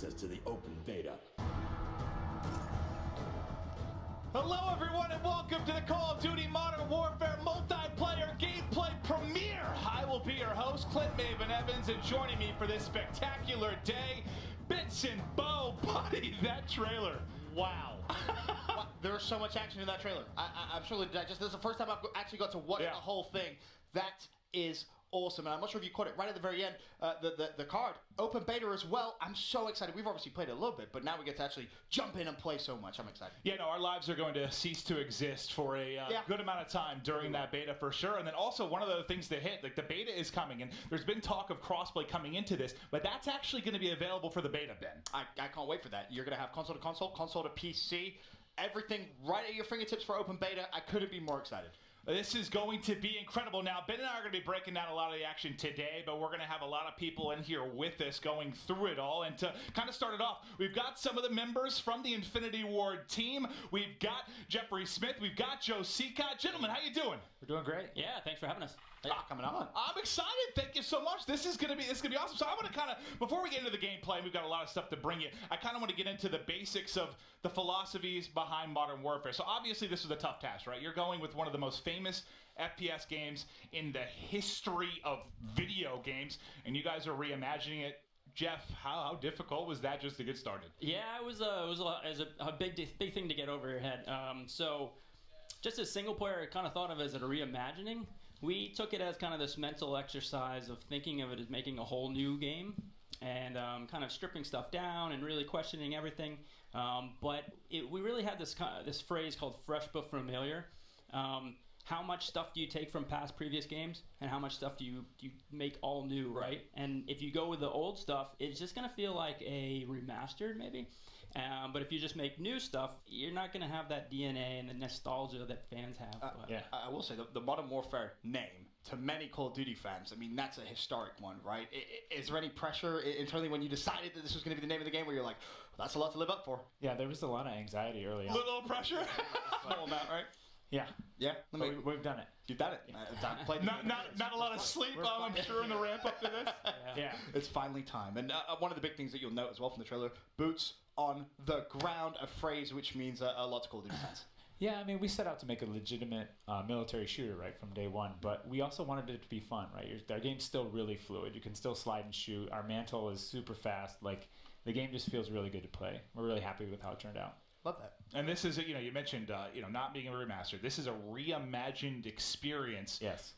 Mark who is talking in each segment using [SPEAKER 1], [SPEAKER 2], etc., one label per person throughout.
[SPEAKER 1] access to the open beta.
[SPEAKER 2] Hello everyone and welcome to the Call of Duty Modern Warfare multiplayer gameplay premiere. I will be your host, Clint Maven Evans, and joining me for this spectacular day, Benson Bo. Buddy, that trailer. Wow.
[SPEAKER 3] There was so much action in that trailer. I'm sure this is the first time I've actually got to watch the whole thing. That is awesome, and I'm not sure if you caught it right at the very end. The card, open beta as well. I'm so excited. We've obviously played it a little bit, but now we get to actually jump in and play so much. I'm excited.
[SPEAKER 2] Yeah, no, our lives are going to cease to exist for a good amount of time during that beta for sure. And then also one of the things that hit, like the beta is coming, and there's been talk of crossplay coming into this, but that's actually going to be available for the beta, Ben.
[SPEAKER 3] I can't wait for that. You're going to have console to console, console to PC, everything right at your fingertips for open beta. I couldn't be more excited.
[SPEAKER 2] This is going to be incredible. Now, Ben and I are going to be breaking down a lot of the action today, but we're going to have a lot of people in here with us going through it all. And to kind of start it off, we've got some of the members from the Infinity Ward team. We've got Jeffrey Smith. We've got Joe Seacott. Gentlemen, how you doing?
[SPEAKER 4] We're doing great.
[SPEAKER 5] Yeah, thanks for having us.
[SPEAKER 3] Coming on.
[SPEAKER 2] I'm excited. Thank you so much. This is gonna be awesome. So I want to kind of, before we get into the gameplay, we've got a lot of stuff to bring you. I kind of want to get into the basics of the philosophies behind Modern Warfare. So obviously this was a tough task, right? You're going with one of the most famous FPS games in the history of video games, and you guys are reimagining it. Jeff, how difficult was that just to get started?
[SPEAKER 5] Yeah, it was a big thing to get over your head. So just as single player, I kind of thought of it as a reimagining. We took it as kind of this mental exercise of thinking of it as making a whole new game and kind of stripping stuff down and really questioning everything. But we really had this phrase called fresh but familiar. How much stuff do you take from previous games, and how much stuff do you make all new, right? And if you go with the old stuff, it's just going to feel like a remastered, maybe. But if you just make new stuff, you're not going to have that DNA and the nostalgia that fans have.
[SPEAKER 3] I will say, the Modern Warfare name, to many Call of Duty fans, I mean, that's a historic one, right? Is there any pressure internally when you decided that this was going to be the name of the game where you're like, well, that's a lot to live up for?
[SPEAKER 4] Yeah, there was a lot of anxiety early on.
[SPEAKER 2] Little pressure?
[SPEAKER 3] Small amount, right?
[SPEAKER 4] Yeah.
[SPEAKER 3] Yeah?
[SPEAKER 4] We've done it.
[SPEAKER 3] You've done it.
[SPEAKER 2] Not a lot of sleep, I'm sure, in the ramp up to this.
[SPEAKER 4] Yeah.
[SPEAKER 3] It's finally time. And one of the big things that you'll note as well from the trailer, boots on the ground, a phrase which means a lot to Call of Duty fans.
[SPEAKER 4] Yeah, I mean, we set out to make a legitimate military shooter, right, from day one, but we also wanted it to be fun, right? Our game's still really fluid. You can still slide and shoot. Our mantle is super fast. Like, the game just feels really good to play. We're really happy with how it turned out.
[SPEAKER 3] Love that.
[SPEAKER 2] And this is, you mentioned, not being a remaster. This is a reimagined experience.
[SPEAKER 4] Yes.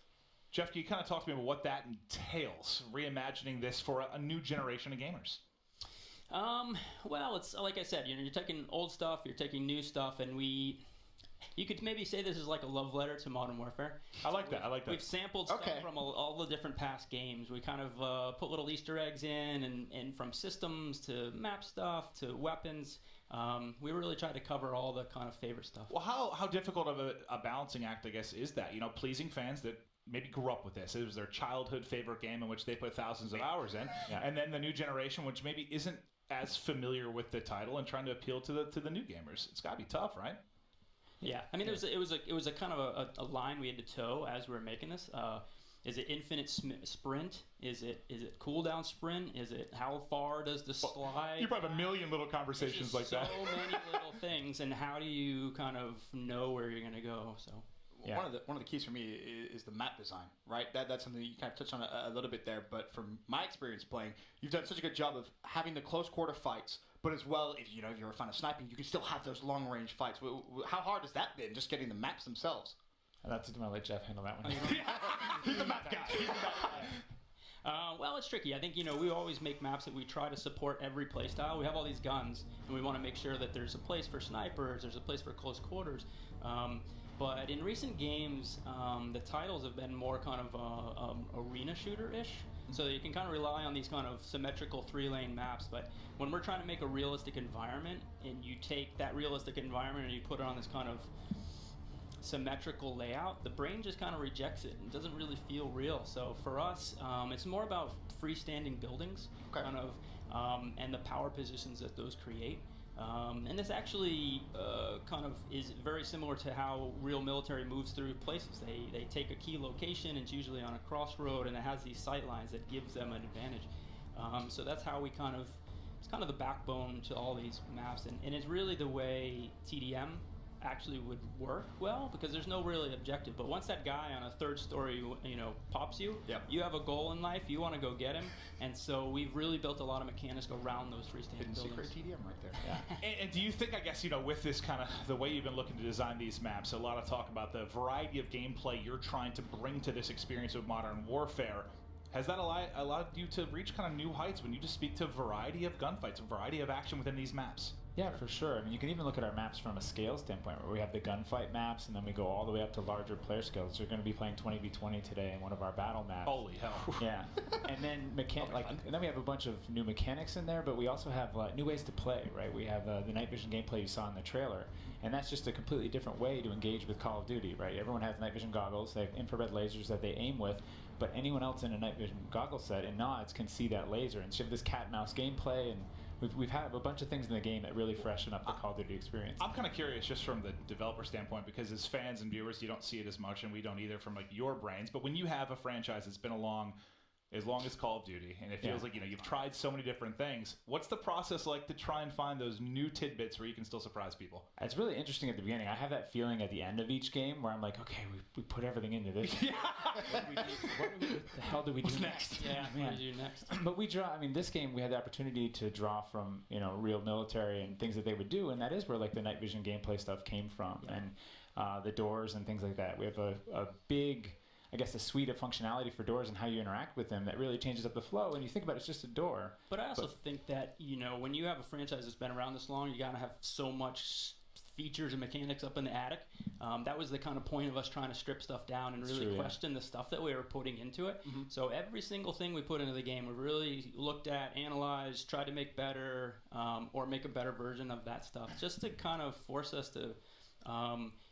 [SPEAKER 2] Jeff, can you kind of talk to me about what that entails, reimagining this for a new generation of gamers?
[SPEAKER 5] Well, it's like I said, you're taking old stuff, you're taking new stuff, and you could maybe say this is like a love letter to Modern Warfare.
[SPEAKER 2] I like that.
[SPEAKER 5] We've sampled stuff from all the different past games. We kind of put little Easter eggs in, and from systems to map stuff to weapons. We really tried to cover all the kind of favorite stuff.
[SPEAKER 2] Well, how difficult of a balancing act, I guess, is that? Pleasing fans that maybe grew up with this. It was their childhood favorite game in which they put thousands of hours in. Yeah. And then the new generation, which maybe isn't as familiar with the title and trying to appeal to the new gamers. It's got to be tough, right?
[SPEAKER 5] Yeah, I mean, it was a kind of a line we had to toe as we were making this. Is it infinite sprint? Is it cooldown sprint? Is it how far does the slide?
[SPEAKER 2] You probably have a million little conversations like that.
[SPEAKER 5] So many little things, and how do you kind of know where you're going to go? So.
[SPEAKER 3] Yeah. One of the keys for me is the map design, right? That's something that you kind of touched on a little bit there, but from my experience playing, you've done such a good job of having the close quarter fights, but as well, if you're a fan of sniping, you can still have those long range fights. How hard has that been, just getting the maps themselves?
[SPEAKER 4] That's going to let Jeff handle that one.
[SPEAKER 3] He's the map guy.
[SPEAKER 5] Well, it's tricky. I think, we always make maps that we try to support every playstyle. We have all these guns, and we want to make sure that there's a place for snipers, there's a place for close quarters. But in recent games, the titles have been more kind of arena shooter-ish. So you can kind of rely on these kind of symmetrical 3-lane maps. But when we're trying to make a realistic environment, and you take that realistic environment and you put it on this kind of symmetrical layout, the brain just kind of rejects it and doesn't really feel real. So for us, it's more about freestanding buildings, kind of, and the power positions that those create. And this actually kind of is very similar to how real military moves through places. They take a key location, and it's usually on a crossroad, and it has these sight lines that gives them an advantage. So that's how we kind of it's kind of the backbone to all these maps, and it's really the way TDM actually would work well, because there's no really objective. But once that guy on a third story, pops you, you have a goal in life. You want to go get him, and so we've really built a lot of mechanics around those freestanding buildings.
[SPEAKER 3] Secret TDM right there.
[SPEAKER 2] Yeah. and do you think, I guess, with this kind of the way you've been looking to design these maps, a lot of talk about the variety of gameplay you're trying to bring to this experience of Modern Warfare. Has that allowed you to reach kind of new heights when you just speak to a variety of gunfights, a variety of action within these maps?
[SPEAKER 4] Yeah, for sure. I mean, you can even look at our maps from a scale standpoint, where we have the gunfight maps, and then we go all the way up to larger player scales. You're going to be playing 20v20 today in one of our battle maps.
[SPEAKER 2] Holy hell!
[SPEAKER 4] Yeah, and then and then we have a bunch of new mechanics in there, but we also have new ways to play. Right? We have the night vision gameplay you saw in the trailer, and that's just a completely different way to engage with Call of Duty. Right? Everyone has night vision goggles. They have infrared lasers that they aim with. But anyone else in a night vision goggle set in nods can see that laser, and so you have this cat and mouse gameplay, and we've had a bunch of things in the game that really freshen up the Call of Duty experience.
[SPEAKER 2] I'm kind of curious, just from the developer standpoint, because as fans and viewers, you don't see it as much, and we don't either from your brains. But when you have a franchise that's been along as long as Call of Duty, and it feels like you've tried so many different things, what's the process like to try and find those new tidbits where you can still surprise people?
[SPEAKER 4] It's really interesting at the beginning. I have that feeling at the end of each game where I'm like, okay, we put everything into this. What the hell do we do next?
[SPEAKER 5] Yeah, what do we do next?
[SPEAKER 4] But this game, we had the opportunity to draw from real military and things that they would do, and that is where the night vision gameplay stuff came from, and the doors and things like that. We have a big, I guess, a suite of functionality for doors and how you interact with them that really changes up the flow. And you think about it, it's just a door.
[SPEAKER 5] But I also think that, when you have a franchise that's been around this long, you got to have so much features and mechanics up in the attic. That was the kind of point of us trying to strip stuff down and really question the stuff that we were putting into it. Mm-hmm. So every single thing we put into the game, we really looked at, analyzed, tried to make better, or make a better version of that stuff, just to kind of force us to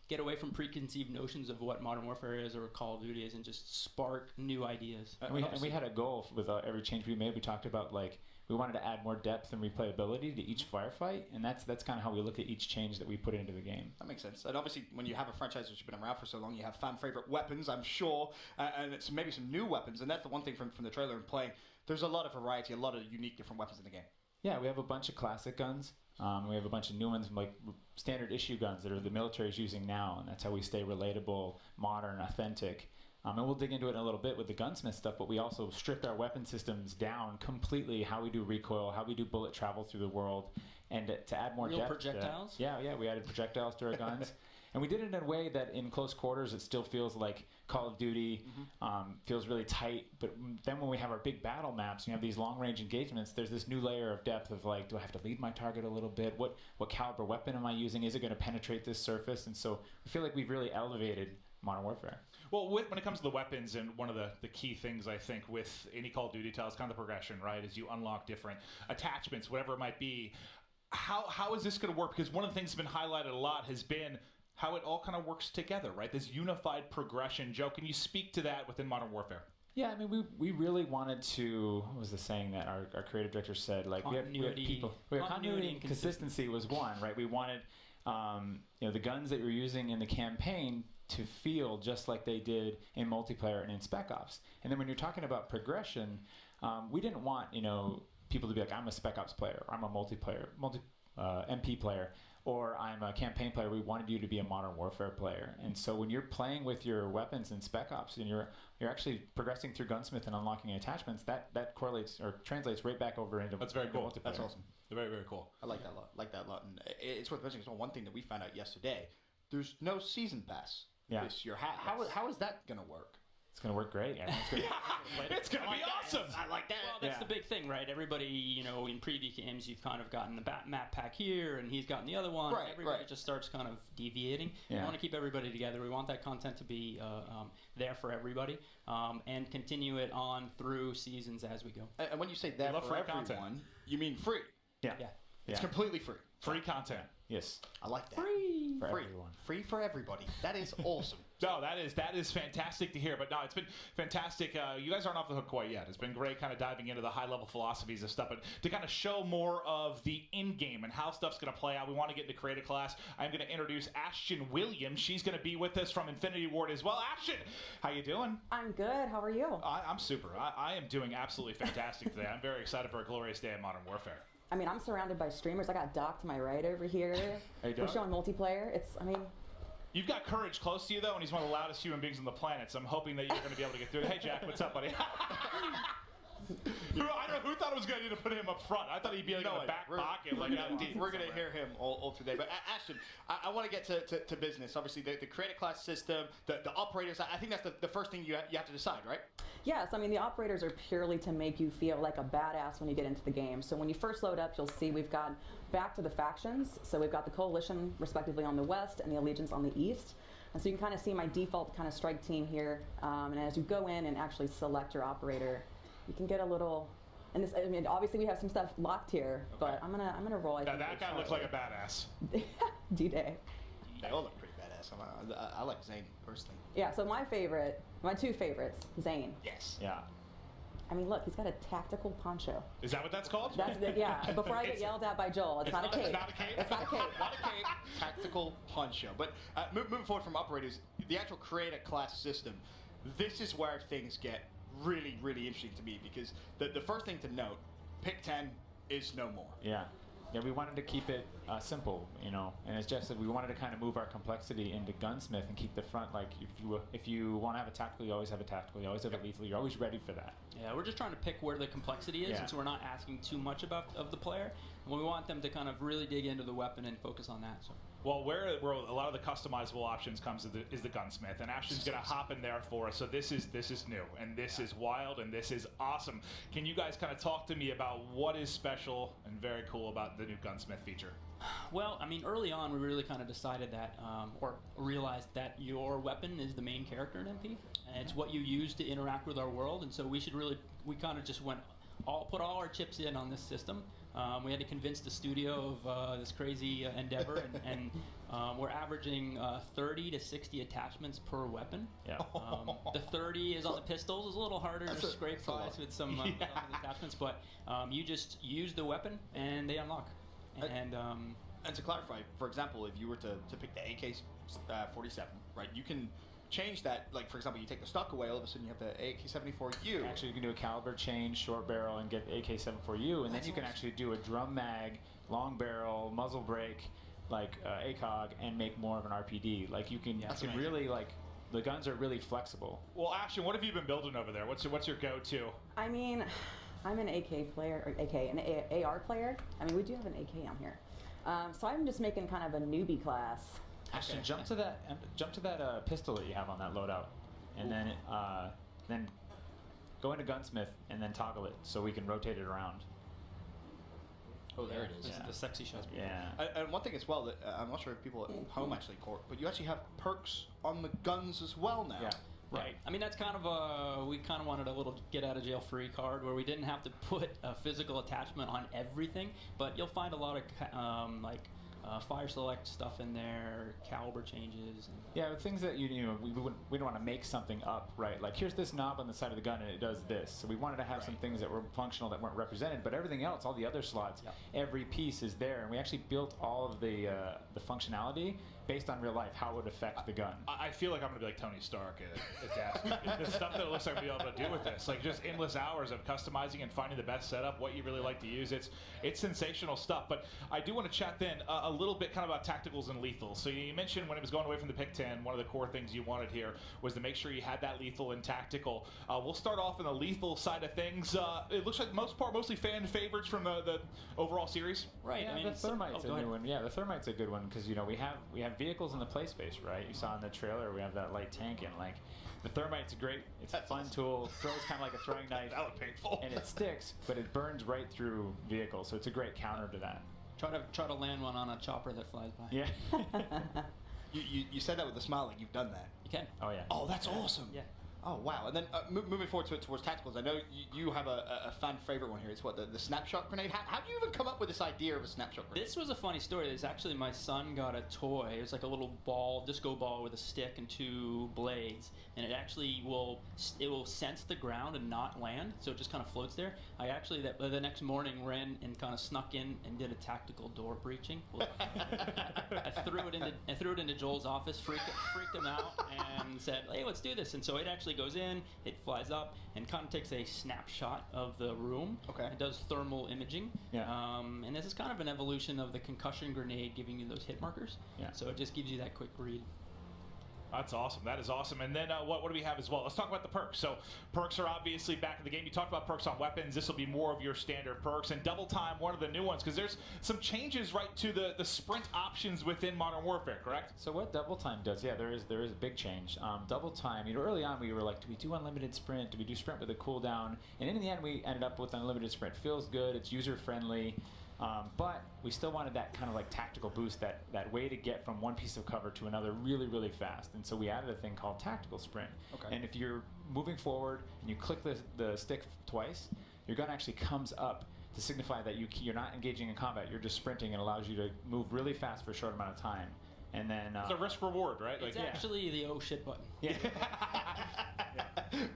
[SPEAKER 5] get away from preconceived notions of what Modern Warfare is or Call of Duty is, and just spark new ideas.
[SPEAKER 4] And we had a goal with every change we made. We talked about we wanted to add more depth and replayability to each firefight, and that's kind of how we look at each change that we put into the game.
[SPEAKER 3] That makes sense. And obviously, when you have a franchise that's been around for so long, you have fan favorite weapons, I'm sure, and it's maybe some new weapons. And that's the one thing from the trailer and playing. There's a lot of variety, a lot of unique different weapons in the game.
[SPEAKER 4] Yeah, we have a bunch of classic guns. We have a bunch of new ones, like standard issue guns that are the military is using now, and that's how we stay relatable, modern, authentic. And we'll dig into it in a little bit with the gunsmith stuff, but we also stripped our weapon systems down completely, how we do recoil, how we do bullet travel through the world, and to add more depth.
[SPEAKER 5] Projectiles?
[SPEAKER 4] Yeah, we added projectiles to our guns. And we did it in a way that in close quarters it still feels like Call of Duty, feels really tight. But then when we have our big battle maps, and you have these long-range engagements, there's this new layer of depth of do I have to lead my target a little bit? What caliber weapon am I using? Is it going to penetrate this surface? And so we feel like we've really elevated Modern Warfare.
[SPEAKER 2] Well, when it comes to the weapons, and one of the key things I think with any Call of Duty title is kind of the progression, right? As you unlock different attachments, whatever it might be. How is this going to work? Because one of the things that's been highlighted a lot has been how it all kind of works together, right? This unified progression. Joe, can you speak to that within Modern Warfare?
[SPEAKER 4] Yeah, I mean, we really wanted to, what was the saying that our creative director said? Continuity and consistency was one, right? We wanted, the guns that we were using in the campaign to feel just like they did in multiplayer and in Spec Ops. And then when you're talking about progression, we didn't want, people to be like, I'm a Spec Ops player, or I'm a MP player, or I'm a campaign player. We wanted you to be a Modern Warfare player. And so when you're playing with your weapons in Spec Ops and you're actually progressing through Gunsmith and unlocking attachments, that correlates or translates right back over into
[SPEAKER 2] That's very cool.
[SPEAKER 4] multiplayer.
[SPEAKER 3] That's awesome.
[SPEAKER 2] Very, very cool.
[SPEAKER 3] I like that a lot. And it's worth mentioning, one thing that we found out yesterday, there's no season pass this year. How is that going to work?
[SPEAKER 4] It's going to work great.
[SPEAKER 2] It's going to be awesome.
[SPEAKER 3] I like that.
[SPEAKER 5] Well, that's the big thing, right? Everybody, in previous games, you've kind of gotten the map pack here, and he's gotten the other one.
[SPEAKER 3] Right,
[SPEAKER 5] everybody just starts kind of deviating. We want to keep everybody together. We want that content to be there for everybody, and continue it on through seasons as we go.
[SPEAKER 3] And when you say that for everyone, content. You mean free?
[SPEAKER 4] Yeah.
[SPEAKER 3] It's completely free.
[SPEAKER 2] Free content.
[SPEAKER 4] Yes.
[SPEAKER 3] I like that.
[SPEAKER 5] Free
[SPEAKER 4] for everyone.
[SPEAKER 3] Free for everybody. That is awesome.
[SPEAKER 2] No, that is fantastic to hear. But no, it's been fantastic. You guys aren't off the hook quite yet. It's been great kind of diving into the high-level philosophies of stuff. But to kind of show more of the in-game and how stuff's going to play out, we want to get into creative class. I'm going to introduce Ashton Williams. She's going to be with us from Infinity Ward as well. Ashton, how you doing?
[SPEAKER 1] I'm good. How are you?
[SPEAKER 2] I'm super. I am doing absolutely fantastic today. I'm very excited for a glorious day of Modern Warfare.
[SPEAKER 1] I mean, I'm surrounded by streamers. I got Doc to my right over here.
[SPEAKER 4] Hey,
[SPEAKER 1] We're
[SPEAKER 4] Doc.
[SPEAKER 1] showing multiplayer. I mean,
[SPEAKER 2] You've got Courage close to you, though, and he's one of the loudest human beings on the planet, so I'm hoping that you're going to be able to get through. Hey, Jack, what's up, buddy? I don't know who thought it was a good idea to put him up front. I thought he'd be like in the back pocket, like out deep.
[SPEAKER 3] We're going to hear him all today. But Ashton, I want to get to business. Obviously, the creator class system, the operators, I think that's the first thing you have to decide, right?
[SPEAKER 1] yes, I mean, the operators are purely to make you feel like a badass when you get into the game. So when you first load up, you'll see we've got back to the factions. So we've got the Coalition, respectively, on the west and the Allegiance on the east. And so you can kind of see my default kind of strike team here. And as you go in and actually select your operator, you can get a little... And this, I mean, obviously we have some stuff locked here, but I'm gonna roll. I
[SPEAKER 2] Now,
[SPEAKER 1] think,
[SPEAKER 2] that guy looks like a badass.
[SPEAKER 1] D-Day.
[SPEAKER 3] They all look pretty badass. I like Zane personally.
[SPEAKER 1] Yeah. So my two favorites, Zane.
[SPEAKER 3] Yes.
[SPEAKER 4] Yeah.
[SPEAKER 1] I mean, look, he's got a tactical poncho.
[SPEAKER 2] Is that what that's called?
[SPEAKER 1] That's the, yeah. Before I get
[SPEAKER 2] It's-
[SPEAKER 1] yelled at by Joel, it's not a cape.
[SPEAKER 2] It's not a cape?
[SPEAKER 1] It's not a cape.
[SPEAKER 3] Not a cape, tactical poncho. But moving forward from operators, the actual creator class system, this is where things get really, really interesting to me because the first thing to note, pick 10 is no more.
[SPEAKER 4] Yeah. Yeah, we wanted to keep it simple, you know, and as Jeff said, we wanted to kind of move our complexity into gunsmith and keep the front, like, if you want to have a tactical, you always have a tactical, you always have a lethal, you're always ready for that.
[SPEAKER 5] Yeah, we're just trying to pick where the complexity is,
[SPEAKER 4] Yeah.
[SPEAKER 5] and so we're not asking too much of the player. And we want them to kind of really dig into the weapon and focus on that. So.
[SPEAKER 2] Well, where a lot of the customizable options comes is the gunsmith, and Ashton's going to hop in there for us. So this is new, and this is wild, and this is awesome. Can you guys kind of talk to me about what is special and very cool about the new gunsmith feature?
[SPEAKER 5] Well, I mean, early on, we really kind of decided that, or realized that your weapon is the main character in MP, and it's what you use to interact with our world. And so we kind of just put all our chips in on this system. We had to convince the studio of this crazy endeavor, and we're averaging 30 to 60 attachments per weapon.
[SPEAKER 4] Yeah.
[SPEAKER 5] The 30 is on the pistols. It's a little harder to scrape by with some attachments, but you just use the weapon and they unlock.
[SPEAKER 3] And to clarify, for example, if you were to pick the AK-47, right, you can change that. Like, for example, you take the stock away, all of a sudden you have the AK-74U.
[SPEAKER 4] Actually, you can do a caliber change, short barrel, and get the AK-74U, and then you can actually do a drum mag, long barrel, muzzle brake, like ACOG, and make more of an RPD. Like, you can really, like, the guns are really flexible.
[SPEAKER 2] Well, Ashton, what have you been building over there? What's your go-to?
[SPEAKER 1] I mean, I'm an AK player, or an AR player. I mean, we do have an AK on here. So I'm just making kind of a newbie class.
[SPEAKER 4] Actually, jump to that pistol that you have on that loadout, and then go into gunsmith and then toggle it so we can rotate it around.
[SPEAKER 3] Oh, there it is.
[SPEAKER 5] This is the sexy shot.
[SPEAKER 4] Yeah.
[SPEAKER 3] And one thing as well that I'm not sure if people at home actually caught, but you actually have perks on the guns as well now.
[SPEAKER 4] Yeah.
[SPEAKER 5] Right. I mean, that's kind of we kind of wanted a little get out of jail free card where we didn't have to put a physical attachment on everything, but you'll find a lot of fire select stuff in there, caliber changes. And
[SPEAKER 4] Yeah, things that we don't want to make something up, right? Like, here's this knob on the side of the gun and it does this. So we wanted to have some things that were functional that weren't represented, but everything else, all the other slots, every piece is there, and we actually built all of the functionality based on real life, how it would affect the gun.
[SPEAKER 2] I feel like I'm going to be like Tony Stark at Dash. The stuff that it looks like I'll be able to do with this, like just endless hours of customizing and finding the best setup, what you really like to use. It's sensational stuff. But I do want to chat then a little bit kind of about tacticals and lethals. So you mentioned when it was going away from the pick 10, one of the core things you wanted here was to make sure you had that lethal and tactical. We'll start off in the lethal side of things. It looks like mostly fan favorites from the overall series.
[SPEAKER 5] right.
[SPEAKER 4] Yeah,
[SPEAKER 5] I mean,
[SPEAKER 4] the Thermite's
[SPEAKER 5] go
[SPEAKER 4] a
[SPEAKER 5] ahead.
[SPEAKER 4] new one. Yeah, the Thermite's a good one because we have vehicles in the play space, right? You saw in the trailer we have that light tank, and like the Thermite's great. It's a fun tool. Throws kind of like a throwing knife.
[SPEAKER 2] That looked painful.
[SPEAKER 4] And it sticks, but it burns right through vehicles, so it's a great counter to that.
[SPEAKER 5] Try to land one on a chopper that flies by.
[SPEAKER 4] Yeah.
[SPEAKER 3] You said that with a smile, like you've done that.
[SPEAKER 5] You can.
[SPEAKER 4] Oh yeah.
[SPEAKER 3] Oh, that's awesome.
[SPEAKER 5] Yeah.
[SPEAKER 3] Oh, wow. And then moving forward towards tacticals, I know you have a fan favorite one here. It's what, the snapshot grenade? How do you even come up with this idea of a snapshot grenade?
[SPEAKER 5] This was a funny story. It's actually my son got a toy. It was like a little disco ball with a stick and two blades, and it actually will sense the ground and not land, so it just kind of floats there. I actually the next morning ran and kind of snuck in and did a tactical door breaching. I threw it into Joel's office, freaked him out, and said, "Hey, let's do this." And so it actually actually goes in, it flies up, and kind of takes a snapshot of the room.
[SPEAKER 3] Okay.
[SPEAKER 5] It does thermal imaging.
[SPEAKER 4] Yeah.
[SPEAKER 5] And this is kind of an evolution of the concussion grenade giving you those hit markers.
[SPEAKER 4] Yeah.
[SPEAKER 5] So it just gives you that quick read.
[SPEAKER 2] That's awesome. That is awesome. And then what do we have as well? Let's talk about the perks. So perks are obviously back in the game. You talked about perks on weapons. This will be more of your standard perks. And double time, one of the new ones, because there's some changes right to the sprint options within Modern Warfare, correct?
[SPEAKER 4] So what double time does? Yeah, there is a big change. Double time. Early on we were like, do we do unlimited sprint? Do we do sprint with a cooldown? And in the end, we ended up with unlimited sprint. Feels good. It's user friendly. But we still wanted that kind of like tactical boost, that way to get from one piece of cover to another really, really fast. And so we added a thing called tactical sprint.
[SPEAKER 3] Okay.
[SPEAKER 4] And if you're moving forward and you click the stick twice, your gun actually comes up to signify that you're not engaging in combat. You're just sprinting, and allows you to move really fast for a short amount of time. And then
[SPEAKER 2] It's a risk reward, right?
[SPEAKER 5] It's actually the oh shit button.
[SPEAKER 4] yeah.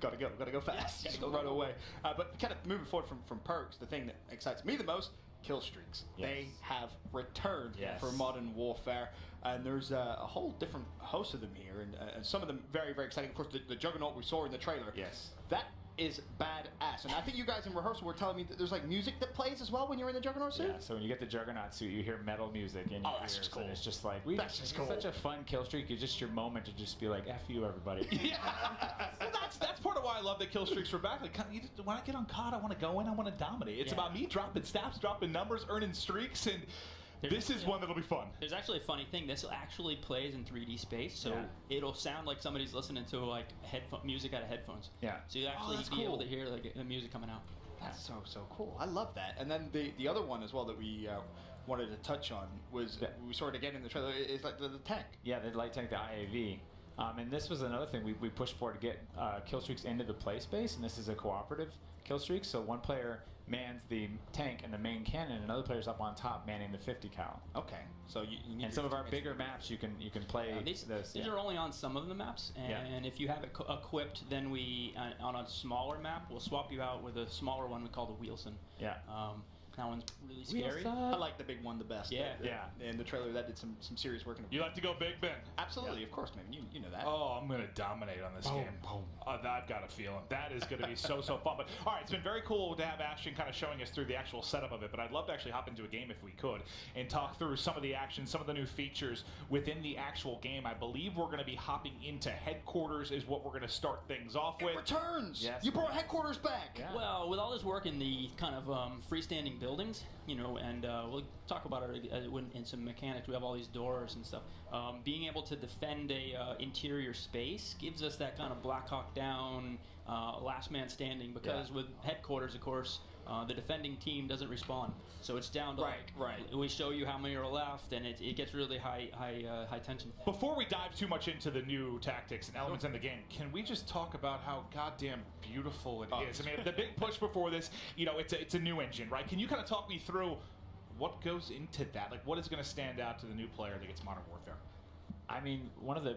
[SPEAKER 3] Gotta go fast.
[SPEAKER 5] Gotta go,
[SPEAKER 3] Run
[SPEAKER 5] go.
[SPEAKER 3] away. But kind of moving forward from perks, the thing that excites me the most, kill streaks.
[SPEAKER 4] Yes.
[SPEAKER 3] They have returned
[SPEAKER 4] Yes.
[SPEAKER 3] for Modern Warfare, and there's a whole different host of them here, and some of them very, very exciting. Of course, the Juggernaut we saw in the trailer.
[SPEAKER 4] Yes.
[SPEAKER 3] That is badass. And I think you guys in rehearsal were telling me that there's like music that plays as well when you're in the Juggernaut suit.
[SPEAKER 4] Yeah, so when you get the Juggernaut suit, you hear metal music in your
[SPEAKER 3] that's
[SPEAKER 4] ears,
[SPEAKER 3] just cool.
[SPEAKER 4] and it's just like
[SPEAKER 3] That's just
[SPEAKER 4] it's
[SPEAKER 3] cool.
[SPEAKER 4] such a fun kill streak. It's just your moment to just be like, "F you, everybody."
[SPEAKER 2] Yeah. Well, that's part of why I love that kill streaks were back. Like, when I get on COD, I want to go in, I want to dominate. It's
[SPEAKER 5] Yeah.
[SPEAKER 2] about me dropping stats, dropping numbers, earning streaks, and this is one that'll be fun.
[SPEAKER 5] There's actually a funny thing. This actually plays in 3D space, so
[SPEAKER 4] Yeah.
[SPEAKER 5] it'll sound like somebody's listening to like music out of headphones.
[SPEAKER 4] Yeah.
[SPEAKER 5] So you actually
[SPEAKER 3] that's
[SPEAKER 5] be able
[SPEAKER 3] cool.
[SPEAKER 5] to hear like the music coming out.
[SPEAKER 3] That's so cool. I love that. And then the other one as well that we wanted to touch on was
[SPEAKER 4] Yeah.
[SPEAKER 3] we saw it again in the trailer. It's like the tank.
[SPEAKER 4] Yeah, the light tank, the IAV. And this was another thing we pushed for to get kill streaks into the play space, and this is a cooperative kill streak. So one player mans the tank and the main cannon, and another player's up on top manning the 50 cal.
[SPEAKER 3] Okay. So you need
[SPEAKER 4] And some of our bigger maps, you can play
[SPEAKER 5] These
[SPEAKER 4] this.
[SPEAKER 5] are only on some of the maps, and if you have it equipped, then we on a smaller map we'll swap you out with a smaller one we call the Wheelson.
[SPEAKER 4] Yeah.
[SPEAKER 5] That one's really scary.
[SPEAKER 3] I like the big one the best.
[SPEAKER 5] Yeah.
[SPEAKER 3] In the trailer, that did some serious work.
[SPEAKER 2] You like to go big, Ben?
[SPEAKER 3] Absolutely, of course, man. You know that.
[SPEAKER 2] Oh, I'm going to dominate on this game. I've got a feeling. That is going to be so fun. But all right, it's been very cool to have Ashton kind of showing us through the actual setup of it, but I'd love to actually hop into a game if we could and talk through some of the action, some of the new features within the actual game. I believe we're going to be hopping into headquarters is what we're going to start things off
[SPEAKER 3] It
[SPEAKER 2] with.
[SPEAKER 3] returns.
[SPEAKER 4] Yes,
[SPEAKER 3] You brought
[SPEAKER 4] man.
[SPEAKER 3] headquarters back.
[SPEAKER 4] Yeah.
[SPEAKER 5] Well, with all this work in the kind of freestanding buildings, and we'll talk about it in some mechanics. We have all these doors and stuff. Being able to defend a interior space gives us that kind of Black Hawk Down, last man standing. Because with headquarters, of course, the defending team doesn't respawn, so it's down to
[SPEAKER 3] Right.
[SPEAKER 5] we show you how many are left, and it gets really high tension.
[SPEAKER 2] Before we dive too much into the new tactics and elements in the game, can we just talk about how goddamn beautiful it is? I mean, the big push before this, it's a new engine, right? Can you kind of talk me through what goes into that? Like, what is going to stand out to the new player that gets Modern Warfare?
[SPEAKER 4] I mean,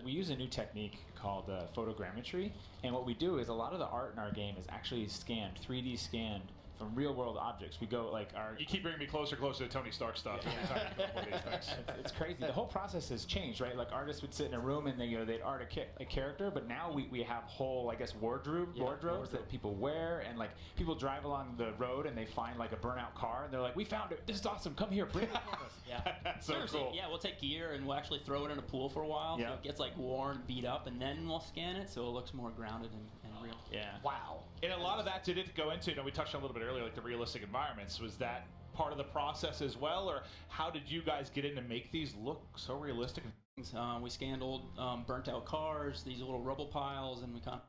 [SPEAKER 4] we use a new technique called photogrammetry, and what we do is a lot of the art in our game is actually scanned, 3D scanned from real-world objects. We go like our.
[SPEAKER 2] You keep bringing me closer to Tony Stark stuff every time you come up with these things.
[SPEAKER 4] It's crazy. The whole process has changed, right? Like artists would sit in a room and they'd art a character, but now we have whole, I guess, wardrobes that people wear, and like people drive along the road and they find like a burnout car and they're like, "We found it. This is awesome. Come here, bring it."
[SPEAKER 5] Yeah,
[SPEAKER 2] That's so
[SPEAKER 5] seriously.
[SPEAKER 2] cool.
[SPEAKER 5] Yeah, we'll take gear and we'll actually throw it in a pool for a while.
[SPEAKER 4] Yeah.
[SPEAKER 5] So it gets like worn, beat up, and then we'll scan it so it looks more grounded and real.
[SPEAKER 4] Yeah.
[SPEAKER 3] Wow.
[SPEAKER 2] And a lot of that did it go into, we touched on a little bit earlier, like the realistic environments. Was that part of the process as well, or how did you guys get in to make these look so realistic?
[SPEAKER 5] We scanned old burnt out cars, these little rubble piles, and we kind of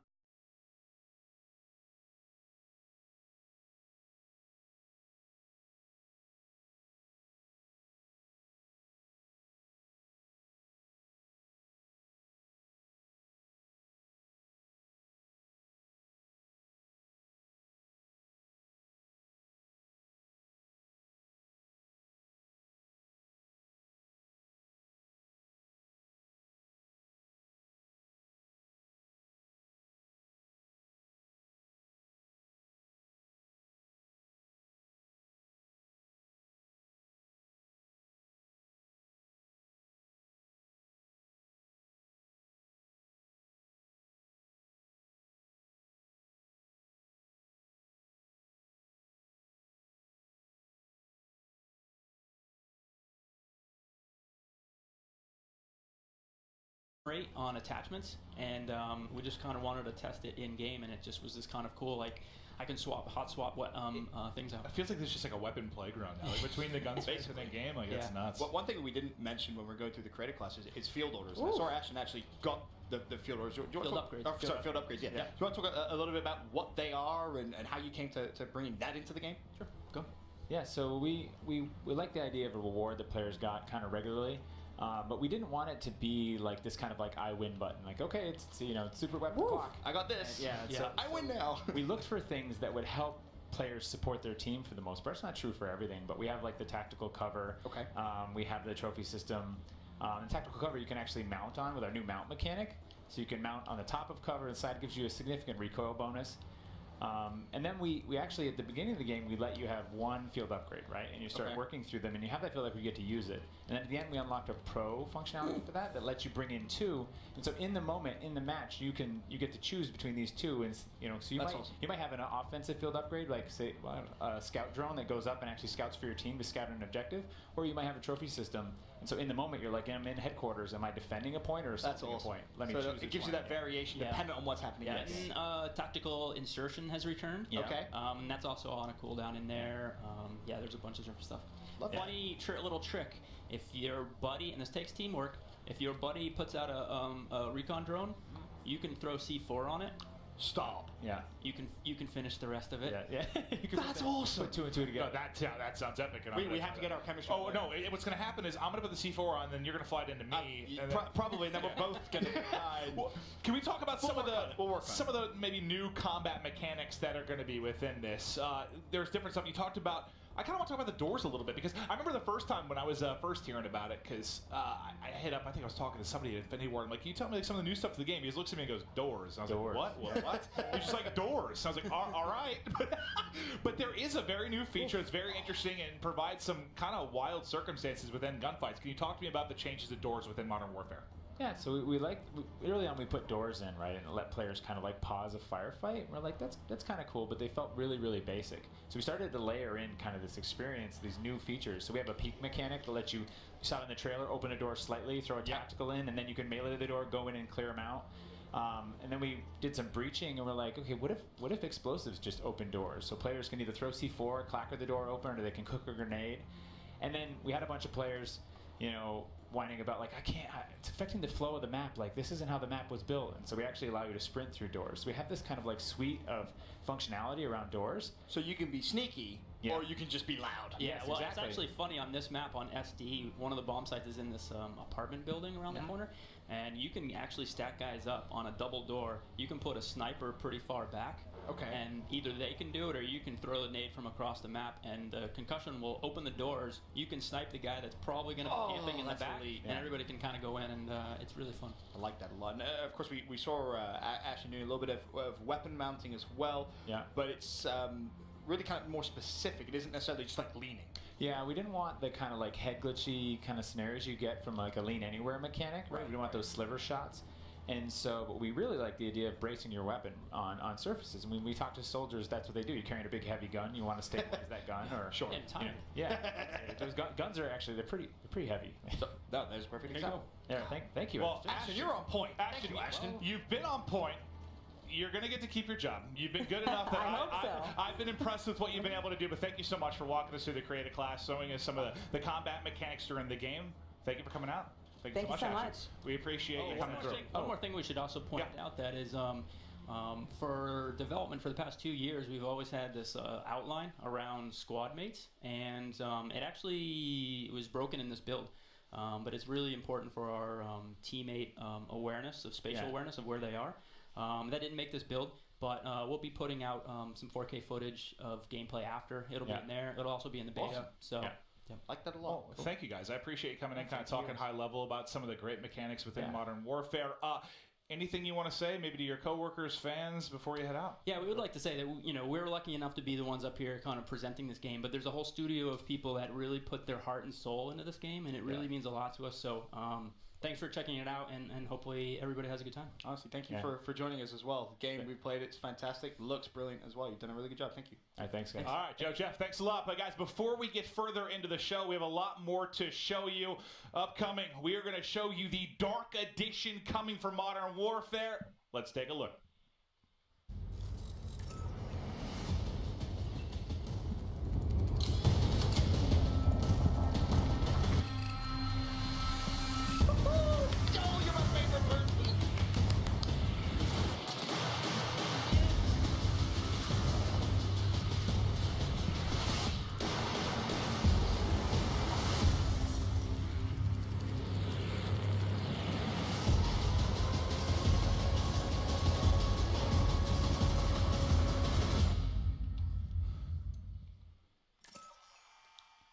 [SPEAKER 5] rate on attachments, and we just kind of wanted to test it in game, and it just was this kind of cool, like I can hot swap what things out.
[SPEAKER 2] It feels like there's just like a weapon playground now, like between the gunspace and the game. Like it's nuts.
[SPEAKER 3] Well, one thing we didn't mention when we we're going through the creative classes is field orders. And I saw Ashton actually got the field orders.
[SPEAKER 5] Field upgrades.
[SPEAKER 3] Field upgrades. Yeah. Do you want to talk a little bit about what they are and how you came to bringing that into the game?
[SPEAKER 5] Sure, go.
[SPEAKER 4] Yeah, so we like the idea of a reward that players got kind of regularly, but we didn't want it to be like this kind of like I win button. Like, okay, it's super weapon clock.
[SPEAKER 3] I got this.
[SPEAKER 4] Yeah, so
[SPEAKER 3] I win now.
[SPEAKER 4] We looked for things that would help players support their team for the most part. It's not true for everything, but we have like the tactical cover.
[SPEAKER 3] Okay.
[SPEAKER 4] We have the trophy system. The tactical cover you can actually mount on with our new mount mechanic. So you can mount on the top of cover. The side gives you a significant recoil bonus. And then we actually, at the beginning of the game, we let you have one field upgrade, right? And you start working through them, and you have that field upgrade, you get to use it. And then at the end, we unlocked a pro functionality for that lets you bring in two. And so in the moment, in the match, you get to choose between these two. And so you might have an offensive field upgrade, like say a scout drone that goes up and actually scouts for your team to scout an objective, or you might have a trophy system. And so in the moment, you're like, I'm in headquarters. Am I defending a point or assaulting a point? Let me choose.
[SPEAKER 3] It gives you that variation dependent on what's happening.
[SPEAKER 5] Yeah, and tactical insertion has returned.
[SPEAKER 4] Yeah.
[SPEAKER 3] Okay.
[SPEAKER 5] And that's also on a cooldown in there. There's a bunch of different stuff. Funny little trick. If your buddy, and this takes teamwork, if your buddy puts out a recon drone, you can throw C4 on it.
[SPEAKER 3] Stop.
[SPEAKER 4] Yeah.
[SPEAKER 5] You can finish the rest of it.
[SPEAKER 4] Yeah.
[SPEAKER 3] That's awesome.
[SPEAKER 4] Put two and two together.
[SPEAKER 2] No, that sounds epic. And
[SPEAKER 3] We have to get our chemistry.
[SPEAKER 2] Oh no! What's going to happen is I'm going to put the C4 on, then you're going to fly it into me. And then,
[SPEAKER 3] Probably, and then we're both going to.
[SPEAKER 2] well, can we talk about some of
[SPEAKER 3] We'll
[SPEAKER 2] the maybe new combat mechanics that are going to be within this? There's different stuff you talked about. I kind of want to talk about the doors a little bit because I remember the first time when I was first hearing about it because I hit up. I think I was talking to somebody at Infinity Ward. I'm like, "Can you tell me like some of the new stuff to the game?" He just looks at me and goes, "Doors." And I was
[SPEAKER 4] Doors.
[SPEAKER 2] like, "What? He's just like doors." And I was like, "All right." But there is a very new feature. It's very interesting and provides some kind of wild circumstances within gunfights. Can you talk to me about the changes to doors within Modern Warfare?
[SPEAKER 4] Yeah, so early on we put doors in, right, and let players kind of like pause a firefight. We're like, that's kind of cool, but they felt really, really basic. So we started to layer in kind of this experience, these new features. So we have a peek mechanic to let you saw it in the trailer, open a door slightly, throw a tactical in, and then you can melee the door, go in and clear them out. And then we did some breaching, and we're like, okay, what if explosives just open doors? So players can either throw C4, clacker the door open, or they can cook a grenade. And then we had a bunch of players, whining about like it's affecting the flow of the map, like this isn't how the map was built. And so we actually allow you to sprint through doors. So we have this kind of like suite of functionality around doors.
[SPEAKER 3] So you can be sneaky, or you can just be loud.
[SPEAKER 5] Yeah,
[SPEAKER 4] Yes,
[SPEAKER 5] well,
[SPEAKER 4] exactly.
[SPEAKER 5] It's actually funny on this map on SD. One of the bomb sites is in this apartment building around the corner, and you can actually stack guys up on a double door. You can put a sniper pretty far back.
[SPEAKER 3] Okay.
[SPEAKER 5] And either they can do it or you can throw a nade from across the map, and the concussion will open the doors. You can snipe the guy that's probably going to be camping in the back, and everybody can kind of go in, and it's really fun.
[SPEAKER 3] I like that a lot. And of course, we saw Ashton doing a little bit of weapon mounting as well.
[SPEAKER 4] Yeah.
[SPEAKER 3] But it's really kind of more specific. It isn't necessarily just like leaning.
[SPEAKER 4] Yeah, we didn't want the kind of like head glitchy kind of scenarios you get from like a lean anywhere mechanic, right? We didn't want those sliver shots. And so, but we really like the idea of bracing your weapon on surfaces. And when we talk to soldiers, that's what they do. You're carrying a big heavy gun. You want to stabilize that gun, or
[SPEAKER 5] And time.
[SPEAKER 4] yeah. Those guns are actually they're pretty heavy.
[SPEAKER 3] So, no, there's a perfect
[SPEAKER 5] There you
[SPEAKER 3] example.
[SPEAKER 4] Yeah, thank you.
[SPEAKER 2] Well,
[SPEAKER 3] Ashton, you're on point.
[SPEAKER 2] Ashton,
[SPEAKER 3] Thank you, Ashton.
[SPEAKER 2] You've been on point. You're going to get to keep your job. You've been good enough that
[SPEAKER 1] I hope so.
[SPEAKER 2] I've been impressed with what you've been able to do, but thank you so much for walking us through the creative class, showing us some of the combat mechanics during the game. Thank you for coming out. Thank you so much, Ashton. We appreciate you coming through.
[SPEAKER 5] One more thing we should also point out that is for development for the past 2 years, we've always had this outline around squad mates, and it actually was broken in this build. But it's really important for our teammate awareness of spatial awareness of where they are. That didn't make this build, but we'll be putting out some 4K footage of gameplay after. It'll be in there. It'll also be in the beta.
[SPEAKER 3] Awesome.
[SPEAKER 5] So.
[SPEAKER 4] Yeah.
[SPEAKER 3] Like that a lot.
[SPEAKER 2] Well, thank you guys. I appreciate you coming in, kind of talking high level about some of the great mechanics within Modern Warfare. Anything you want to say, maybe to your coworkers, fans, before you head out?
[SPEAKER 5] Yeah, we would like to say that we're lucky enough to be the ones up here kind of presenting this game, but there's a whole studio of people that really put their heart and soul into this game, and it really means a lot to us. So thanks for checking it out, and hopefully everybody has a good time.
[SPEAKER 3] Honestly, thank you
[SPEAKER 4] Yeah.
[SPEAKER 3] for joining us as well. The game we played, it's fantastic. Looks brilliant as well. You've done a really good job. Thank you.
[SPEAKER 4] All right, thanks, guys.
[SPEAKER 2] All right, Joe, Jeff, thanks a lot. But guys, before we get further into the show, we have a lot more to show you. Upcoming, we are going to show you the Dark Edition coming for Modern Warfare. Let's take a look.
[SPEAKER 3] Joel, you're my favorite person.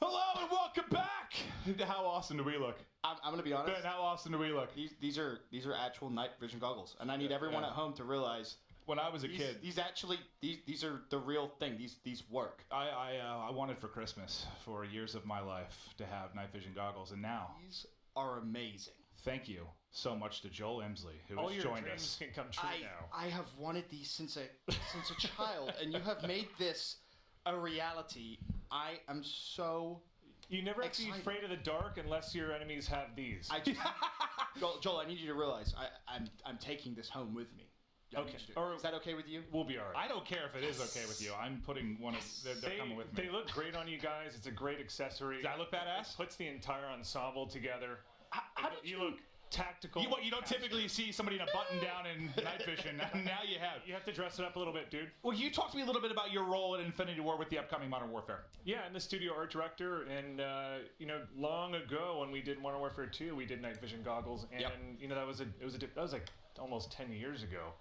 [SPEAKER 2] Hello and welcome back. How awesome do we look?
[SPEAKER 3] I'm going to be honest.
[SPEAKER 2] Ben, how awesome do we look?
[SPEAKER 3] These are actual night vision goggles, and I need everyone
[SPEAKER 2] Yeah.
[SPEAKER 3] at home to realize
[SPEAKER 2] When I was a kid,
[SPEAKER 3] these are the real thing. These work.
[SPEAKER 2] I wanted for Christmas for years of my life to have night vision goggles, and now
[SPEAKER 3] These are amazing.
[SPEAKER 2] thank you so much to Joel Emsley, who
[SPEAKER 4] All
[SPEAKER 2] has
[SPEAKER 4] your
[SPEAKER 2] joined
[SPEAKER 4] dreams
[SPEAKER 2] us.
[SPEAKER 4] can come true now.
[SPEAKER 3] I have wanted these since a child, and you have made this a reality. I am so.
[SPEAKER 4] You never have to be
[SPEAKER 3] Excited.
[SPEAKER 4] afraid of the dark unless your enemies have these.
[SPEAKER 3] I just, Joel, I need you to realize I'm taking this home with me. I need
[SPEAKER 4] Okay.
[SPEAKER 3] you to- is that okay with you?
[SPEAKER 4] We'll be all right.
[SPEAKER 2] I don't care if it is okay with you. I'm putting one of they're coming with me.
[SPEAKER 4] They look great on you guys. It's a great accessory.
[SPEAKER 2] Does that look badass?
[SPEAKER 4] It puts the entire ensemble together.
[SPEAKER 2] How did
[SPEAKER 4] You look tactical.
[SPEAKER 2] You don't typically see somebody in a button down in night vision. Now you have.
[SPEAKER 4] You have to dress it up a little bit, dude.
[SPEAKER 2] Well, you talk to me a little bit about your role at Infinity War with the upcoming Modern Warfare.
[SPEAKER 4] Yeah, I'm the studio art director, and long ago when we did Modern Warfare 2, we did night vision goggles, and that was like almost 10 years ago.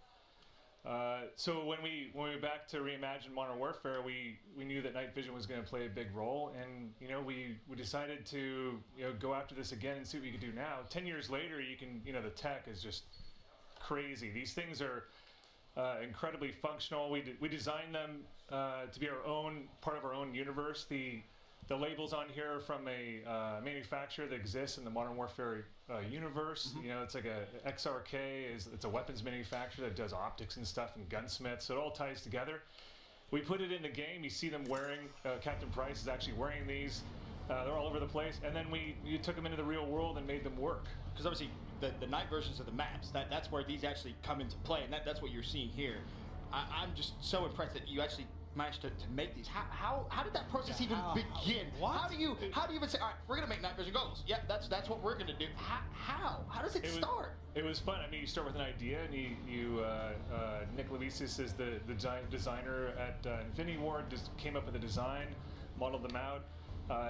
[SPEAKER 4] So when we went back to reimagine Modern Warfare, we knew that night vision was going to play a big role, and we decided to go after this again and see what we could do now. 10 years later, you can the tech is just crazy. These things are incredibly functional. We designed them to be our own part of our own universe. The labels on here are from a manufacturer that exists in the Modern Warfare universe. It's like a XRK. It's a weapons manufacturer that does optics and stuff and gunsmiths. So it all ties together. We put it in the game. You see them wearing. Captain Price is actually wearing these. They're all over the place. And then you took them into the real world and made them work.
[SPEAKER 3] Because obviously the night versions of the maps, that's where these actually come into play, and that's what you're seeing here. I'm just so impressed that you actually managed to make these. How did that process even begin?
[SPEAKER 2] What?
[SPEAKER 3] How do you even say, all right, we're gonna make night vision goggles? Yep, that's what we're gonna do. How does it start?
[SPEAKER 4] It was fun. I mean, you start with an idea, and Nick Levisis is the designer at Infinity Ward. Just came up with a design, modeled them out,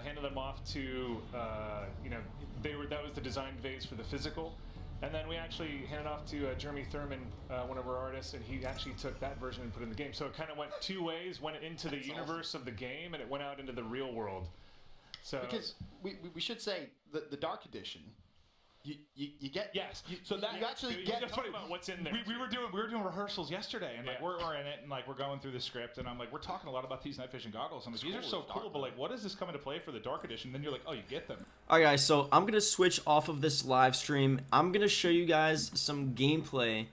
[SPEAKER 4] handed them off to that was the design phase for the physical. And then we actually handed off to Jeremy Thurman, one of our artists, and he actually took that version and put it in the game. So it kind of went two ways: went into the universe of the game, and it went out into the real world. So
[SPEAKER 3] Because we should say the Dark Edition. You get
[SPEAKER 2] So that
[SPEAKER 3] you actually
[SPEAKER 4] you
[SPEAKER 3] get
[SPEAKER 4] just talk about what's in there.
[SPEAKER 2] we were doing rehearsals yesterday, and like
[SPEAKER 4] Yeah.
[SPEAKER 2] we're in it, and like we're going through the script, and I'm like, we're talking a lot about these night vision goggles. I'm like, these are so cool, but like, what does this come into play for the Dark Edition? Then you're like, oh, you get them.
[SPEAKER 6] Alright guys, so I'm going to switch off of this live stream. I'm going to show you guys some gameplay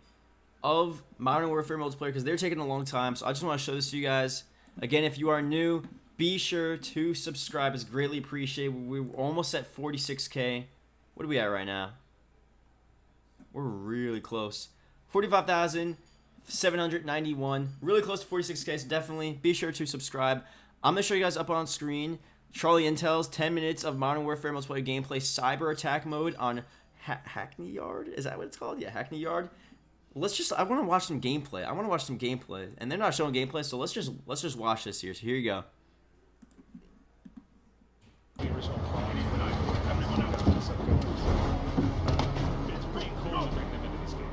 [SPEAKER 6] of Modern Warfare multiplayer because they're taking a long time. So I just want to show this to you guys. Again, if you are new, be sure to subscribe. It's greatly appreciated. We're almost at 46K. What are we at right now? We're really close. 45,791. Really close to 46K, so definitely be sure to subscribe. I'm going to show you guys up on screen Charlie Intel's 10 minutes of Modern Warfare multiplayer gameplay cyber attack mode on Hackney Yard. Is that what it's called? Yeah, Hackney Yard. I want to watch some gameplay. And they're not showing gameplay, so let's just watch this here. So here you go.
[SPEAKER 4] The original quality that everyone else has up going. It's pretty cool to bring them into this game.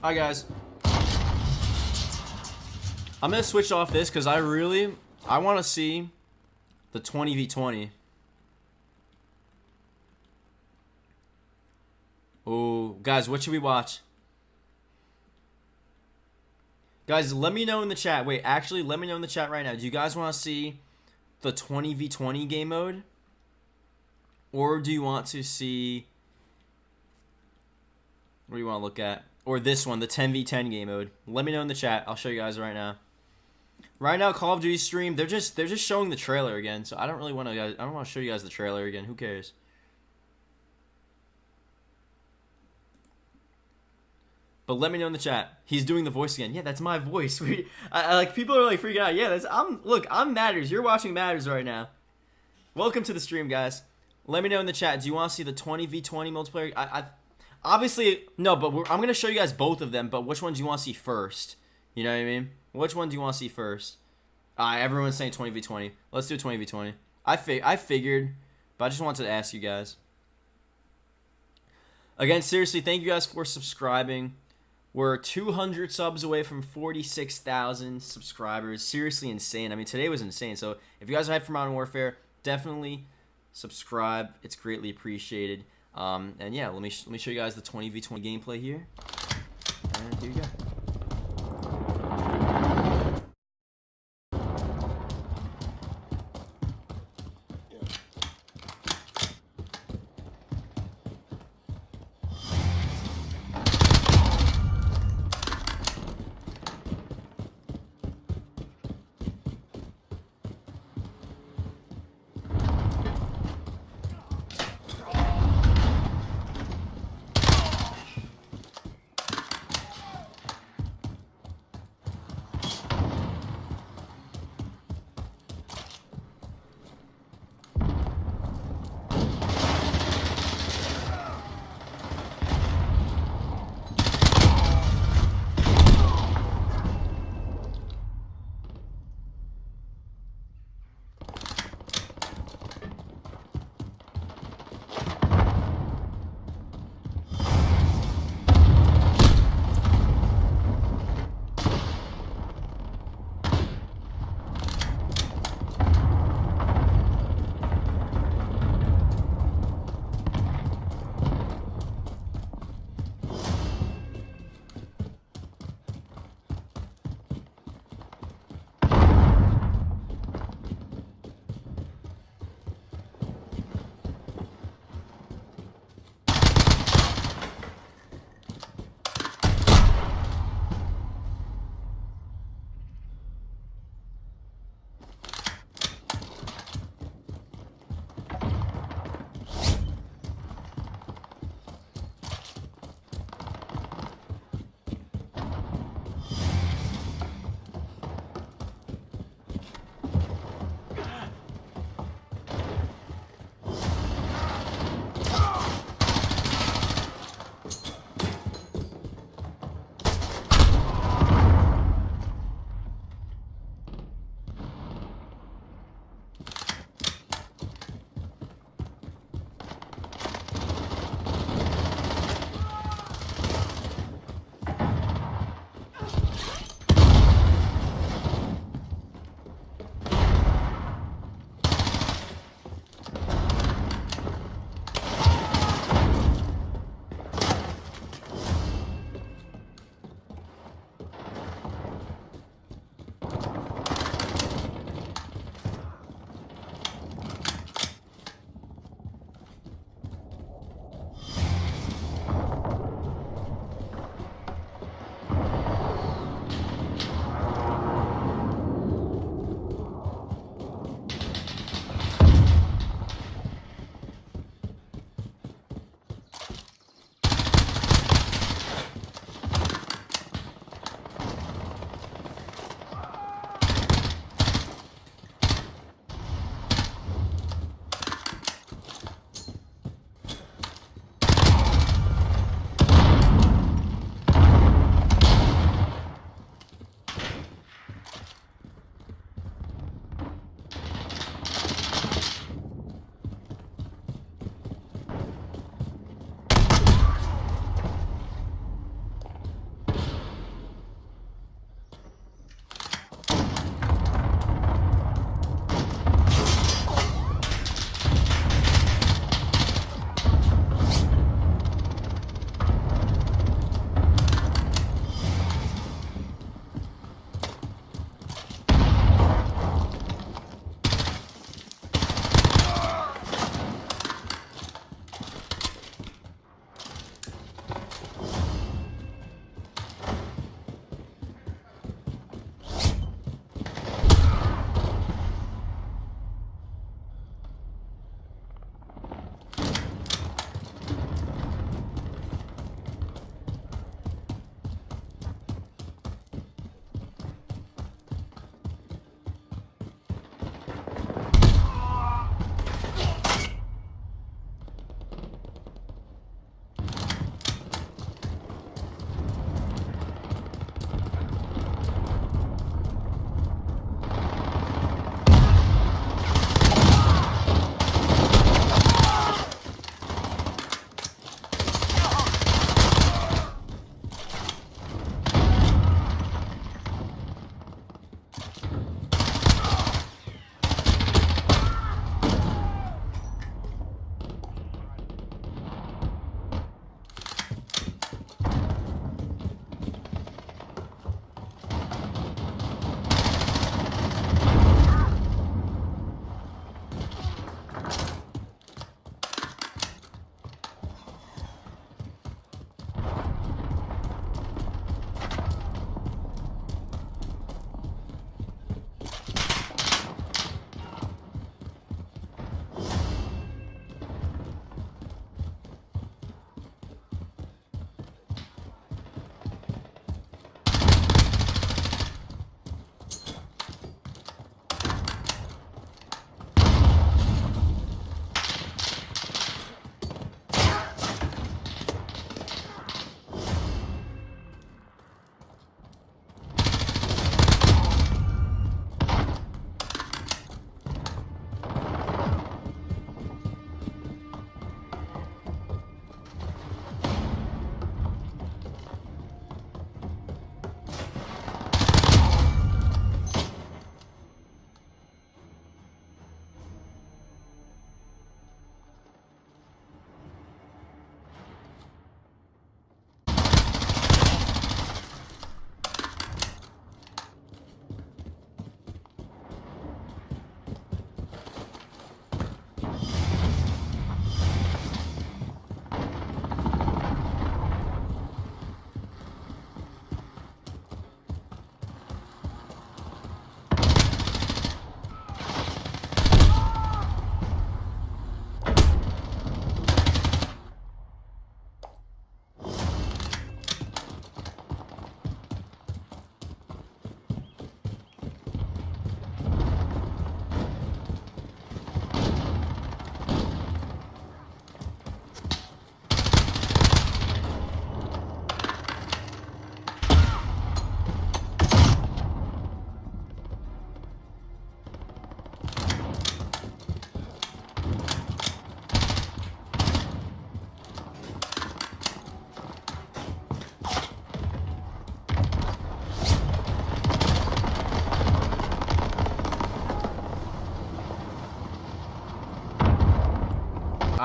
[SPEAKER 6] Alright, guys. I'm gonna switch off this because I want to see the 20v20. Oh, guys, what should we watch? Guys, let me know in the chat. Wait, actually, let me know in the chat right now. Do you guys want to see the 20v20 game mode? Or do you want to see... What do you want to look at? Or this one, the 10v10 game mode. Let me know in the chat. I'll show you guys right now. Right now, Call of Duty stream, they're just showing the trailer again. So I don't really want to show you guys the trailer again. Who cares? But let me know in the chat. He's doing the voice again. Yeah, that's my voice. Like people are like freaking out. Yeah, I'm Matters. You're watching Matters right now. Welcome to the stream, guys. Let me know in the chat. Do you want to see the 20v20 multiplayer? Obviously no, but I'm gonna show you guys both of them. But which one do you want to see first? You know what I mean? Which one do you want to see first? Everyone's saying 20v20. Let's do 20v20. I figured, but I just wanted to ask you guys. Again, seriously, thank you guys for subscribing. We're 200 subs away from 46,000 subscribers. Seriously insane. I mean, today was insane. So if you guys are hyped for Modern Warfare, definitely subscribe. It's greatly appreciated. And yeah, let me show you guys the 20v20 gameplay here. And here you go.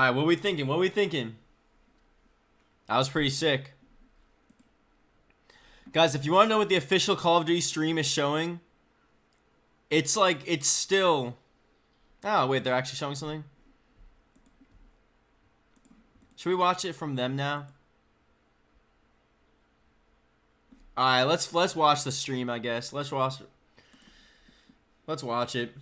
[SPEAKER 6] right, what are we thinking? What are we thinking? That was pretty sick. Guys, if you want to know what the official Call of Duty stream is showing, it's like, it's still... Oh, wait, they're actually showing something? Should we watch it from them now? Alright, let's watch the stream, I guess. Let's watch it.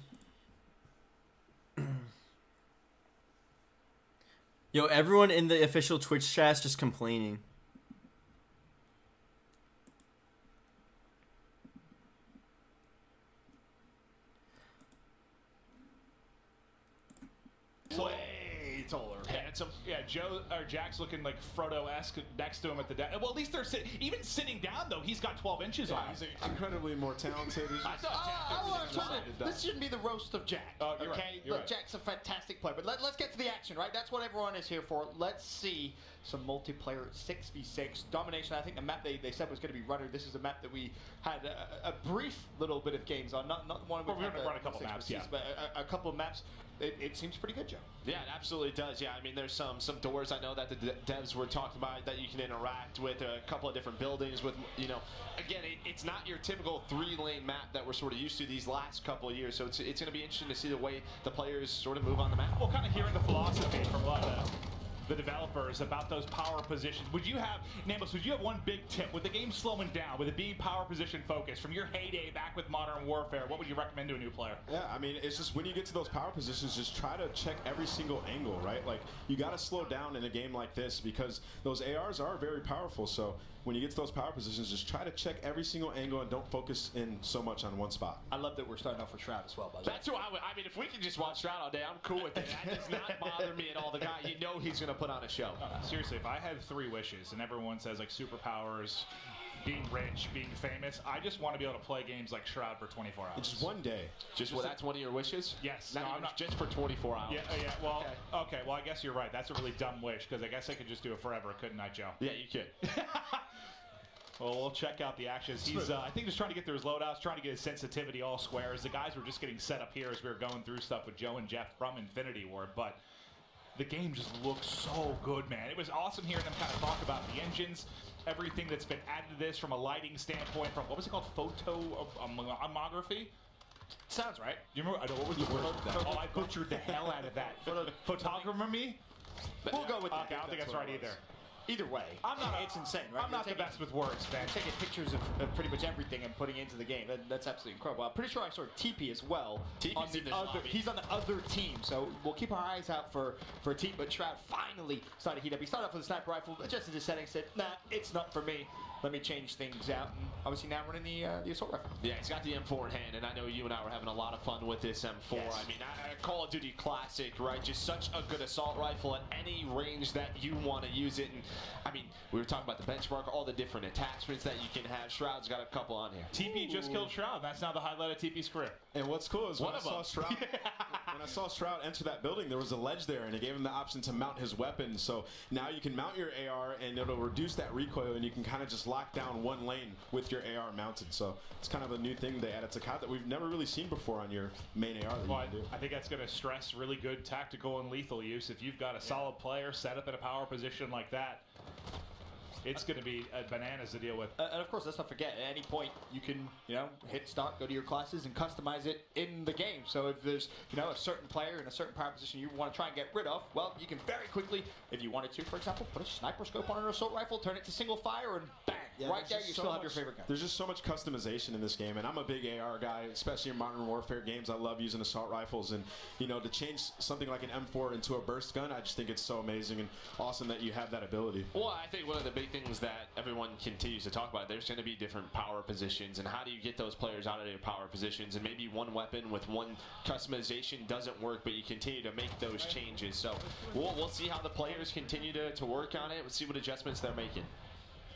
[SPEAKER 6] Yo, everyone in the official Twitch chat's just complaining.
[SPEAKER 3] Way taller.
[SPEAKER 2] Handsome. Yeah, Jack's looking like Frodo-esque next to him at the desk. Well, at least they're even sitting down though. He's got 12 inches on him.
[SPEAKER 7] He's incredibly more talented.
[SPEAKER 3] This shouldn't be the roast of Jack.
[SPEAKER 2] Oh, you're
[SPEAKER 3] okay,
[SPEAKER 2] right, you're
[SPEAKER 3] look,
[SPEAKER 2] right.
[SPEAKER 3] Jack's a fantastic player, but let's get to the action, right? That's what everyone is here for. Let's see some multiplayer 6v6 domination. I think the map they said was going to be Rudder. This is a map that we had a brief little bit of games on, not the one
[SPEAKER 2] Well,
[SPEAKER 3] we've
[SPEAKER 2] we're
[SPEAKER 3] had
[SPEAKER 2] gonna
[SPEAKER 3] the
[SPEAKER 2] run a couple
[SPEAKER 3] 6v6,
[SPEAKER 2] maps, yeah.
[SPEAKER 3] but a couple of maps. It seems pretty good, Joe.
[SPEAKER 8] Yeah, it absolutely does. Yeah, I mean, there's some doors I know that the devs were talking about that you can interact with, a couple of different buildings with, you know, again, it's not your typical 3-lane map that we're sort of used to these last couple of years, so it's going to be interesting to see the way the players sort of move on the map.
[SPEAKER 2] Well, kind of hearing the philosophy from the developers about those power positions. Would you have, Nambos, would you have one big tip? With the game slowing down, with it being power position focused, from your heyday back with Modern Warfare, what would you recommend to a new player?
[SPEAKER 7] Yeah, I mean, it's just when you get to those power positions, just try to check every single angle, right? Like, you got to slow down in a game like this because those ARs are very powerful. So when you get to those power positions, just try to check every single angle and don't focus in so much on one spot.
[SPEAKER 3] I love that we're starting off with Shroud as well, by the way.
[SPEAKER 8] That's who I mean, if we can just watch Shroud all day, I'm cool with it. That does not bother me at all. The guy, you know he's going to put on a show.
[SPEAKER 2] Seriously, if I had 3 wishes and everyone says like superpowers, being rich, being famous, I just want to be able to play games like Shroud for 24 hours.
[SPEAKER 7] Just one day.
[SPEAKER 8] Just well, that's one of your wishes?
[SPEAKER 2] Yes.
[SPEAKER 8] Not
[SPEAKER 2] No,
[SPEAKER 8] even
[SPEAKER 2] I'm not-
[SPEAKER 8] just for 24 hours.
[SPEAKER 2] Yeah, well, okay, well, I guess you're right. That's a really dumb wish, because I guess I could just do it forever, couldn't I, Joe?
[SPEAKER 8] Yeah, you could.
[SPEAKER 2] Well, we'll check out the actions. He's, I think, just trying to get through his loadouts, trying to get his sensitivity all square. As the guys were just getting set up here as we were going through stuff with Joe and Jeff from Infinity Ward, but the game just looks so good, man. It was awesome hearing them kind of talk about the engines, everything that's been added to this from a lighting standpoint, from, what was it called, photography?
[SPEAKER 3] Sounds right.
[SPEAKER 2] You remember? I know, what was the word? Oh, I butchered the hell out of that. Photography?
[SPEAKER 3] We'll go with that.
[SPEAKER 2] Okay, I don't think that's right either.
[SPEAKER 3] Either way, it's insane, right?
[SPEAKER 2] I'm not the best with words, man.
[SPEAKER 3] You're taking pictures of pretty much everything and putting it into the game. That's absolutely incredible. I'm pretty sure I saw TP as well.
[SPEAKER 8] TP's in this lobby.
[SPEAKER 3] He's on the other team, so we'll keep our eyes out for a team. But Shroud finally started to heat up. He started off with a sniper rifle, adjusted his settings, said, nah, it's not for me. Let me change things out. And obviously now running the assault rifle.
[SPEAKER 8] Yeah, he's got the M4 in hand, and I know you and I were having a lot of fun with this M4.
[SPEAKER 3] Yes.
[SPEAKER 8] I mean, Call of Duty classic, right? Just such a good assault rifle at any range that you want to use it. And I mean, we were talking about the benchmark, all the different attachments that you can have. Shroud's got a couple on here.
[SPEAKER 2] TP just killed Shroud. That's now the highlight of TP's career.
[SPEAKER 7] And what's cool is when
[SPEAKER 8] One
[SPEAKER 7] I
[SPEAKER 8] of
[SPEAKER 7] saw
[SPEAKER 8] them.
[SPEAKER 7] Shroud, when I saw Shroud enter that building, there was a ledge there, and it gave him the option to mount his weapon. So now you can mount your AR, and it'll reduce that recoil, and you can kind of just lock down one lane with your AR mounted. So it's kind of a new thing they added to COD that we've never really seen before on your main AR that
[SPEAKER 2] Well,
[SPEAKER 7] you can do.
[SPEAKER 2] I think that's going to stress really good tactical and lethal use. If you've got a solid player set up in a power position like that, it's going to be bananas to deal with.
[SPEAKER 3] And of course, let's not forget, at any point you can, hit start, go to your classes, and customize it in the game. So if there's, a certain player in a certain power position you want to try and get rid of, well, you can very quickly, if you wanted to, for example, put a sniper scope on an assault rifle, turn it to single fire, and bang, right there, you still have your favorite gun.
[SPEAKER 7] There's just so much customization in this game, and I'm a big AR guy, especially in Modern Warfare games. I love using assault rifles, and to change something like an M4 into a burst gun, I just think it's so amazing and awesome that you have that ability.
[SPEAKER 8] Well, I think one of the big things that everyone continues to talk about, there's going to be different power positions, and how do you get those players out of their power positions? And maybe one weapon with one customization doesn't work, but you continue to make those changes. So we'll see how the players continue to work on it. We'll see what adjustments they're making.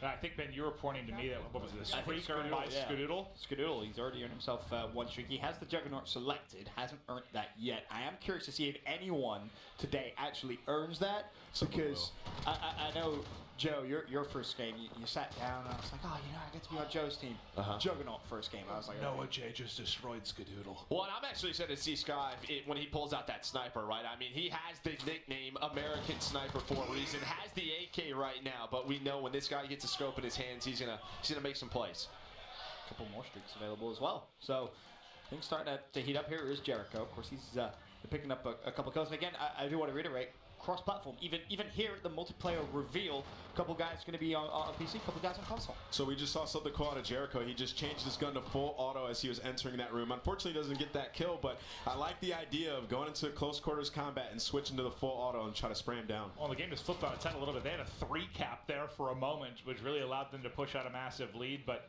[SPEAKER 2] I think, Ben, you were pointing to me that, what was this?
[SPEAKER 3] I think
[SPEAKER 2] Streak earned by Skadoodle?
[SPEAKER 3] Skadoodle, he's already earned himself one streak. He has the Juggernaut selected, hasn't earned that yet. I am curious to see if anyone today actually earns that, because I know Joe, your first game, you sat down, and I was like, oh, I get to be on Joe's team. Juggernaut first game. I was like,
[SPEAKER 2] Noah J just destroyed Skadoodle.
[SPEAKER 8] Well, and I'm actually excited to see Sky when he pulls out that sniper, right? I mean, he has the nickname American Sniper for a reason. Has the AK right now, but we know when this guy gets a scope in his hands, he's gonna make some plays.
[SPEAKER 3] a couple more streaks available as well. So things starting to heat up here. Here's Jericho. Of course, he's picking up a couple kills. And again, I do want to reiterate, cross-platform. Even here at the multiplayer reveal, a couple guys going to be on PC, a couple guys on console.
[SPEAKER 7] So we just saw something cool out of Jericho. He just changed his gun to full auto as he was entering that room. Unfortunately, he doesn't get that kill, but I like the idea of going into close quarters combat and switching to the full auto and try to spray him down.
[SPEAKER 2] Well, the game just flipped on its head a little bit. They had a 3-cap there for a moment, which really allowed them to push out a massive lead, but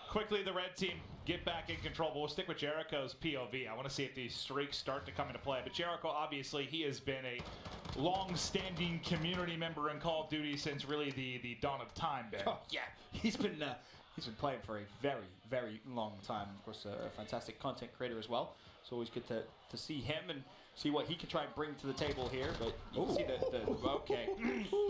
[SPEAKER 2] quickly the red team get back in control. But we'll stick with Jericho's POV. I want to see if these streaks start to come into play. But Jericho, obviously, he has been a long-standing community member in Call of Duty since really the dawn of time, Ben.
[SPEAKER 3] Oh yeah, he's been playing for a very, very long time. Of course, a fantastic content creator as well. It's always good to see him and see what he can try and bring to the table here. But you can see the okay.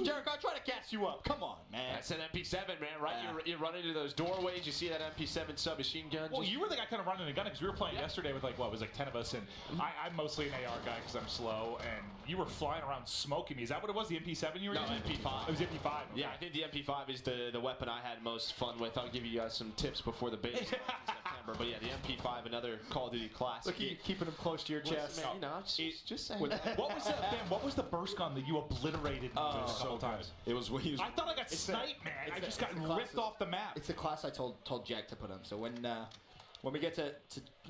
[SPEAKER 3] Jericho, I try to gas you up. Come on, man.
[SPEAKER 8] That's an MP7, man, right? You run into those doorways, you see that MP7 submachine gun.
[SPEAKER 2] Well, you were the guy kind of running the gun because we were playing yesterday with it was 10 of us, and I'm mostly an AR guy because I'm slow, and you were flying around smoking me. Is that what it was, the MP7 you were using?
[SPEAKER 8] MP5.
[SPEAKER 2] It was MP5. Okay.
[SPEAKER 8] Yeah, I think the MP5 is the weapon I had most fun with. I'll give you guys some tips before the beta starts in September. But yeah, the MP5, another Call of Duty classic.
[SPEAKER 3] Look, you keeping him close to your chest.
[SPEAKER 8] Man, you know, just saying.
[SPEAKER 2] What was that, Ben? What was the burst gun that you obliterated a couple times?
[SPEAKER 7] It was when he was.
[SPEAKER 2] I thought I got sniped, man. I just got ripped off the map.
[SPEAKER 3] It's the class I told Jack to put him. So when we get to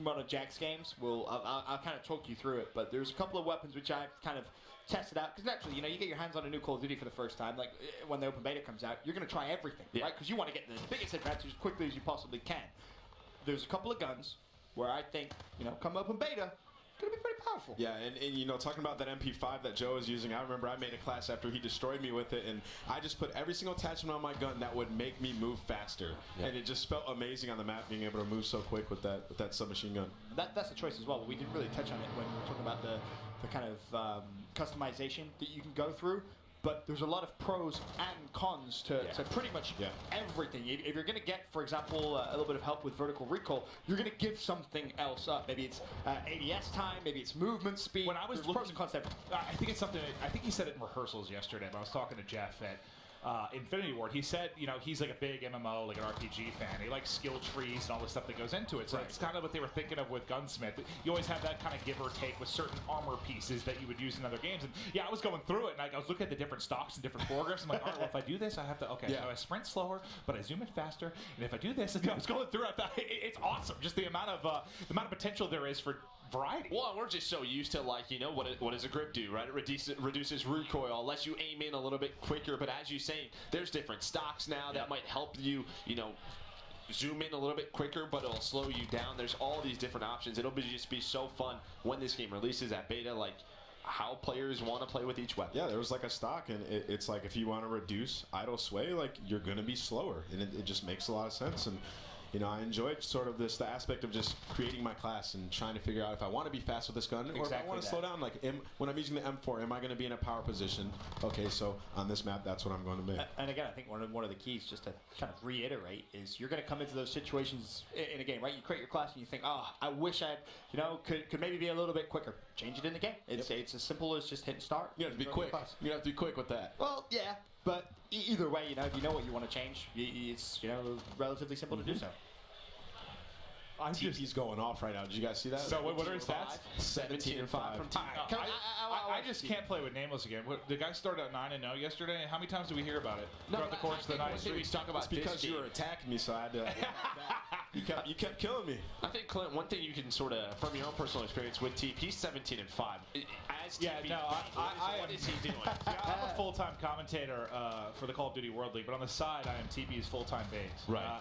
[SPEAKER 3] one of Jack's games, I'll kind of talk you through it. But there's a couple of weapons which I've kind of tested out because naturally, you get your hands on a new Call of Duty for the first time. Like when the open beta comes out, you're gonna try everything, right? Because you want to get the biggest advantage as quickly as you possibly can. There's a couple of guns where I think come open beta. Gonna be pretty powerful.
[SPEAKER 7] Yeah, and talking about that MP5 that Joe was using, I remember I made a class after he destroyed me with it, and I just put every single attachment on my gun that would make me move faster, and it just felt amazing on the map being able to move so quick with that submachine gun.
[SPEAKER 3] That's a choice as well. But we didn't really touch on it when we were talking about the kind of customization that you can go through. But there's a lot of pros and cons to pretty much everything. If you're going to get, for example, a little bit of help with vertical recoil, you're going to give something else up. Maybe it's ADS time, maybe it's movement speed.
[SPEAKER 2] When I was
[SPEAKER 3] there's
[SPEAKER 2] looking,
[SPEAKER 3] pros and cons to everything.
[SPEAKER 2] I think it's something. I think he said it in rehearsals yesterday. But I was talking to Jeff at Infinity Ward. He said, he's like a big MMO, like an RPG fan. He likes skill trees and all the stuff that goes into it. So it's kind of what they were thinking of with Gunsmith. You always have that kind of give or take with certain armor pieces that you would use in other games. And I was going through it, and I was looking at the different stocks and different photographs. I'm like, all right, well, if I do this, I have to, so I sprint slower, but I zoom in faster. And if I do this, I was going through it. I thought, it's awesome. Just the amount of potential there is for variety.
[SPEAKER 8] Well, we're just so used to what does a grip do, right? It reduces recoil, lets you aim in a little bit quicker. But as you say, there's different stocks now that might help you, zoom in a little bit quicker, but it'll slow you down. There's all these different options. It'll just be so fun when this game releases at beta, like how players want to play with each weapon.
[SPEAKER 7] Yeah, there was like a stock, and it's like if you want to reduce idle sway, like you're going to be slower, and it just makes a lot of sense. And I enjoyed sort of the aspect of just creating my class and trying to figure out if I want to be fast with this gun or if I want to slow down. Like, when I'm using the M4, am I going to be in a power position? Okay, so on this map, that's what I'm going to make.
[SPEAKER 3] And again, I think one of the keys, just to kind of reiterate, is you're going to come into those situations in a game, right? You create your class and you think, I wish I'd, could maybe be a little bit quicker. Change it in the game. It's as simple as just hitting start.
[SPEAKER 7] You have to be quick. You have to be quick with that.
[SPEAKER 3] Well, yeah, but either way, if you know what you want to change, it's relatively simple to do so.
[SPEAKER 7] TP's going off right now. Did you guys see that?
[SPEAKER 2] So what are his stats?
[SPEAKER 7] 17 and 5 from TP.
[SPEAKER 2] I just can't play with Nameless again. The guy started at 9-0 yesterday. How many times did we hear about it throughout the course of the night?
[SPEAKER 8] We talk about
[SPEAKER 7] it's because you were attacking me, so I had to. You kept killing me.
[SPEAKER 8] I think, Clint, one thing you can sort of, from your own personal experience with TP, he's 17 and 5. As TP, what is he doing?
[SPEAKER 2] I'm a full-time commentator for the Call of Duty World League, but on the side, I am TP's full-time base.
[SPEAKER 8] Right.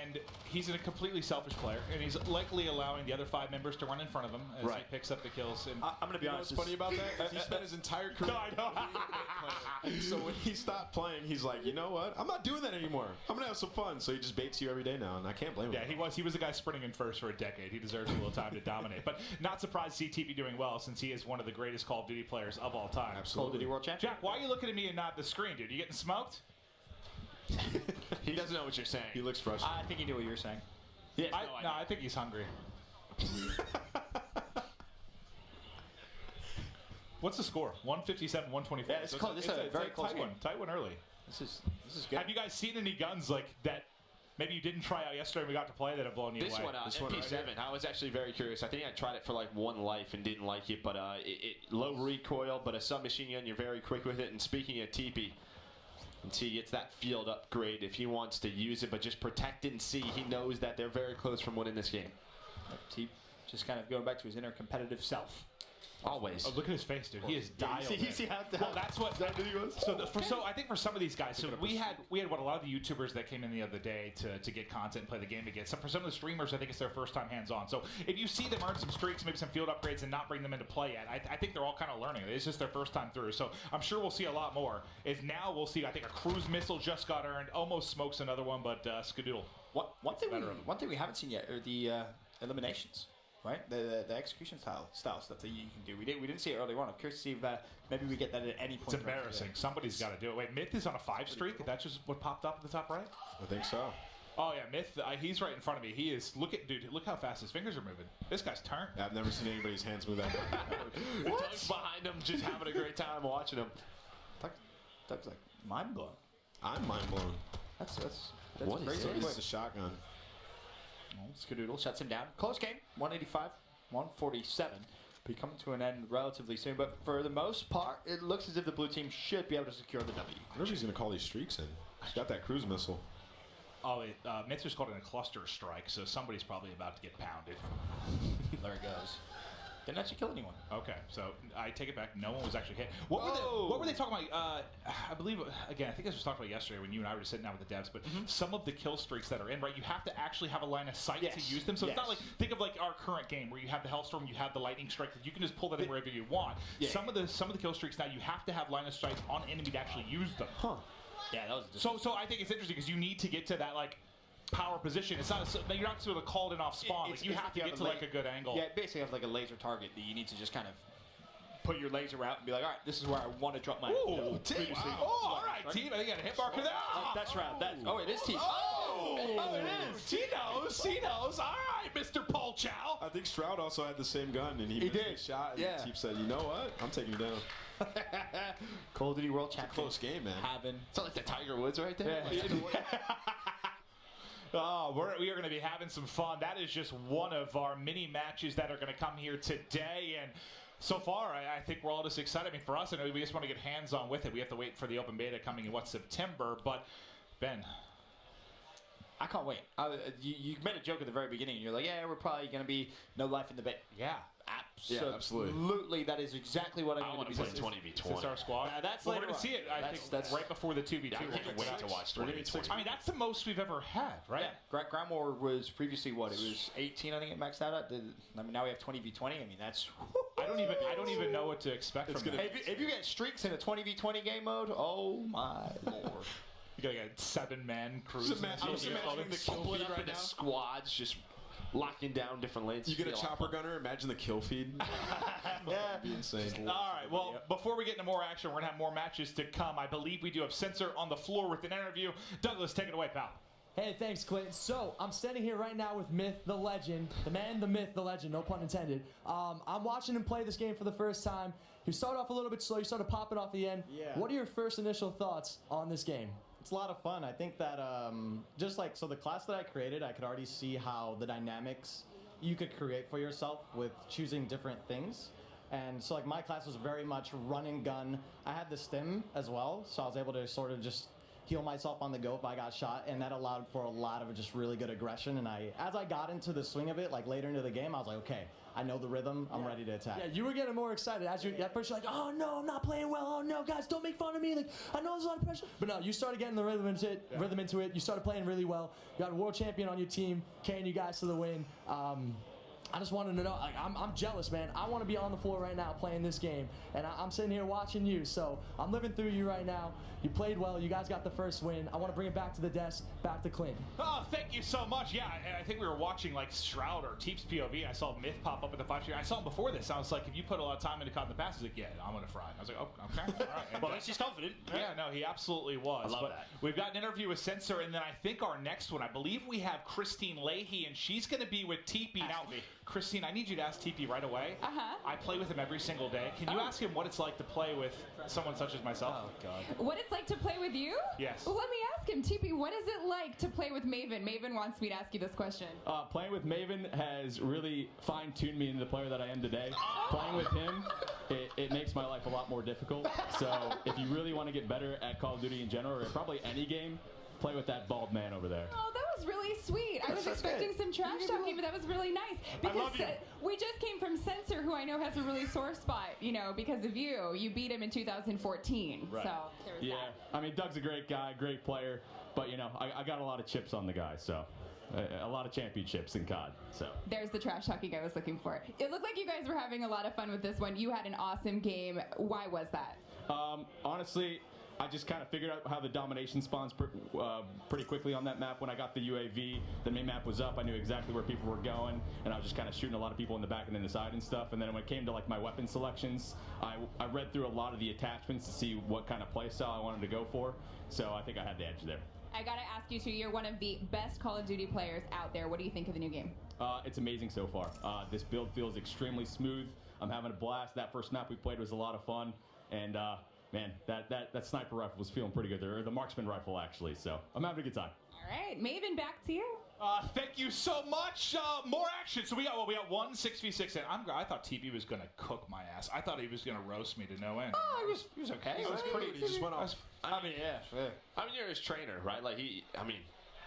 [SPEAKER 2] And he's a completely selfish player, and he's likely allowing the other 5 members to run in front of him as he picks up the kills. And
[SPEAKER 3] I'm going to be honest.
[SPEAKER 7] What's funny about that? He spent his entire career.
[SPEAKER 2] No, I know.
[SPEAKER 7] So when he stopped playing, he's like, you know what? I'm not doing that anymore. I'm going to have some fun. So he just baits you every day now, and I can't blame him.
[SPEAKER 2] Yeah, he was the guy sprinting in first for a decade. He deserves a little time to dominate. But not surprised to see TP doing well since he is one of the greatest Call of Duty players of all time.
[SPEAKER 3] Call of Duty World Champion.
[SPEAKER 2] Jack, why are you looking at me and not the screen, dude? You getting smoked?
[SPEAKER 8] He doesn't know what you're saying.
[SPEAKER 7] He looks frustrated.
[SPEAKER 3] I think he knew what you were saying.
[SPEAKER 8] Yes,
[SPEAKER 2] I think he's hungry. What's the score? 157, 124.
[SPEAKER 3] Yeah, it's a very close game.
[SPEAKER 2] Tight one early.
[SPEAKER 3] This is good.
[SPEAKER 2] Have you guys seen any guns like that maybe you didn't try out yesterday and we got to play that have blown you
[SPEAKER 8] This
[SPEAKER 2] away?
[SPEAKER 8] one, MP7, I was actually very curious. I think I tried it for like one life and didn't like it, but it low recoil, but a submachine gun, you're very quick with it. And speaking of TP, until he gets that field upgrade, if he wants to use it, but just protect and see, he knows that they're very close from winning this game.
[SPEAKER 3] He just kind of going back to his inner competitive self.
[SPEAKER 8] Always.
[SPEAKER 2] Oh, look at his face, dude. He is dialed.
[SPEAKER 3] You see how
[SPEAKER 2] well, that's what. So I think for some of these guys, so we had what a lot of the YouTubers that came in the other day to get content and play the game again. So for some of the streamers, I think it's their first time hands-on. So if you see them earn some streaks, maybe some field upgrades, and not bring them into play yet, I think they're all kind of learning. It's just their first time through. So I'm sure we'll see a lot more. Is now we'll see. I think a cruise missile just got earned. Almost smokes another one, but Skadoodle.
[SPEAKER 3] One thing we haven't seen yet are the eliminations. Right, the execution style stuff that you can do. We didn't see it earlier on. I'm curious to see if maybe we get that at any point.
[SPEAKER 2] It's embarrassing. Somebody's got to do it. Wait, Myth is on a 5 streak. That's just what popped up at the top right.
[SPEAKER 7] I think so.
[SPEAKER 2] Oh yeah, Myth. He's right in front of me. He is. Look how fast his fingers are moving. This guy's turned.
[SPEAKER 7] I've never seen anybody's hands move that quick.
[SPEAKER 8] Doug's behind him, just having a great time watching him.
[SPEAKER 3] Doug's like mind blown.
[SPEAKER 7] I'm mind blown.
[SPEAKER 3] That's
[SPEAKER 8] What is
[SPEAKER 3] crazy.
[SPEAKER 8] this?
[SPEAKER 7] It's a shotgun.
[SPEAKER 3] Skadoodle shuts him down. Close game, 185, 147. Be coming to an end relatively soon, but for the most part, it looks as if the blue team should be able to secure the W.
[SPEAKER 7] I wonder if he's going to call these streaks in. He's got that cruise missile.
[SPEAKER 2] Oh, Myth just called it a cluster strike, so somebody's probably about to get pounded.
[SPEAKER 3] There it goes. Didn't actually kill anyone.
[SPEAKER 2] Okay, so I take it back. No one was actually hit. What were they talking about? I believe, again, I think this was talked about yesterday when you and I were just sitting down with the devs, but some of the kill streaks that are in, right, you have to actually have a line of sight to use them. So it's not like, think of like our current game where you have the Hellstorm, you have the Lightning Strike, that you can just pull that in wherever you want. Yeah. Some of the kill streaks now, you have to have line of sight on enemy to actually use them.
[SPEAKER 3] Huh. Yeah, that was
[SPEAKER 2] so I think it's interesting because you need to get to that, like, power position. It's not you're not sort of called in off spawn. You have to get to like a good angle.
[SPEAKER 3] Yeah, basically have like a laser target that you need to just kind of put your laser out and be like, all right, this is where I want to drop my.
[SPEAKER 2] Ooh, team! Wow. Oh, all right, team. I think I got a hit marker there.
[SPEAKER 3] That's right. It is team.
[SPEAKER 2] It is. He knows. All right, Mr. Paul Chow.
[SPEAKER 7] I think Stroud also had the same gun, and he missed
[SPEAKER 3] did.
[SPEAKER 7] his shot. And Teep said, "You know what? I'm taking you down."
[SPEAKER 3] Call of Duty World Champion.
[SPEAKER 7] Close game, man.
[SPEAKER 8] It's not like the Tiger Woods right there.
[SPEAKER 3] Yeah.
[SPEAKER 2] Oh, we are going to be having some fun. That is just one of our mini matches that are going to come here today. And so far, I think we're all just excited. I mean, for us, I know we just want to get hands-on with it. We have to wait for the open beta coming in, September? But, Ben.
[SPEAKER 3] I can't wait. You made a joke at the very beginning. You're like, yeah, we're probably going to be no life in the beta.
[SPEAKER 2] Yeah.
[SPEAKER 3] Absolutely. That is exactly what I'm going to be
[SPEAKER 8] saying. 20v20.
[SPEAKER 2] Is this our squad?
[SPEAKER 3] That's
[SPEAKER 2] we're
[SPEAKER 3] later
[SPEAKER 2] going to see it, I think,
[SPEAKER 3] that's
[SPEAKER 2] right before the 2v2.
[SPEAKER 8] I can't wait to watch 20v20.
[SPEAKER 2] I mean, that's the most we've ever had, right?
[SPEAKER 3] Yeah. Ground War was previously what? It was 18, I think it maxed out at. I mean, now we have 20v20. I mean, that's...
[SPEAKER 2] I don't even know what to expect from that.
[SPEAKER 3] If you get streaks in a 20v20 game mode, oh my lord.
[SPEAKER 2] You got like a 7-man cruise.
[SPEAKER 8] I'm just imagining the kill feed right now. Squads just locking down different lanes.
[SPEAKER 7] You get a chopper gunner, imagine the kill feed. That'd be insane.
[SPEAKER 2] All right, well, before we get into more action, we're going to have more matches to come. I believe we do have Censor on the floor with an interview. Douglas, take it away, pal.
[SPEAKER 9] Hey, thanks, Clinton. So, I'm standing here right now with Myth, the legend. The man, the myth, the legend, no pun intended. I'm watching him play this game for the first time. You started off a little bit slow. You started popping off the end.
[SPEAKER 10] Yeah.
[SPEAKER 9] What are your first initial thoughts on this game?
[SPEAKER 10] It's a lot of fun. I think that so the class that I created, I could already see how the dynamics you could create for yourself with choosing different things. And so like my class was very much run and gun. I had the stim as well, so I was able to sort of just heal myself on the go if I got shot, and that allowed for a lot of just really good aggression. And as I got into the swing of it, like later into the game, I was like, okay, I know the rhythm. I'm ready to attack.
[SPEAKER 9] Yeah, you were getting more excited. At first, you're like, oh no, I'm not playing well. Oh no, guys, don't make fun of me. Like, I know there's a lot of pressure. But no, you started getting the rhythm into it. You started playing really well. You got a world champion on your team, carrying you guys to the win. I just wanted to know, like, I'm jealous, man. I want to be on the floor right now playing this game, and I'm sitting here watching you, so I'm living through you right now. You played well. You guys got the first win. I want to bring it back to the desk, back to Clinton.
[SPEAKER 2] Oh, thank you so much. Yeah, I think we were watching like Shroud or Teep's POV. I saw Myth pop up at the 5-shooter. I saw him before this. I was like, if you put a lot of time into cutting the passes, like, yeah, I'm gonna fry. I was like, oh, okay, all right. And
[SPEAKER 3] Well, at least he's confident.
[SPEAKER 2] yeah, no, he absolutely was.
[SPEAKER 3] I love
[SPEAKER 2] But
[SPEAKER 3] that.
[SPEAKER 2] We've got an interview with Censor, and then I think our next one, I believe we have Christine Leahy, and she's going to be with TP. Now,
[SPEAKER 3] to be.
[SPEAKER 2] Christine, I need you to ask TP right away.
[SPEAKER 11] Uh-huh.
[SPEAKER 2] I play with him every single day. Can you ask him what it's like to play with someone such as myself? Oh, God.
[SPEAKER 11] What it's like to play with you?
[SPEAKER 2] Yes.
[SPEAKER 11] Well, let me ask him, TP, what is it like to play with Maven? Maven wants me to ask you this question.
[SPEAKER 12] Playing with Maven has really fine-tuned me into the player that I am today. Playing with him, it makes my life a lot more difficult. So if you really want to get better at Call of Duty in general, or probably any game, play with that bald man over there.
[SPEAKER 11] Oh, that was really sweet. I was expecting some trash talking, but that was really nice. Because
[SPEAKER 2] love you.
[SPEAKER 11] we just came from Censor, who I know has a really sore spot, you know, because of you. You beat him in 2014.
[SPEAKER 12] Right.
[SPEAKER 11] So there was
[SPEAKER 12] Yeah,
[SPEAKER 11] that.
[SPEAKER 12] I mean, Doug's a great guy, great player, but, you know, I got a lot of chips on the guy, so a lot of championships in COD, so.
[SPEAKER 11] There's the trash talking I was looking for. It looked like you guys were having a lot of fun with this one. You had an awesome game. Why was that?
[SPEAKER 12] Honestly, I just kind of figured out how the domination spawns pretty quickly on that map. When I got the UAV, the main map was up. I knew exactly where people were going, and I was just kind of shooting a lot of people in the back and in the side and stuff. And then when it came to like my weapon selections, I read through a lot of the attachments to see what kind of play style I wanted to go for. So I think I had the edge there.
[SPEAKER 11] I gotta ask you too, you're one of the best Call of Duty players out there. What do you think of the new game?
[SPEAKER 12] It's amazing so far. This build feels extremely smooth. I'm having a blast. That first map we played was a lot of fun, and man, that sniper rifle was feeling pretty good there, or the marksman rifle actually. So I'm having a good time.
[SPEAKER 11] All right, Maven, back to you.
[SPEAKER 2] Thank you so much. More action. So we got one 6v6, and I thought TP was gonna cook my ass. I thought he was gonna roast me to no end.
[SPEAKER 3] Oh, he was okay.
[SPEAKER 7] It was pretty. He just went off.
[SPEAKER 3] I mean, yeah.
[SPEAKER 8] I mean, you're his trainer, right? Like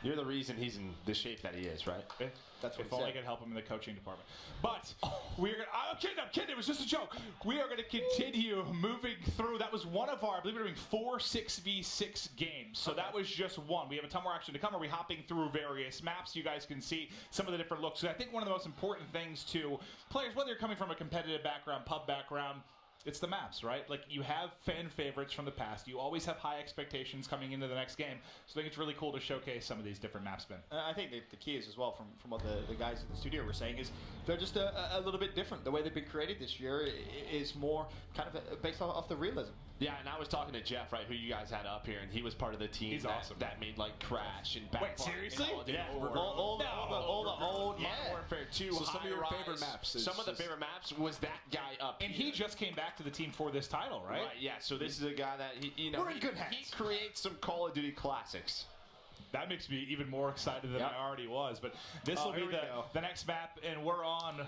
[SPEAKER 8] you're the reason he's in the shape that he is, right?
[SPEAKER 2] That's what if only I could help him in the coaching department. But we're gonna. I'm kidding. It was just a joke. We are gonna continue moving through. That was one of our, I believe we're doing 4 6v6 games. So that was just one. We have a ton more action to come. Are we hopping through various maps? You guys can see some of the different looks. So I think one of the most important things to players, whether you're coming from a competitive background, pub background, it's the maps, right? Like, you have fan favorites from the past. You always have high expectations coming into the next game. So I think it's really cool to showcase some of these different maps, Ben.
[SPEAKER 3] I think the key is as well, from what the guys in the studio were saying, is they're just a little bit different. The way they've been created this year is more kind of based off the realism.
[SPEAKER 8] Yeah, and I was talking to Jeff, right, who you guys had up here, and he was part of the team that made like Crash and Backfire.
[SPEAKER 2] Wait, seriously?
[SPEAKER 8] Yeah.
[SPEAKER 3] All the old,
[SPEAKER 8] Modern Warfare 2.
[SPEAKER 7] So some of your
[SPEAKER 8] High
[SPEAKER 7] favorite
[SPEAKER 8] Rise,
[SPEAKER 7] maps.
[SPEAKER 8] Some of the favorite maps was that guy up
[SPEAKER 2] And
[SPEAKER 8] here.
[SPEAKER 2] he just came back to the team for this title, right?
[SPEAKER 8] Right, yeah. So this is a guy that
[SPEAKER 3] We're in good hands.
[SPEAKER 8] He creates some Call of Duty classics.
[SPEAKER 2] That makes me even more excited than I already was. But this will be the next map, and we're on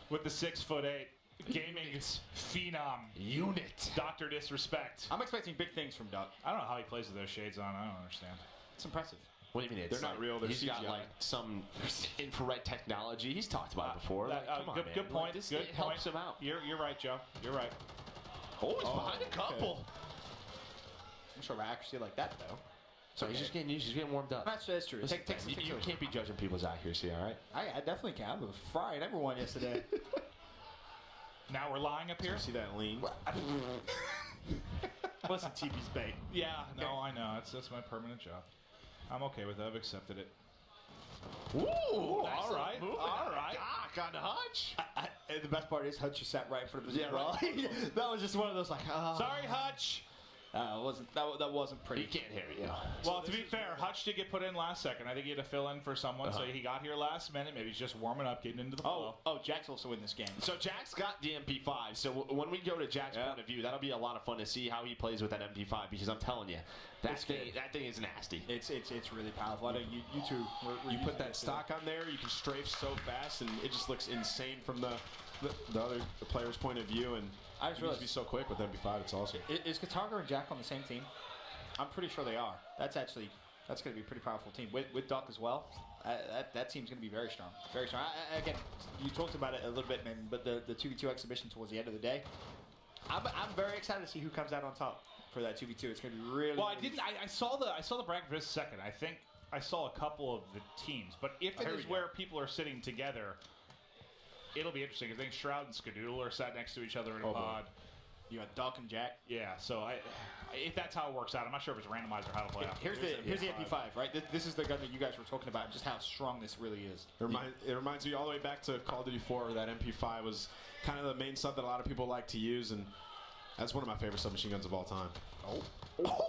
[SPEAKER 2] with the 6'8" gaming phenom
[SPEAKER 8] unit.
[SPEAKER 2] Dr. Disrespect.
[SPEAKER 3] I'm expecting big things from Doug.
[SPEAKER 2] I don't know how he plays with those shades on. I don't understand.
[SPEAKER 3] It's impressive.
[SPEAKER 8] What do you mean?
[SPEAKER 7] They're not real. They're
[SPEAKER 8] He's got
[SPEAKER 7] CGI.
[SPEAKER 8] like some infrared technology. He's talked about it before. Like, come on, man.
[SPEAKER 2] Good point.
[SPEAKER 8] This
[SPEAKER 2] Good
[SPEAKER 8] it
[SPEAKER 2] point.
[SPEAKER 8] helps him out.
[SPEAKER 2] You're right, Joe. You're right.
[SPEAKER 8] Oh, he's behind a couple.
[SPEAKER 3] I'm sure I actually like that though.
[SPEAKER 8] So he's just getting warmed up.
[SPEAKER 3] That's true.
[SPEAKER 8] Listen,
[SPEAKER 3] Take some
[SPEAKER 8] you can't be judging people's accuracy, all right?
[SPEAKER 3] I definitely can. I was frying everyone yesterday.
[SPEAKER 2] Now we're lying up here.
[SPEAKER 7] See that lean?
[SPEAKER 3] Listen, TP's bait.
[SPEAKER 2] Yeah, no, I know. That's my permanent job. I'm okay with it. I've accepted it.
[SPEAKER 8] Ooh,
[SPEAKER 2] all right. All right.
[SPEAKER 8] Doc on the Hutch.
[SPEAKER 3] And the best part is Hutch just sat right in front of us. Yeah, right. That was just one of those like,
[SPEAKER 2] Sorry, Hutch.
[SPEAKER 3] That wasn't pretty.
[SPEAKER 8] He can't hear you.
[SPEAKER 2] Well, to be fair, Hutch did get put in last second. I think he had to fill in for someone, so he got here last minute. Maybe he's just warming up, getting into the flow.
[SPEAKER 3] Oh, Jack's also in this game.
[SPEAKER 8] So Jack's got the MP5. So when we go to Jack's point of view, that'll be a lot of fun to see how he plays with that MP5. Because I'm telling you, that thing is nasty.
[SPEAKER 3] It's really powerful. I know you two.
[SPEAKER 7] You put that stock on there, you can strafe so fast, and it just looks insane from the other player's point of view. And
[SPEAKER 3] I just
[SPEAKER 7] you just be so quick with MP5. It's awesome.
[SPEAKER 3] Is Katarga and Jack on the same team? I'm pretty sure they are. That's going to be a pretty powerful team with Doc as well. That team's going to be very strong. Very strong. Again, you talked about it a little bit, man, but the 2v2 exhibition towards the end of the day, I'm very excited to see who comes out on top for that 2v2. It's going to be really.
[SPEAKER 2] Well, I saw the bracket for just a second. I think I saw a couple of the teams, but if it is where people are sitting together, it'll be interesting. I think Shroud and Skadoodle are sat next to each other in a
[SPEAKER 3] Oh, boy.
[SPEAKER 2] pod.
[SPEAKER 3] You got Doc and Jack.
[SPEAKER 2] Yeah, so if that's how it works out, I'm not sure if it's randomized or how to play out.
[SPEAKER 3] Here's the MP5, right? This is the gun that you guys were talking about, just how strong this really is.
[SPEAKER 7] It reminds me all the way back to Call of Duty 4, where that MP5 was kind of the main sub that a lot of people like to use, and that's one of my favorite submachine guns of all time.
[SPEAKER 8] There you go.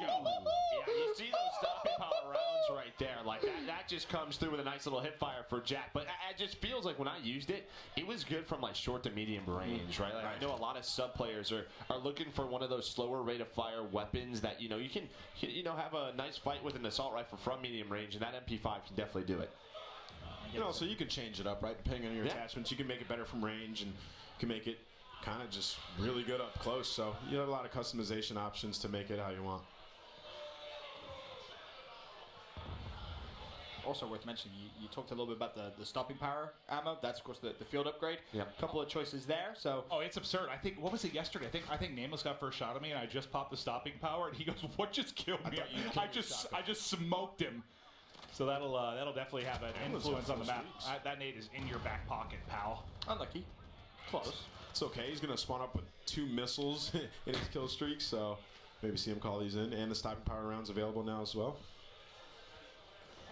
[SPEAKER 8] Yeah, you see those stopping power rounds right there. Like that just comes through with a nice little hip fire for Jack. But it just feels like when I used it, it was good from like short to medium range, right? Like I know a lot of sub players are looking for one of those slower rate of fire weapons that you can have a nice fight with an assault rifle from medium range, and that MP5 can definitely do it.
[SPEAKER 7] So you can change it up, right? Depending on your attachments, you can make it better from range, and you can make it kind of just really good up close. So you have a lot of customization options to make it how you want.
[SPEAKER 3] Also worth mentioning, you talked a little bit about the stopping power ammo. That's, of course, the field upgrade.
[SPEAKER 8] Yeah.
[SPEAKER 3] A couple of choices there. So.
[SPEAKER 2] Oh, it's absurd. I think, what was it yesterday? I think Nameless got first shot at me, and I just popped the stopping power, and he goes, "What just killed me?" I just smoked him. So that'll definitely have an influence on the map. That nade is in your back pocket, pal.
[SPEAKER 3] Unlucky. Close.
[SPEAKER 7] It's okay. He's going to spawn up with 2 missiles in his kill streak, so maybe see him call these in. And the stopping power rounds available now as well.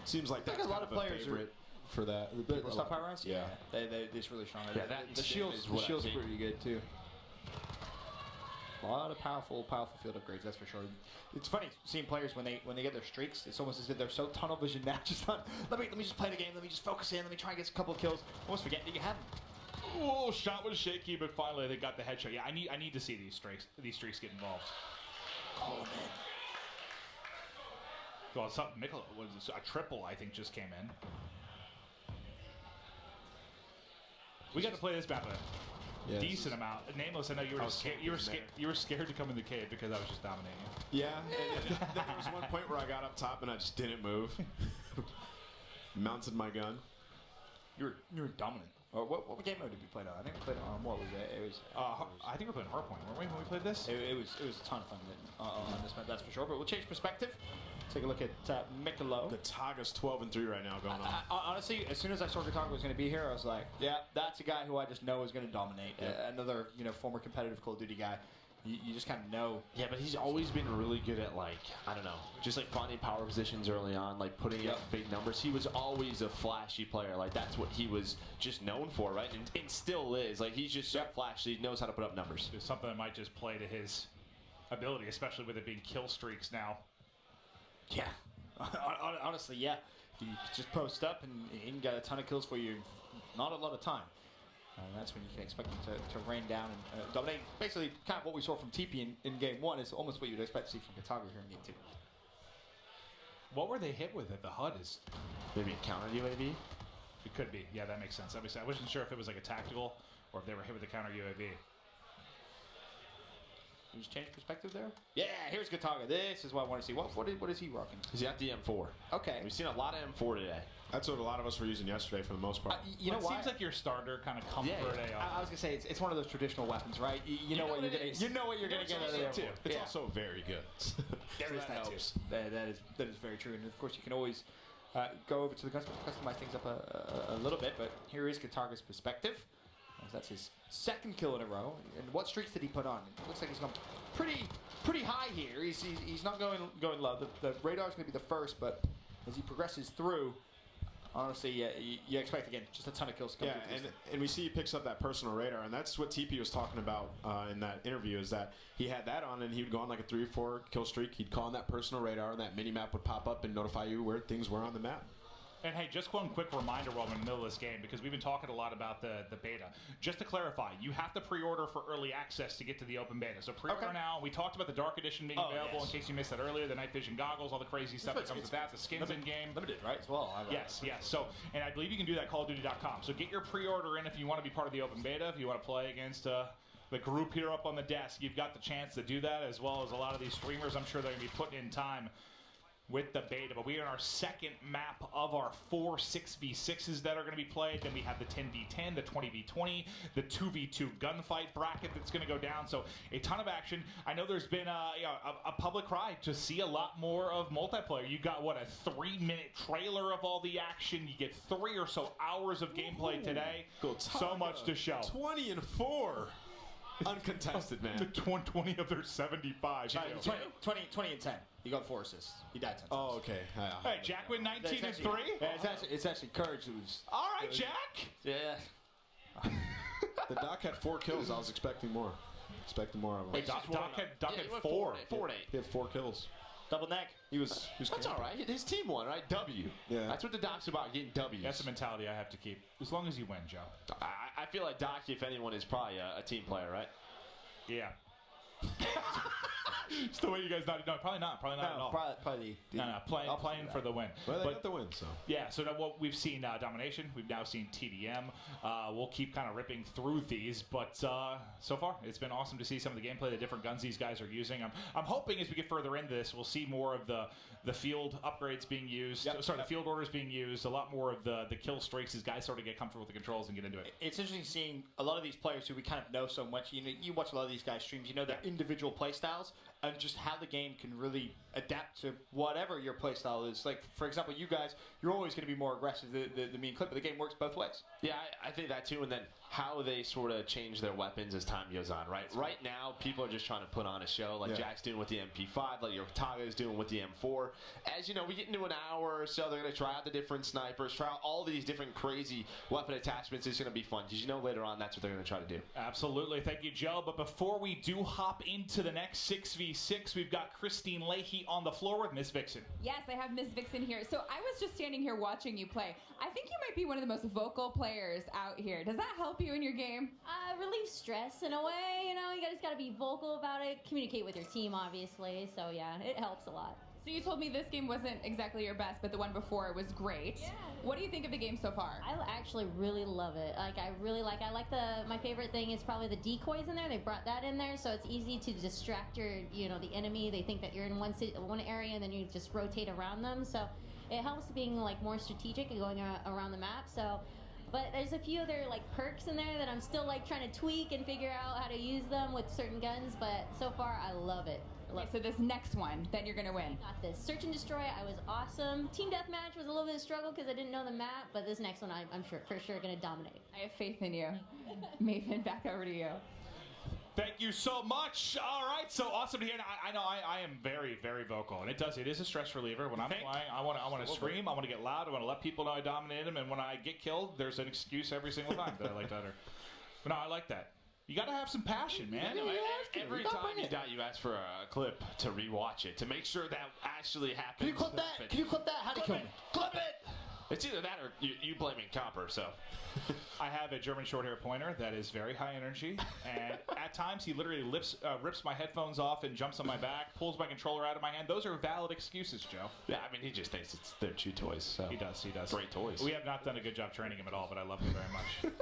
[SPEAKER 7] Seems like that's
[SPEAKER 3] a lot of players
[SPEAKER 7] favorite for that.
[SPEAKER 3] The stop power rounds?
[SPEAKER 7] Yeah.
[SPEAKER 3] They're just really strong.
[SPEAKER 8] Yeah,
[SPEAKER 3] the shield's pretty good, too. A lot of powerful field upgrades, that's for sure. It's funny seeing players when they get their streaks. It's almost as if they're so tunnel vision now. Just on, let me just play the game. Let me just focus in. Let me try and get a couple of kills. Almost forget that you have them.
[SPEAKER 2] Oh, shot was shaky, but finally they got the headshot. Yeah, I need to see these streaks get involved.
[SPEAKER 3] Oh man.
[SPEAKER 2] Well, Mikkel was a triple, I think, just came in. We got to play this map a decent amount. Nameless, I know you were scared to come in the cave because I was just dominating you.
[SPEAKER 7] Yeah, and there was one point where I got up top and I just didn't move. Mounted my gun.
[SPEAKER 3] You were dominant. What game mode did we play on? I think we played on what was it? It was.
[SPEAKER 2] I think we played Hardpoint, weren't we, when we played this?
[SPEAKER 3] It was a ton of fun on this map, that's for sure. But we'll change perspective. Take a look at Mikolo.
[SPEAKER 7] Gataga's 12-3 right now going on.
[SPEAKER 3] Honestly, as soon as I saw Gataga was going to be here, I was like, yeah, that's a guy who I just know is going to dominate. Another former competitive Call of Duty guy. You just kind of know.
[SPEAKER 8] Yeah, but he's always been really good at, like, I don't know, just like finding power positions early on, like putting up big numbers. He was always a flashy player. Like, that's what he was just known for, right? And still is. Like, he's just so flashy. He knows how to put up numbers.
[SPEAKER 2] It's something that might just play to his ability, especially with it being kill streaks now.
[SPEAKER 3] Yeah. Honestly, yeah. You just post up and he can get a ton of kills for you. Not a lot of time. That's when you can expect him to rain down and dominate. Basically, kind of what we saw from TP in Game 1 is almost what you'd expect to see from Gataga here in Game 2.
[SPEAKER 2] What were they hit with at the HUD? Is
[SPEAKER 8] maybe a counter UAV?
[SPEAKER 2] It could be. Yeah, that makes sense. I wasn't sure if it was like a tactical or if they were hit with a counter UAV.
[SPEAKER 3] You just change perspective there? Yeah, here's Gataga. This is what I want to see. What is he rocking?
[SPEAKER 8] He's got the M4.
[SPEAKER 3] Okay.
[SPEAKER 8] We've seen a lot of M4 today.
[SPEAKER 7] That's what a lot of us were using yesterday for the most part.
[SPEAKER 3] You know
[SPEAKER 2] it seems like your starter kind of comfort AR.
[SPEAKER 3] I was gonna say it's one of those traditional weapons, right? You know what you're gonna get out of there.
[SPEAKER 7] It's also very good.
[SPEAKER 3] There is that too. That is very true, and of course you can always go over to the customize things up a little bit. But here is Gataga's perspective. That's his second kill in a row. And what streaks did he put on? It looks like he's gone pretty high here. He's not going low. The radar is going to be the first, but as he progresses through, honestly, you expect again just a ton of kills to come through.
[SPEAKER 7] And we see he picks up that personal radar, and that's what TP was talking about in that interview. Is that he had that on, and he would go on like a 3 or 4 kill streak. He'd call on that personal radar, and that mini map would pop up and notify you where things were on the map.
[SPEAKER 2] And hey, just one quick reminder while we're in the middle of this game, because we've been talking a lot about the beta. Just to clarify, you have to pre-order for early access to get to the open beta. So pre-order now. We talked about the Dark Edition being available in case you missed that earlier, the night vision goggles, all the crazy stuff that comes with that, the skins in-game.
[SPEAKER 3] Limited, right, as well?
[SPEAKER 2] Yes. So, and I believe you can do that at CallOfDuty.com. So get your pre-order in if you want to be part of the open beta, if you want to play against the group here up on the desk. You've got the chance to do that, as well as a lot of these streamers. I'm sure they're going to be putting in time. with the beta. But we are in our second map of our 4 6v6s that are going to be played. Then we have the 10v10, the 20v20, the 2v2 gunfight bracket that's going to go down. So a ton of action. I know there's been a public cry to see a lot more of multiplayer. You got, what, a 3-minute trailer of all the action. You get 3 or so hours of gameplay today. So much to show.
[SPEAKER 7] 20-4. Uncontested, man.
[SPEAKER 2] The 20 of their 75.
[SPEAKER 3] 20 and 10. He got 4 assists. He died 10 times.
[SPEAKER 7] Oh, okay.
[SPEAKER 2] Hey, Jack went 19 and 3.
[SPEAKER 3] Yeah, it's actually Courage who's.
[SPEAKER 2] All right, Jack.
[SPEAKER 3] Yeah.
[SPEAKER 7] The Doc had 4 kills. I was expecting more. Expecting more of him.
[SPEAKER 2] Wait, Doc had 4.
[SPEAKER 8] 4-8.
[SPEAKER 7] He had 4 kills.
[SPEAKER 3] Double neck.
[SPEAKER 7] He was
[SPEAKER 8] That's all right. His team won, right? W.
[SPEAKER 7] Yeah.
[SPEAKER 8] That's what the Doc's about, getting W's.
[SPEAKER 2] That's the mentality I have to keep. As long as you win, Joe.
[SPEAKER 8] I feel like Doc, if anyone, is probably a team player, right?
[SPEAKER 2] Yeah. It's the way you guys not. No, probably not. Probably not at all.
[SPEAKER 3] Probably.
[SPEAKER 2] Playing for the win.
[SPEAKER 7] Well, they got the win, so.
[SPEAKER 2] Yeah, so what we've seen Domination. We've now seen TDM. We'll keep kind of ripping through these, but so far it's been awesome to see some of the gameplay, the different guns these guys are using. I'm hoping as we get further into this, we'll see more of the field upgrades being used. The field orders being used. A lot more of the kill streaks as guys sort of get comfortable with the controls and get into it.
[SPEAKER 3] It's interesting seeing a lot of these players who we kind of know so much. You watch a lot of these guys' streams. You know their individual play styles and just how the game can really adapt to whatever your play style is. Like, for example, you guys, you're always going to be more aggressive than me and Clip, but the game works both ways.
[SPEAKER 8] Yeah, I think that too, and then how they sort of change their weapons as time goes on, right? Right now, people are just trying to put on a show, like Jack's doing with the MP5, like Yotaga is doing with the M4. As you know, we get into an hour or so, they're going to try out the different snipers, try out all these different crazy weapon attachments. It's going to be fun, because you know later on that's what they're going to try to do.
[SPEAKER 2] Absolutely. Thank you, Joe. But before we do hop into the next 6v6, we've got Christine Leahy on the floor with Miss Vixen.
[SPEAKER 11] Yes, I have Miss Vixen here. So I was just standing here watching you play. I think you might be one of the most vocal players out here. Does that help you in your game?
[SPEAKER 13] Relieve stress in a way. You know, you just got to be vocal about it. Communicate with your team, obviously. So yeah, it helps a lot.
[SPEAKER 11] So you told me this game wasn't exactly your best, but the one before was great. Yeah. What do you think of the game so far?
[SPEAKER 13] I actually really love it. I like my favorite thing is probably the decoys in there. They brought that in there, so it's easy to distract the enemy. They think that you're in one area and then you just rotate around them. So it helps being like more strategic and going around the map. So, but there's a few other like perks in there that I'm still like trying to tweak and figure out how to use them with certain guns. But so far, I love it.
[SPEAKER 11] Okay, so this next one, then you're gonna win.
[SPEAKER 13] Got this. Search and Destroy, I was awesome. Team Deathmatch was a little bit of a struggle because I didn't know the map, but this next one I'm for sure gonna dominate.
[SPEAKER 11] I have faith in you. Maven, back over to you.
[SPEAKER 2] Thank you so much. All right, so awesome to hear. I know I am very, very vocal, and it is a stress reliever. When I'm playing, I want to scream, I want to get loud, I want to let people know I dominated them, and when I get killed, there's an excuse every single time that I like that. But no, I like that. You got to have some passion, man.
[SPEAKER 8] Every time you die, you ask for a clip to rewatch it, to make sure that actually happens.
[SPEAKER 3] Can you clip that? Can you clip that? How'd you kill me? Clip it!
[SPEAKER 8] It's either that or you blaming Copper, so.
[SPEAKER 2] I have a German short hair pointer that is very high energy, and at times he literally rips my headphones off and jumps on my back, pulls my controller out of my hand. Those are valid excuses, Joe.
[SPEAKER 8] Yeah, I mean, he just thinks they're chew toys. So.
[SPEAKER 2] He does.
[SPEAKER 8] Great toys.
[SPEAKER 2] We have not done a good job training him at all, but I love him very much.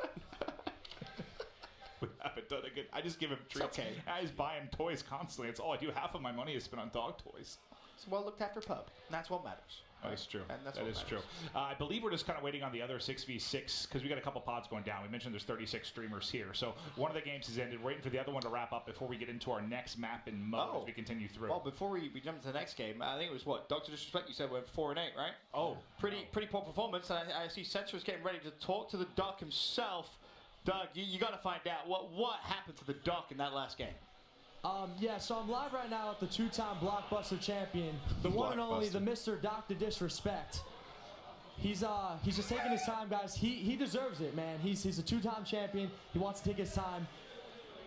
[SPEAKER 2] We haven't done a good. I just give him treats.
[SPEAKER 3] Okay.
[SPEAKER 2] I just buy him toys constantly. It's all I do. Half of my money is spent on dog toys.
[SPEAKER 3] It's a well looked after pub. And that's what matters.
[SPEAKER 2] That is true.
[SPEAKER 3] And that's
[SPEAKER 2] that
[SPEAKER 3] what
[SPEAKER 2] is
[SPEAKER 3] matters.
[SPEAKER 2] true. I believe we're just kind of waiting on the other 6v6 because we got a couple pods going down. We mentioned there's 36 streamers here. So one of the games is ended. We're waiting for the other one to wrap up before we get into our next map and mode as we continue through.
[SPEAKER 3] Well, before we jump to the next game, I think it was what? Dr. Disrespect, you said we're 4-8, right?
[SPEAKER 2] Oh.
[SPEAKER 3] Pretty poor performance. And I see Sensor's getting ready to talk to the Doc himself. Doug, you got to find out what happened to the Doc in that last game.
[SPEAKER 9] Yeah, so I'm live right now at the 2-time Blockbuster champion, the one and only, the Mr. Dr. Disrespect. He's just taking his time, guys. He deserves it, man. He's a 2-time champion. He wants to take his time.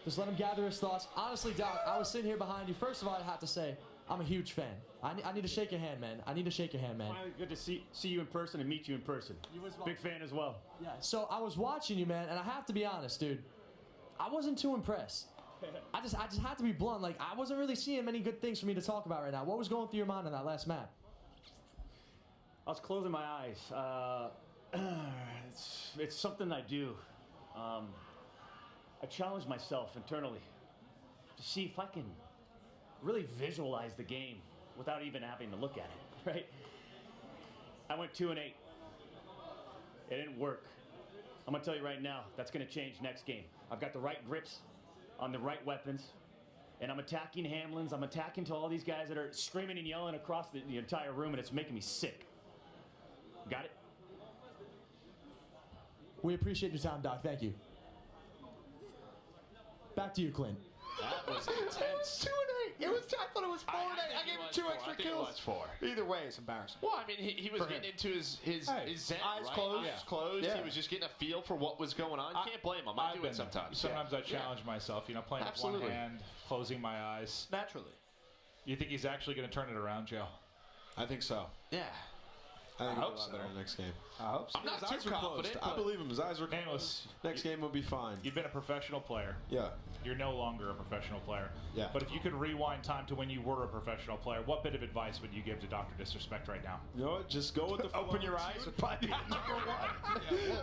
[SPEAKER 9] Just let him gather his thoughts. Honestly, Doc, I was sitting here behind you. First of all, I have to say, I'm a huge fan. I need to shake your hand, man. I need to shake your hand, man.
[SPEAKER 12] Finally, good to see you in person and meet you in person.
[SPEAKER 9] You as well.
[SPEAKER 12] Big fan as well.
[SPEAKER 9] Yeah, so I was watching you, man, and I have to be honest, dude. I wasn't too impressed. I just had to be blunt. Like, I wasn't really seeing many good things for me to talk about right now. What was going through your mind on that last map?
[SPEAKER 12] I was closing my eyes. It's something I do. I challenge myself internally to see if I can really visualize the game without even having to look at
[SPEAKER 14] right? I went 2-8. It didn't work. I'm gonna tell you right now, that's gonna change next game. I've got the right grips on the right weapons, and I'm attacking Hamlins. I'm attacking to all these guys that are screaming and yelling across the entire room, and it's making me sick. Got it?
[SPEAKER 9] We appreciate your time, Doc. Thank you. Back to you, Clint.
[SPEAKER 7] That was
[SPEAKER 3] It was
[SPEAKER 7] intense.
[SPEAKER 3] 2-8. It was. I thought it was 4-8. I gave him 2 extra kills.
[SPEAKER 8] I think it was 4.
[SPEAKER 3] Either way, it's embarrassing.
[SPEAKER 8] Well, I mean, he was getting into his zen,
[SPEAKER 3] Eyes
[SPEAKER 8] right?
[SPEAKER 3] closed.
[SPEAKER 8] Eyes closed.
[SPEAKER 3] Yeah.
[SPEAKER 8] He was just getting a feel for what was going on. Can't blame him. I do it sometimes.
[SPEAKER 2] Sometimes
[SPEAKER 8] Yeah.
[SPEAKER 2] I challenge myself, playing with one
[SPEAKER 8] Absolutely.
[SPEAKER 2] hand, closing my eyes.
[SPEAKER 3] Naturally.
[SPEAKER 2] You think he's actually going to turn it around, Joe?
[SPEAKER 7] I think so.
[SPEAKER 8] Yeah.
[SPEAKER 7] I think
[SPEAKER 8] I
[SPEAKER 7] he'll
[SPEAKER 8] hope
[SPEAKER 7] be a lot
[SPEAKER 8] so.
[SPEAKER 7] better in the next game.
[SPEAKER 3] I hope so.
[SPEAKER 8] I'm not
[SPEAKER 7] His eyes
[SPEAKER 8] too
[SPEAKER 7] were
[SPEAKER 8] confident.
[SPEAKER 7] closed. I believe him. His eyes were closed.
[SPEAKER 2] Nameless.
[SPEAKER 7] Next game will be fine.
[SPEAKER 2] You've been a professional player.
[SPEAKER 7] Yeah.
[SPEAKER 2] You're no longer a professional player.
[SPEAKER 7] Yeah.
[SPEAKER 2] But if you could rewind time to when you were a professional player, what bit of advice would you give to Dr. Disrespect right now?
[SPEAKER 7] You know what? Just go with the flow.
[SPEAKER 3] Open your eyes would probably be number one.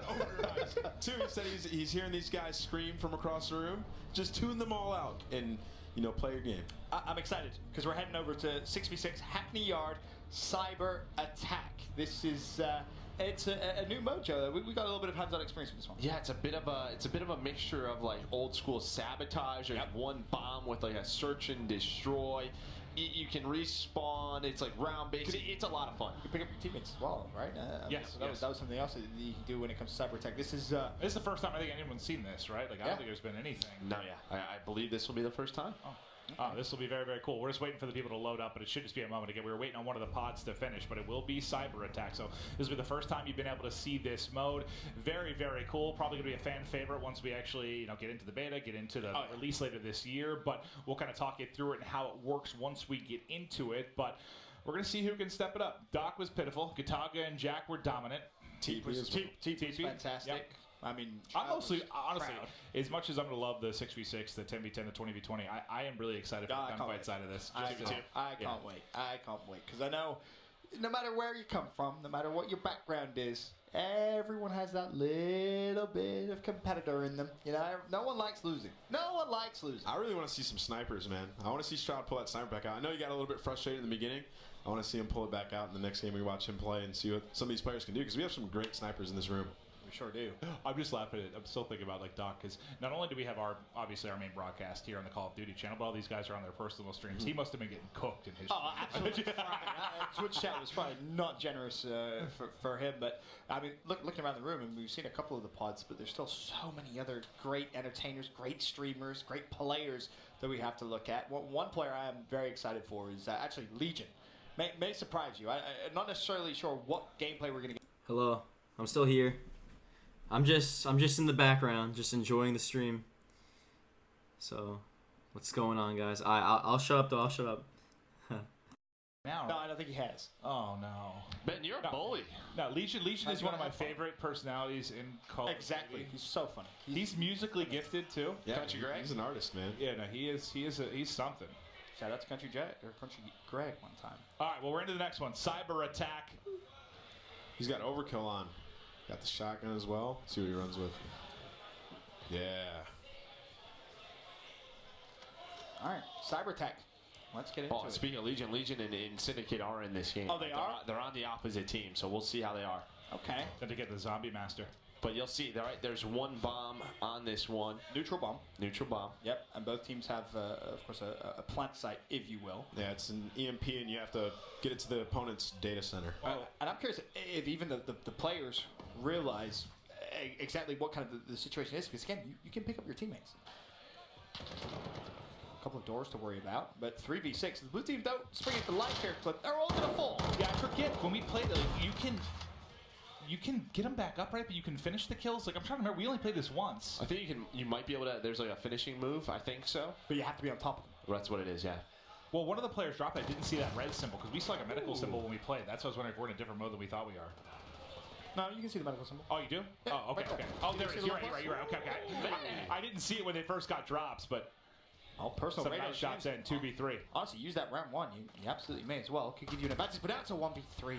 [SPEAKER 7] Open your eyes. 2, he said he's hearing these guys scream from across the room. Just tune them all out and, play your game.
[SPEAKER 3] I'm excited because we're heading over to 6v6 Hackney Yard Cyber Attack. This is it's a new mojo. We got a little bit of hands-on experience with this one.
[SPEAKER 8] Yeah, it's a bit of a mixture of like old school sabotage. There's one bomb with like a search and destroy. You can respawn. It's like round based. It's a lot of fun.
[SPEAKER 3] You can pick up your teammates as well, right?
[SPEAKER 2] Yes,
[SPEAKER 3] That was something else that you can do when it comes to cyber attack. This is
[SPEAKER 2] This is the first time I think anyone's seen this, right? Like I don't think there's been anything.
[SPEAKER 8] No, yeah. I believe this will be the first time.
[SPEAKER 2] This will be very, very cool. We're just waiting for the people to load up, but it should just be a moment. Again, we were waiting on one of the pods to finish, but it will be Cyber Attack. So this will be the first time you've been able to see this mode. Very, very cool. Probably going to be a fan favorite once we actually, get into the beta, get into the release later this year. But we'll kind of talk you through it and how it works once we get into it. But we're going to see who can step it up. Doc was pitiful. Gataga and Jack were dominant.
[SPEAKER 7] TP is
[SPEAKER 3] TP fantastic.
[SPEAKER 2] Yep.
[SPEAKER 3] I mean,
[SPEAKER 2] I'm mostly, honestly,
[SPEAKER 3] proud.
[SPEAKER 2] as much as I'm going to love the 6v6, the 10v10, the 20v20, I am really excited for the gunfight side of this.
[SPEAKER 3] I can't wait. I can't wait because I know no matter where you come from, no matter what your background is, everyone has that little bit of competitor in them. No one likes losing. No one likes losing.
[SPEAKER 7] I really want to see some snipers, man. I want to see Stroud pull that sniper back out. I know you got a little bit frustrated in the beginning. I want to see him pull it back out in the next game we watch him play and see what some of these players can do because we have some great snipers in this room.
[SPEAKER 3] We sure do.
[SPEAKER 2] I'm just laughing at it. I'm still thinking about Doc because not only do we have obviously our main broadcast here on the Call of Duty channel, but all these guys are on their personal streams. He must have been getting cooked in his.
[SPEAKER 3] Oh, absolutely. Twitch chat was probably not generous for him, but I mean, looking around the room, and we've seen a couple of the pods, but there's still so many other great entertainers, great streamers, great players that we have to look at. One player I am very excited for is actually Legion. May surprise you. I'm not necessarily sure what gameplay we're gonna get.
[SPEAKER 6] Hello, I'm still here. I'm just in the background, just enjoying the stream. So, what's going on, guys? I'll shut up though. I'll shut up.
[SPEAKER 2] Now.
[SPEAKER 3] No, I don't think he has.
[SPEAKER 2] Oh no.
[SPEAKER 8] Ben, you're a bully.
[SPEAKER 2] No, Legion is one of my favorite personalities in Call of Duty.
[SPEAKER 3] Exactly. He's so funny.
[SPEAKER 2] He's musically gifted too.
[SPEAKER 7] Yeah,
[SPEAKER 8] Country Greg.
[SPEAKER 7] He's an artist, man.
[SPEAKER 2] Yeah, no, he's something.
[SPEAKER 3] Shout out to Country Greg one time.
[SPEAKER 2] All right, well we're into the next one. Cyber Attack.
[SPEAKER 7] He's got overkill on. Got the shotgun as well. See what he runs with. Yeah.
[SPEAKER 3] All right, Cyber Attack. Let's get into it.
[SPEAKER 8] Speaking of Legion and Syndicate are in this game.
[SPEAKER 3] Oh, they are?
[SPEAKER 8] They're on the opposite team, so we'll see how they are.
[SPEAKER 3] Okay.
[SPEAKER 2] Then to get the Zombie Master.
[SPEAKER 8] But you'll see, there's one bomb on this one.
[SPEAKER 3] Neutral bomb.
[SPEAKER 8] Neutral bomb.
[SPEAKER 3] Yep, and both teams have, of course, a plant site, if you will.
[SPEAKER 7] Yeah, it's an EMP, and you have to get it to the opponent's data center.
[SPEAKER 3] And I'm curious if even the players realize exactly what kind of the situation is, because again, you can pick up your teammates. A couple of doors to worry about, but 3v6, the blue team don't spring it to life here, but they're all gonna fall.
[SPEAKER 2] Yeah, I forget when we played, you can get them back up, right? But you can finish the kills. Like I'm trying to remember, we only played this once.
[SPEAKER 8] I think you might be able to. There's like a finishing move. I think so.
[SPEAKER 3] But you have to be on top of them.
[SPEAKER 8] That's what it is. Yeah.
[SPEAKER 2] Well, one of the players dropped it. I didn't see that red symbol because we saw like a medical symbol when we played. That's why I was wondering if we're in a different mode than we thought we are.
[SPEAKER 3] No, you can see the medical symbol.
[SPEAKER 2] Oh, you do?
[SPEAKER 3] Yeah,
[SPEAKER 2] oh, okay,
[SPEAKER 3] right there.
[SPEAKER 2] okay. Oh,
[SPEAKER 3] You
[SPEAKER 2] there
[SPEAKER 3] see
[SPEAKER 2] it is.
[SPEAKER 3] the
[SPEAKER 2] You're right.
[SPEAKER 3] little
[SPEAKER 2] You're right. Okay, okay. I didn't see it when they first got drops, but
[SPEAKER 3] personal
[SPEAKER 2] some
[SPEAKER 3] radar
[SPEAKER 2] nice shots in 2v3.
[SPEAKER 3] Honestly, use that round one. You absolutely may as well. Could give you an advantage, but now it's a 1v3.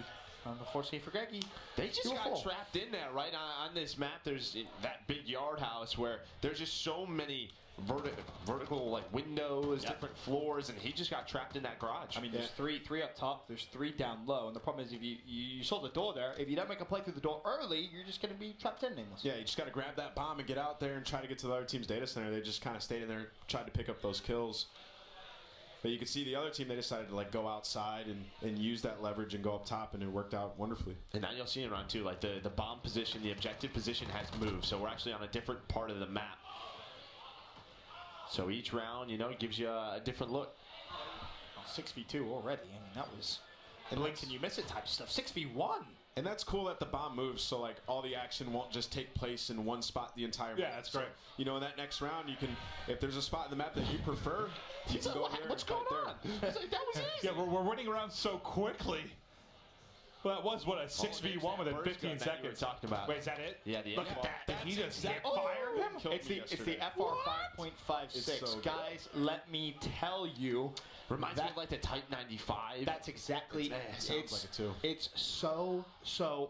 [SPEAKER 3] Unfortunately for Greggy,
[SPEAKER 8] they just got trapped in there, right on this map. There's that big yard house where there's just so many vertical like windows, different floors, and he just got trapped in that garage.
[SPEAKER 3] I mean, there's three up top, there's 3 down low, and the problem is if you saw the door there, if you don't make a play through the door early, you're just going to be trapped in nameless.
[SPEAKER 7] Yeah, you just got to grab that bomb and get out there and try to get to the other team's data center. They just kind of stayed in there, tried to pick up those kills. But you can see the other team, they decided to like go outside and use that leverage and go up top, and it worked out wonderfully.
[SPEAKER 8] And now you'll see in round 2, like the bomb position, the objective position has moved, so we're actually on a different part of the map. So each round, you know, gives you a different look.
[SPEAKER 3] 6v2 already. I mean, that was blink and you miss it type stuff. 6v1.
[SPEAKER 7] And that's cool that the bomb moves, so like all the action won't just take place in one spot the entire map.
[SPEAKER 2] that's great.
[SPEAKER 7] So, you know, in that next round, you can, if there's a spot in the map that you prefer, you can go here.
[SPEAKER 3] What's going on? That was easy.
[SPEAKER 2] Yeah, we're winning around so quickly. Well, that was what a 6v1 within 15 seconds.
[SPEAKER 8] Talking about.
[SPEAKER 2] Wait, is that it?
[SPEAKER 8] Yeah, the
[SPEAKER 2] Look at that. Did he just hit
[SPEAKER 3] Oh,
[SPEAKER 2] fire him?
[SPEAKER 3] It's the FR 5.56.
[SPEAKER 7] So
[SPEAKER 3] Guys, let me tell you.
[SPEAKER 8] Reminds me of like the Type 95.
[SPEAKER 3] That's exactly.
[SPEAKER 7] Sounds like it too.
[SPEAKER 3] It's so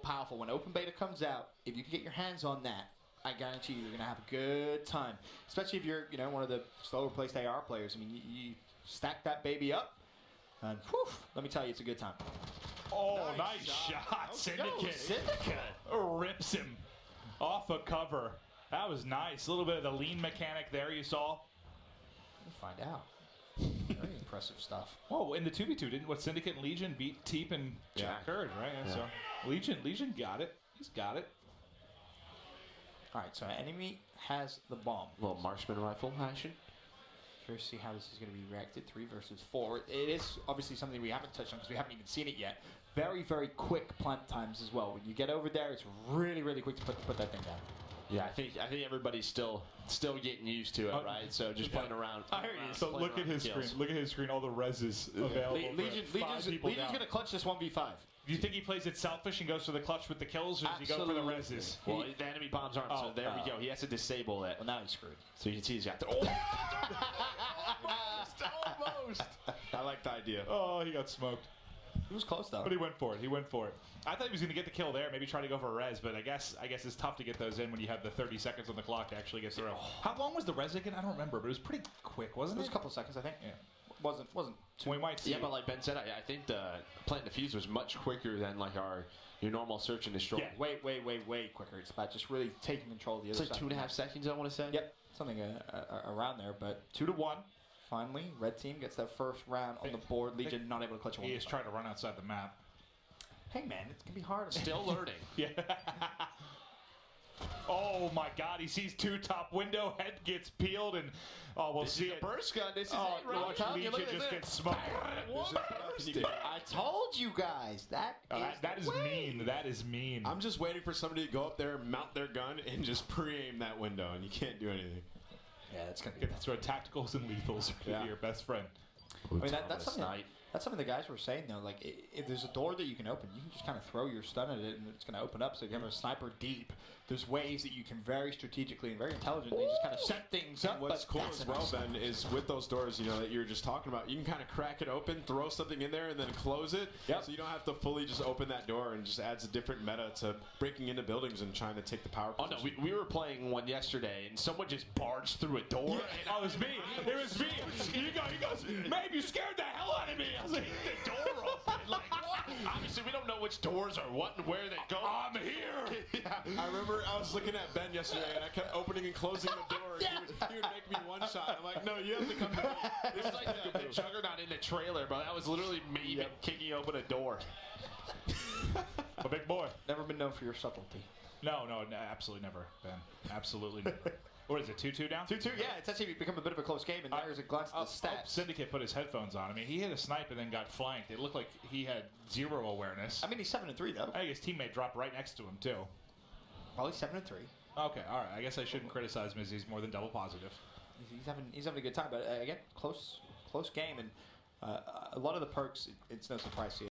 [SPEAKER 3] powerful. When open beta comes out, if you can get your hands on that, I guarantee you're gonna have a good time. Especially if you're, one of the slower placed AR players. I mean, you stack that baby up, and whew, let me tell you, it's a good time.
[SPEAKER 2] Oh, nice shot. Syndicate. Rips him off a cover. That was nice. A little bit of the lean mechanic there you saw.
[SPEAKER 3] We'll find out. Very impressive stuff.
[SPEAKER 2] Whoa, in the 2v2, didn't Syndicate and Legion beat Teep and Jack Hurd, right? Yeah. So Legion got it. He's got it.
[SPEAKER 3] All right, so enemy has the bomb.
[SPEAKER 8] Little marksman rifle action.
[SPEAKER 3] Curious to see how this is going to be reacted. 3 versus 4. It is obviously something we haven't touched on because we haven't even seen it yet. Very, very quick plant times as well. When you get over there, it's really, really quick to put that thing down.
[SPEAKER 8] Yeah, I think everybody's still getting used to it, right? So just playing around.
[SPEAKER 2] So look at his screen. Look at his screen. All the reses available.
[SPEAKER 3] Legion's going to clutch this 1v5.
[SPEAKER 2] Do you think he plays it selfish and goes for the clutch with the kills, or does he go for the reses?
[SPEAKER 8] Well, the enemy bombs aren't, so there we go. He has to disable it.
[SPEAKER 3] Well, now he's screwed.
[SPEAKER 8] So you can see he's got the...
[SPEAKER 7] Almost. I like the idea.
[SPEAKER 2] Oh, he got smoked.
[SPEAKER 3] He was close, though.
[SPEAKER 2] But he went for it. I thought he was going to get the kill there, maybe try to go for a res, but I guess it's tough to get those in when you have the 30 seconds on the clock to actually get through. How long was the res again? I don't remember, but it was pretty quick, wasn't it?
[SPEAKER 3] It was a couple of seconds, I think.
[SPEAKER 2] Yeah.
[SPEAKER 3] Wasn't too.
[SPEAKER 2] We might see.
[SPEAKER 8] Yeah, but like Ben said, I think the plant defuse was much quicker than like your normal search and destroy.
[SPEAKER 3] Yeah, way quicker. It's about just really taking control of the other side.
[SPEAKER 8] It's like 2.5 seconds, I want to say.
[SPEAKER 3] Yep, something around there, but 2-1. Finally, red team gets their first round on the board. Legion not able to clutch one.
[SPEAKER 2] He is trying to run outside the map.
[SPEAKER 3] Hey man, it's gonna be hard.
[SPEAKER 8] Still learning.
[SPEAKER 2] Yeah. Oh my God! He sees 2 top window. Head gets peeled, and we'll see it.
[SPEAKER 8] Burst gun. This is
[SPEAKER 2] watch Legion just get smoked.
[SPEAKER 3] I told you guys that
[SPEAKER 2] is mean. That is mean.
[SPEAKER 7] I'm just waiting for somebody to go up there, mount their gun, and just pre-aim that window, and you can't do anything.
[SPEAKER 3] Yeah, that's gonna be.
[SPEAKER 2] That's where tacticals and lethals are gonna be your best friend.
[SPEAKER 3] I mean, that's something the guys were saying though. Like, if there's a door that you can open, you can just kind of throw your stun at it, and it's going to open up. So if you have a sniper deep, there's ways that you can very strategically and very intelligently just kind of set things up.
[SPEAKER 7] What's cool as well, Ben, is with those doors, that you're just talking about, you can kind of crack it open, throw something in there, and then close it.
[SPEAKER 3] Yep.
[SPEAKER 7] So you don't have to fully just open that door, and just adds a different meta to breaking into buildings and trying to take the power position.
[SPEAKER 8] Oh no, we were playing one yesterday, and someone just barged through a door.
[SPEAKER 2] Yeah. Oh, it was me. It was me. He goes, "Babe, you scared the hell out of me." I was like,
[SPEAKER 8] the door open. Like, what? Obviously, we don't know which doors are what and where they go.
[SPEAKER 2] I'm here.
[SPEAKER 7] Yeah. I remember I was looking at Ben yesterday, and I kept opening and closing the door. Yeah. He would make me one shot. I'm like, no, you have to come to me.
[SPEAKER 8] It was like the Juggernaut in the trailer, but that was literally me kicking open a door.
[SPEAKER 2] A big boy.
[SPEAKER 3] Never been known for your subtlety.
[SPEAKER 2] No, absolutely never, Ben. Absolutely never. What is it, 2-2 now?
[SPEAKER 3] 2-2, yeah. It's actually become a bit of a close game, and there's a glance at the stats.
[SPEAKER 2] Syndicate put his headphones on. I mean, he hit a snipe and then got flanked. It looked like he had 0 awareness.
[SPEAKER 3] I mean, he's 7-3, though.
[SPEAKER 2] I think his teammate dropped right next to him, too.
[SPEAKER 3] Probably 7-3.
[SPEAKER 2] Okay, all right. I guess I shouldn't criticize him as he's more than double positive.
[SPEAKER 3] He's having a good time, but again, close game, and a lot of the perks, it's no surprise to you.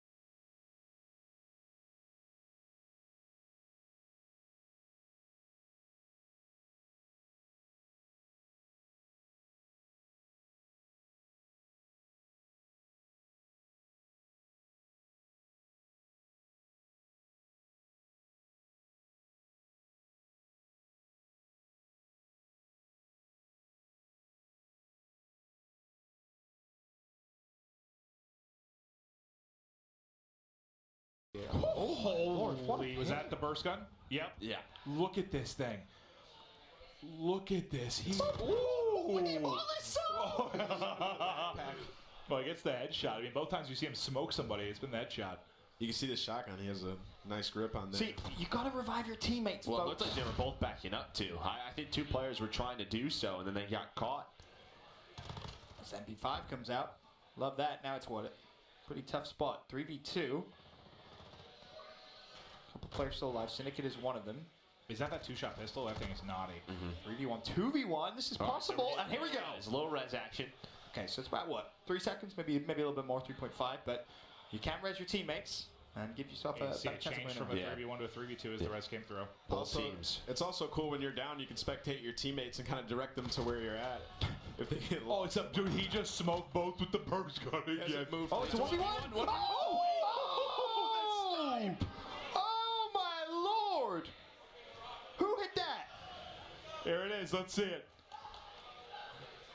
[SPEAKER 2] Holy, was that the burst gun? Yep.
[SPEAKER 8] Yeah.
[SPEAKER 2] Look at this thing. Look at this. Well, he gets the headshot. I mean, both times we see him smoke somebody, it's been the headshot.
[SPEAKER 7] You can see the shotgun. He has a nice grip on there.
[SPEAKER 3] See, you got to revive your teammates,
[SPEAKER 8] Well, it
[SPEAKER 3] folks.
[SPEAKER 8] looked like they were both backing up, too. I think 2 players were trying to do so, and then they got caught.
[SPEAKER 3] This MP5 comes out. Love that. Now it's what? A pretty tough spot. 3v2. Couple players still alive. Syndicate is one of them.
[SPEAKER 2] Is that 2-shot pistol? That thing is naughty.
[SPEAKER 3] 3v1, 2v1. This is possible. And here we go.
[SPEAKER 8] It's a little res action.
[SPEAKER 3] Okay, so it's about what? 3 seconds, maybe a little bit more, 3.5. But you can res your teammates and give yourself a
[SPEAKER 2] See,
[SPEAKER 3] better
[SPEAKER 2] it
[SPEAKER 3] chance of
[SPEAKER 2] changed
[SPEAKER 3] winning.
[SPEAKER 2] from a 3v1 to a 3v2 as the res came through.
[SPEAKER 7] Also, it's also cool when you're down, you can spectate your teammates and kind of direct them to where you're at. If they get
[SPEAKER 2] Oh, it's up, dude. He just smoked both with the burst gun again.
[SPEAKER 3] Oh, it's a 1v1. Oh, my Lord. Who hit that?
[SPEAKER 2] There it is. Let's see it.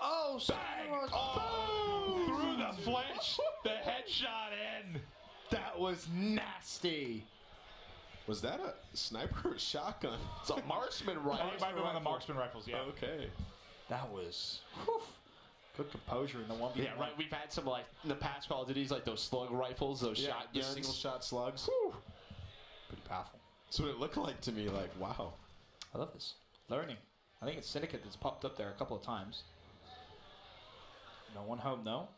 [SPEAKER 3] Oh,
[SPEAKER 2] Bang! Oh, through the flinch. The headshot in.
[SPEAKER 3] That was nasty.
[SPEAKER 7] Was that a sniper or shotgun?
[SPEAKER 3] It's a marksman
[SPEAKER 2] Oh,
[SPEAKER 3] rifle.
[SPEAKER 2] it might be one of the marksman rifles, yeah.
[SPEAKER 7] Okay.
[SPEAKER 3] That was good composure in the 1v1.
[SPEAKER 8] Yeah, right. We've had some, like, in the past Call of Duties, like those slug rifles, those
[SPEAKER 7] The
[SPEAKER 8] shotguns.
[SPEAKER 7] single shot slugs.
[SPEAKER 3] Pretty powerful.
[SPEAKER 7] That's what it looked like to me. Like, wow.
[SPEAKER 3] I love this. Learning. I think it's Syndicate that's popped up there a couple of times. No one home, though.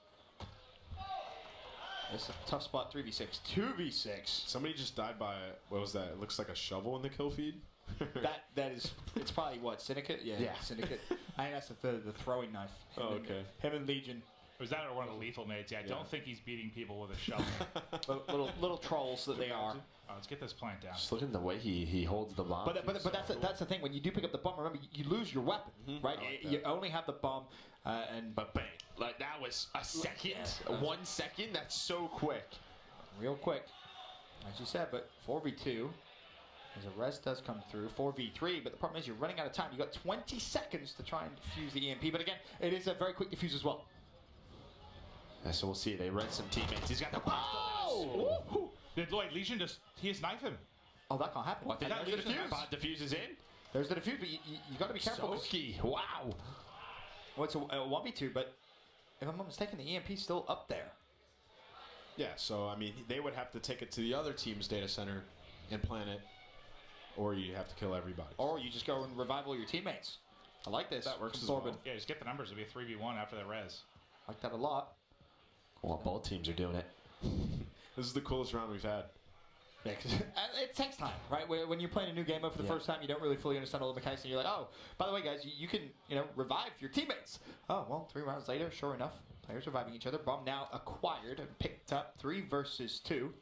[SPEAKER 3] It's a tough spot, 3v6. 2v6.
[SPEAKER 7] Somebody just died by, what was that? It looks like a shovel in the kill feed.
[SPEAKER 3] that is, it's probably what, Syndicate? Yeah. Syndicate. I think that's the throwing knife. Him and Legion.
[SPEAKER 2] Was that or one of the lethal mates? Yeah, I don't think he's beating people with a shovel.
[SPEAKER 3] little trolls that they are.
[SPEAKER 2] Oh, let's get this plant down.
[SPEAKER 8] Just look at the way he holds the bomb.
[SPEAKER 3] But that's the thing. When you do pick up the bomb, remember you lose your weapon, right? You only have the bomb,
[SPEAKER 8] But bang, like that was a second, 1 second. That's so quick.
[SPEAKER 3] Real quick, as you said. But 4v2, as a res does come through. 4v3, but the problem is you're running out of time. You got 20 seconds to try and defuse the EMP. But again, it is a very quick defuse as well.
[SPEAKER 8] Yeah, so we'll see. They read some teammates. He's got the
[SPEAKER 3] Oh!
[SPEAKER 2] Did Lloyd Legion he just knife him?
[SPEAKER 3] Oh, that can't happen.
[SPEAKER 8] Well, I think
[SPEAKER 3] There's the
[SPEAKER 8] Legion
[SPEAKER 3] defuse.
[SPEAKER 8] diffuses in.
[SPEAKER 3] There's the defuse, but you got to be careful.
[SPEAKER 8] Soki, wow.
[SPEAKER 3] Well, it's a 1v2, but if I'm not mistaken, the EMP's still up there.
[SPEAKER 7] Yeah, so, I mean, they would have to take it to the other team's data center and plant it, or you have to kill everybody.
[SPEAKER 3] Or you just go and revive all your teammates. I like this.
[SPEAKER 7] That works as
[SPEAKER 3] Thorben.
[SPEAKER 7] well.
[SPEAKER 2] Yeah, just get the numbers. It'll be a 3v1 after the res.
[SPEAKER 3] Like that a lot.
[SPEAKER 8] Well, both teams are doing it.
[SPEAKER 7] This is the coolest round we've had.
[SPEAKER 3] Yeah, 'cause it takes time, right? When you're playing a new game mode for the first time, you don't really fully understand all the mechanics, and you're like, oh, by the way, guys, you can, revive your teammates. Oh, well, 3 rounds later, sure enough, players reviving each other. Bomb now acquired and picked up. 3 versus 2.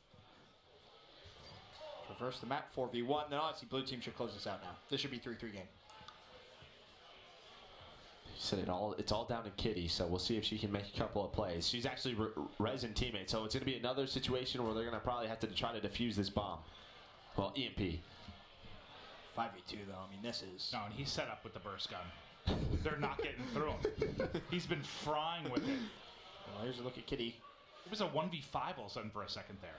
[SPEAKER 3] Reverse the map, 4v1. Then honestly, blue team should close this out now. This should be 3-3 game.
[SPEAKER 8] He said it's all down to Kitty, so we'll see if she can make a couple of plays. She's actually resin teammate, so it's going to be another situation where they're going to probably have to try to defuse this bomb. Well, EMP.
[SPEAKER 3] 5v2 though. I mean, this is.
[SPEAKER 2] No, and he's set up with the burst gun. They're not getting through him. He's been frying with it.
[SPEAKER 3] Well, here's a look at Kitty.
[SPEAKER 2] It was a 1v5 all of a sudden for a second there.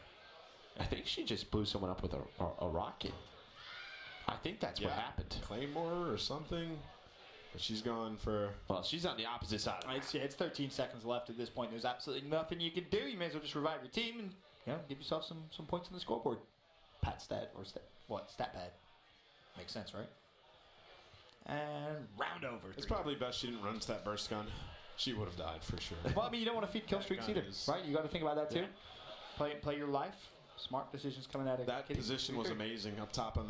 [SPEAKER 8] I think she just blew someone up with a rocket. I think that's what happened.
[SPEAKER 7] Claymore or something. But she's gone for.
[SPEAKER 8] Well, she's on the opposite side.
[SPEAKER 3] It's 13 seconds left at this point. There's absolutely nothing you can do. You may as well just revive your team and give yourself some points on the scoreboard. Pat stat or stat pad. Makes sense, right? And round over.
[SPEAKER 7] It's probably best she didn't run to that burst gun. She would have died for sure.
[SPEAKER 3] Well, I mean, you don't want to feed kill streaks either, right? You got to think about that too. Play your life. Smart decisions coming out of
[SPEAKER 7] that
[SPEAKER 3] Kitty.
[SPEAKER 7] position was amazing up top on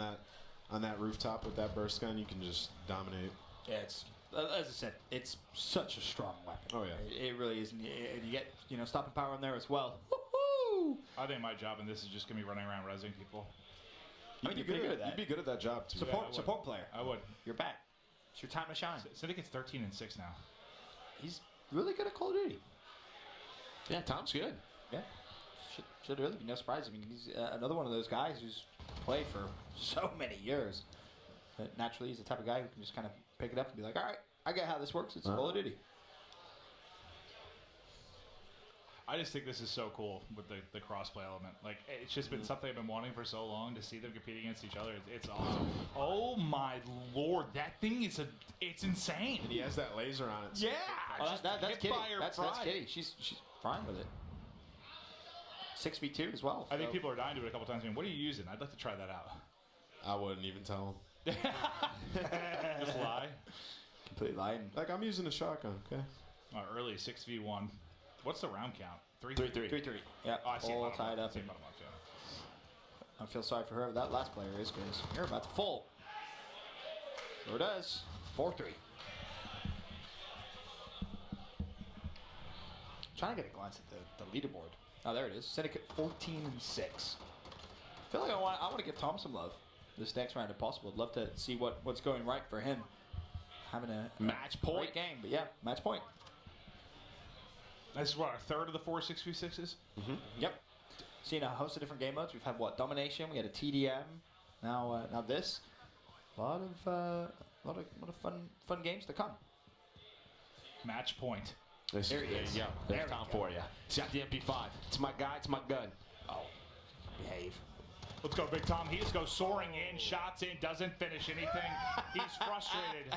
[SPEAKER 7] that rooftop with that burst gun. You can just dominate.
[SPEAKER 3] Yeah, it's as I said, it's such a strong weapon.
[SPEAKER 7] Oh yeah,
[SPEAKER 3] it really is. And you get stopping power in there as well.
[SPEAKER 2] I think my job in this is just gonna be running around resing people.
[SPEAKER 3] You'd be good at that.
[SPEAKER 7] You'd be good at that job too.
[SPEAKER 3] Support player.
[SPEAKER 2] I would.
[SPEAKER 3] You're back. It's your time to shine.
[SPEAKER 2] Syndicate's 13-6 now.
[SPEAKER 3] He's really good at Call of Duty.
[SPEAKER 8] Yeah, Tom's good.
[SPEAKER 3] Yeah. Should really be no surprise. I mean, he's another one of those guys who's played for so many years. But naturally, he's the type of guy who can just kind of pick it up and be like, all right, I get how this works. It's Call of Duty.
[SPEAKER 2] I just think this is so cool with the crossplay element. Like, it's just been something I've been wanting for so long to see them compete against each other. It's awesome. Oh my lord, that thing is it's insane.
[SPEAKER 7] And he has that laser on it.
[SPEAKER 2] Yeah,
[SPEAKER 3] Oh, that's Kitty. That's
[SPEAKER 2] pride.
[SPEAKER 3] Kitty. She's fine with it. 6v2 as well.
[SPEAKER 2] I think people are dying to do it a couple times. I mean, what are you using? I'd like to try that out.
[SPEAKER 7] I wouldn't even tell him.
[SPEAKER 2] Just lie.
[SPEAKER 3] Completely lying.
[SPEAKER 7] Like, I'm using a shotgun, okay?
[SPEAKER 2] Early 6v1. What's the round count?
[SPEAKER 3] 3-3. Yeah,
[SPEAKER 2] Oh, I see it
[SPEAKER 3] all
[SPEAKER 2] bottom
[SPEAKER 3] tied
[SPEAKER 2] left. I
[SPEAKER 3] up.
[SPEAKER 2] see it bottom left, yeah.
[SPEAKER 3] I feel sorry for whoever that last player is because you're about to fall. Sure does. 4-3. Trying to get a glance at the leaderboard. Oh, there it is. Syndicate 14-6. I feel like I want to give Tom some love this next round if possible. I'd love to see what's going right for him. Having a
[SPEAKER 8] Match point.
[SPEAKER 3] great game, but yeah, match point.
[SPEAKER 2] This is what, our third of the 4 6v6s?
[SPEAKER 3] Yep. Seen a host of different game modes. We've had Domination. We had a TDM. Now this. A lot of fun games to come.
[SPEAKER 2] Match point.
[SPEAKER 3] There he
[SPEAKER 8] There
[SPEAKER 3] is.
[SPEAKER 8] you go.
[SPEAKER 3] There
[SPEAKER 8] There's
[SPEAKER 3] we
[SPEAKER 8] Tom
[SPEAKER 3] go.
[SPEAKER 8] for you. He's got the MP5. It's my guy. It's my gun.
[SPEAKER 3] Oh, behave.
[SPEAKER 2] Let's go, Big Tom. He just goes soaring in, shots in, doesn't finish anything. He's frustrated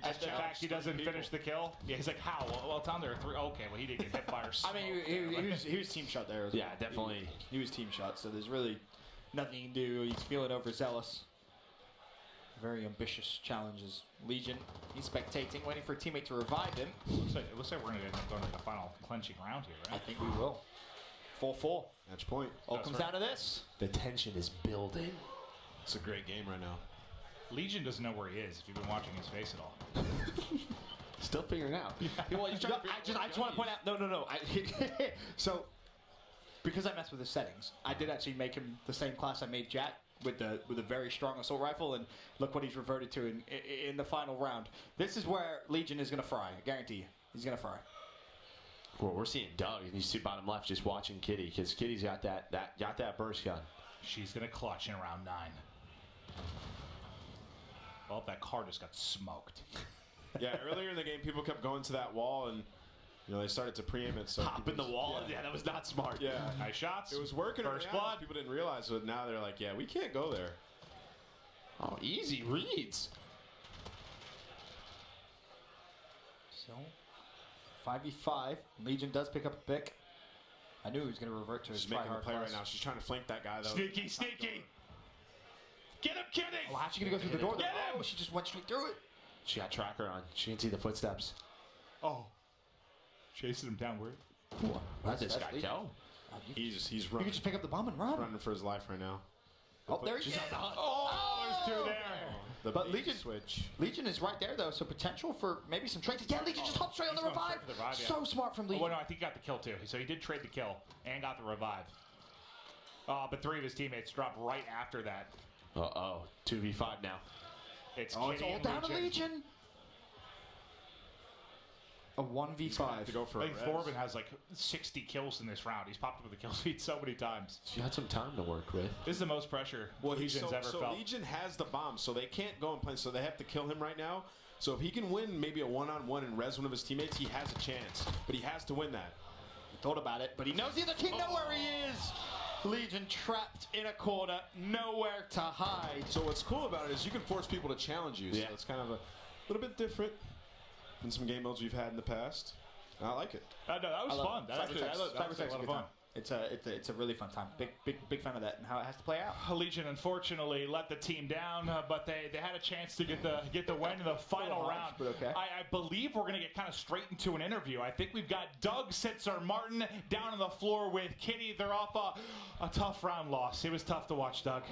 [SPEAKER 2] at the fact he doesn't finish the kill. Yeah, he's like, how? Well, Tom, there are 3. Okay, well, he didn't get hit by her.
[SPEAKER 3] I mean, he was team shot there. As
[SPEAKER 8] Yeah,
[SPEAKER 3] well.
[SPEAKER 8] definitely.
[SPEAKER 3] He was team shot, so there's really nothing he can do. He's feeling overzealous. Very ambitious challenges. Legion, he's spectating, waiting for a teammate to revive him.
[SPEAKER 2] It looks like we're going to end up going to the final clenching round here, right?
[SPEAKER 3] I think we will. 4-4.
[SPEAKER 7] Match point.
[SPEAKER 3] All
[SPEAKER 2] That's
[SPEAKER 3] comes
[SPEAKER 2] right.
[SPEAKER 3] down to this.
[SPEAKER 8] The tension is building.
[SPEAKER 7] It's a great game right now.
[SPEAKER 2] Legion doesn't know where he is, if you've been watching his face at all.
[SPEAKER 8] Still figuring out.
[SPEAKER 3] Well, I just want to point out. No. So, because I messed with his settings, I did actually make him the same class I made Jack with a very strong assault rifle, and look what he's reverted to in the final round. This is where Legion is gonna fry. I guarantee you, he's gonna fry.
[SPEAKER 8] Well, we're seeing Doug, and you see bottom left just watching Kitty, because Kitty's got that burst gun.
[SPEAKER 2] She's going to clutch in round 9. Well, that car just got smoked.
[SPEAKER 7] Yeah, earlier in the game, people kept going to that wall, and they started to preempt it. So
[SPEAKER 8] Hop in the wall. Yeah, that was not smart.
[SPEAKER 7] Yeah,
[SPEAKER 2] Nice shots.
[SPEAKER 7] it was working.
[SPEAKER 2] First
[SPEAKER 7] early on.
[SPEAKER 2] blood.
[SPEAKER 7] People didn't realize it. Now they're like, yeah, we can't go there.
[SPEAKER 8] Oh, easy reads.
[SPEAKER 3] So, 5v5. Legion does pick up a pick. I knew he was gonna revert to his
[SPEAKER 7] She's making the
[SPEAKER 3] try-hard
[SPEAKER 7] play right
[SPEAKER 3] class.
[SPEAKER 7] now. She's trying to flank that guy though.
[SPEAKER 2] Sneaky. Get him, Kitty.
[SPEAKER 3] Oh, how's she gonna go through the door?
[SPEAKER 2] Get him!
[SPEAKER 3] Oh, she just went straight through it.
[SPEAKER 8] She got tracker on. She can see the footsteps.
[SPEAKER 2] Oh. Chasing him downward.
[SPEAKER 8] Where'd this
[SPEAKER 3] That's
[SPEAKER 8] guy
[SPEAKER 3] Legion.
[SPEAKER 8] go?
[SPEAKER 7] He's
[SPEAKER 3] You
[SPEAKER 7] running,
[SPEAKER 3] can just pick up the bomb and run.
[SPEAKER 7] running for his life right now.
[SPEAKER 3] Oh, there he
[SPEAKER 7] She's
[SPEAKER 3] is.
[SPEAKER 2] Oh, there's 2 there.
[SPEAKER 7] The
[SPEAKER 3] But
[SPEAKER 7] bait
[SPEAKER 3] Legion-
[SPEAKER 7] switch.
[SPEAKER 3] Legion is right there though, so potential for maybe some trades. Yeah, Legion just hopped straight on the
[SPEAKER 2] He's going
[SPEAKER 3] revive.
[SPEAKER 2] straight for the revive, yeah.
[SPEAKER 3] So smart from
[SPEAKER 2] Oh,
[SPEAKER 3] Legion.
[SPEAKER 2] well, no, I think he got the kill too. So he did trade the kill and got the revive. But 3 of his teammates dropped right after that.
[SPEAKER 8] Uh-oh. 2v5 now.
[SPEAKER 2] It's
[SPEAKER 3] Oh, it's
[SPEAKER 2] Kitty
[SPEAKER 3] all
[SPEAKER 2] and
[SPEAKER 3] down to Legion. A
[SPEAKER 7] He's gonna have
[SPEAKER 3] 1v5.
[SPEAKER 7] to go for
[SPEAKER 2] I
[SPEAKER 7] a
[SPEAKER 2] think
[SPEAKER 7] res.
[SPEAKER 2] Thorben has like 60 kills in this round. He's popped up with the kill feed so many times.
[SPEAKER 8] She had some time to work with.
[SPEAKER 2] This is the most pressure Legion's ever felt.
[SPEAKER 7] Legion has the bomb, so they can't go and play. So they have to kill him right now. So if he can win maybe a one-on-one and res one of his teammates, he has a chance. But he has to win that.
[SPEAKER 3] He thought about it, but he knows the other team know where he is. Legion trapped in a corner, nowhere to hide.
[SPEAKER 7] So what's cool about it is you can force people to challenge you. So it's kind of a little bit different than some game modes we've had in the past. I like it.
[SPEAKER 2] No, that was fun. That was a lot of fun.
[SPEAKER 3] It's a really fun time. Big fan of that and how it has to play out.
[SPEAKER 2] Legion unfortunately let the team down, but they had a chance to get the win in the final round.
[SPEAKER 3] But okay.
[SPEAKER 2] I believe we're gonna get kind of straight into an interview. I think we've got Doug Sitzer Martin down on the floor with Kitty. They're off a tough round loss. It was tough to watch, Doug.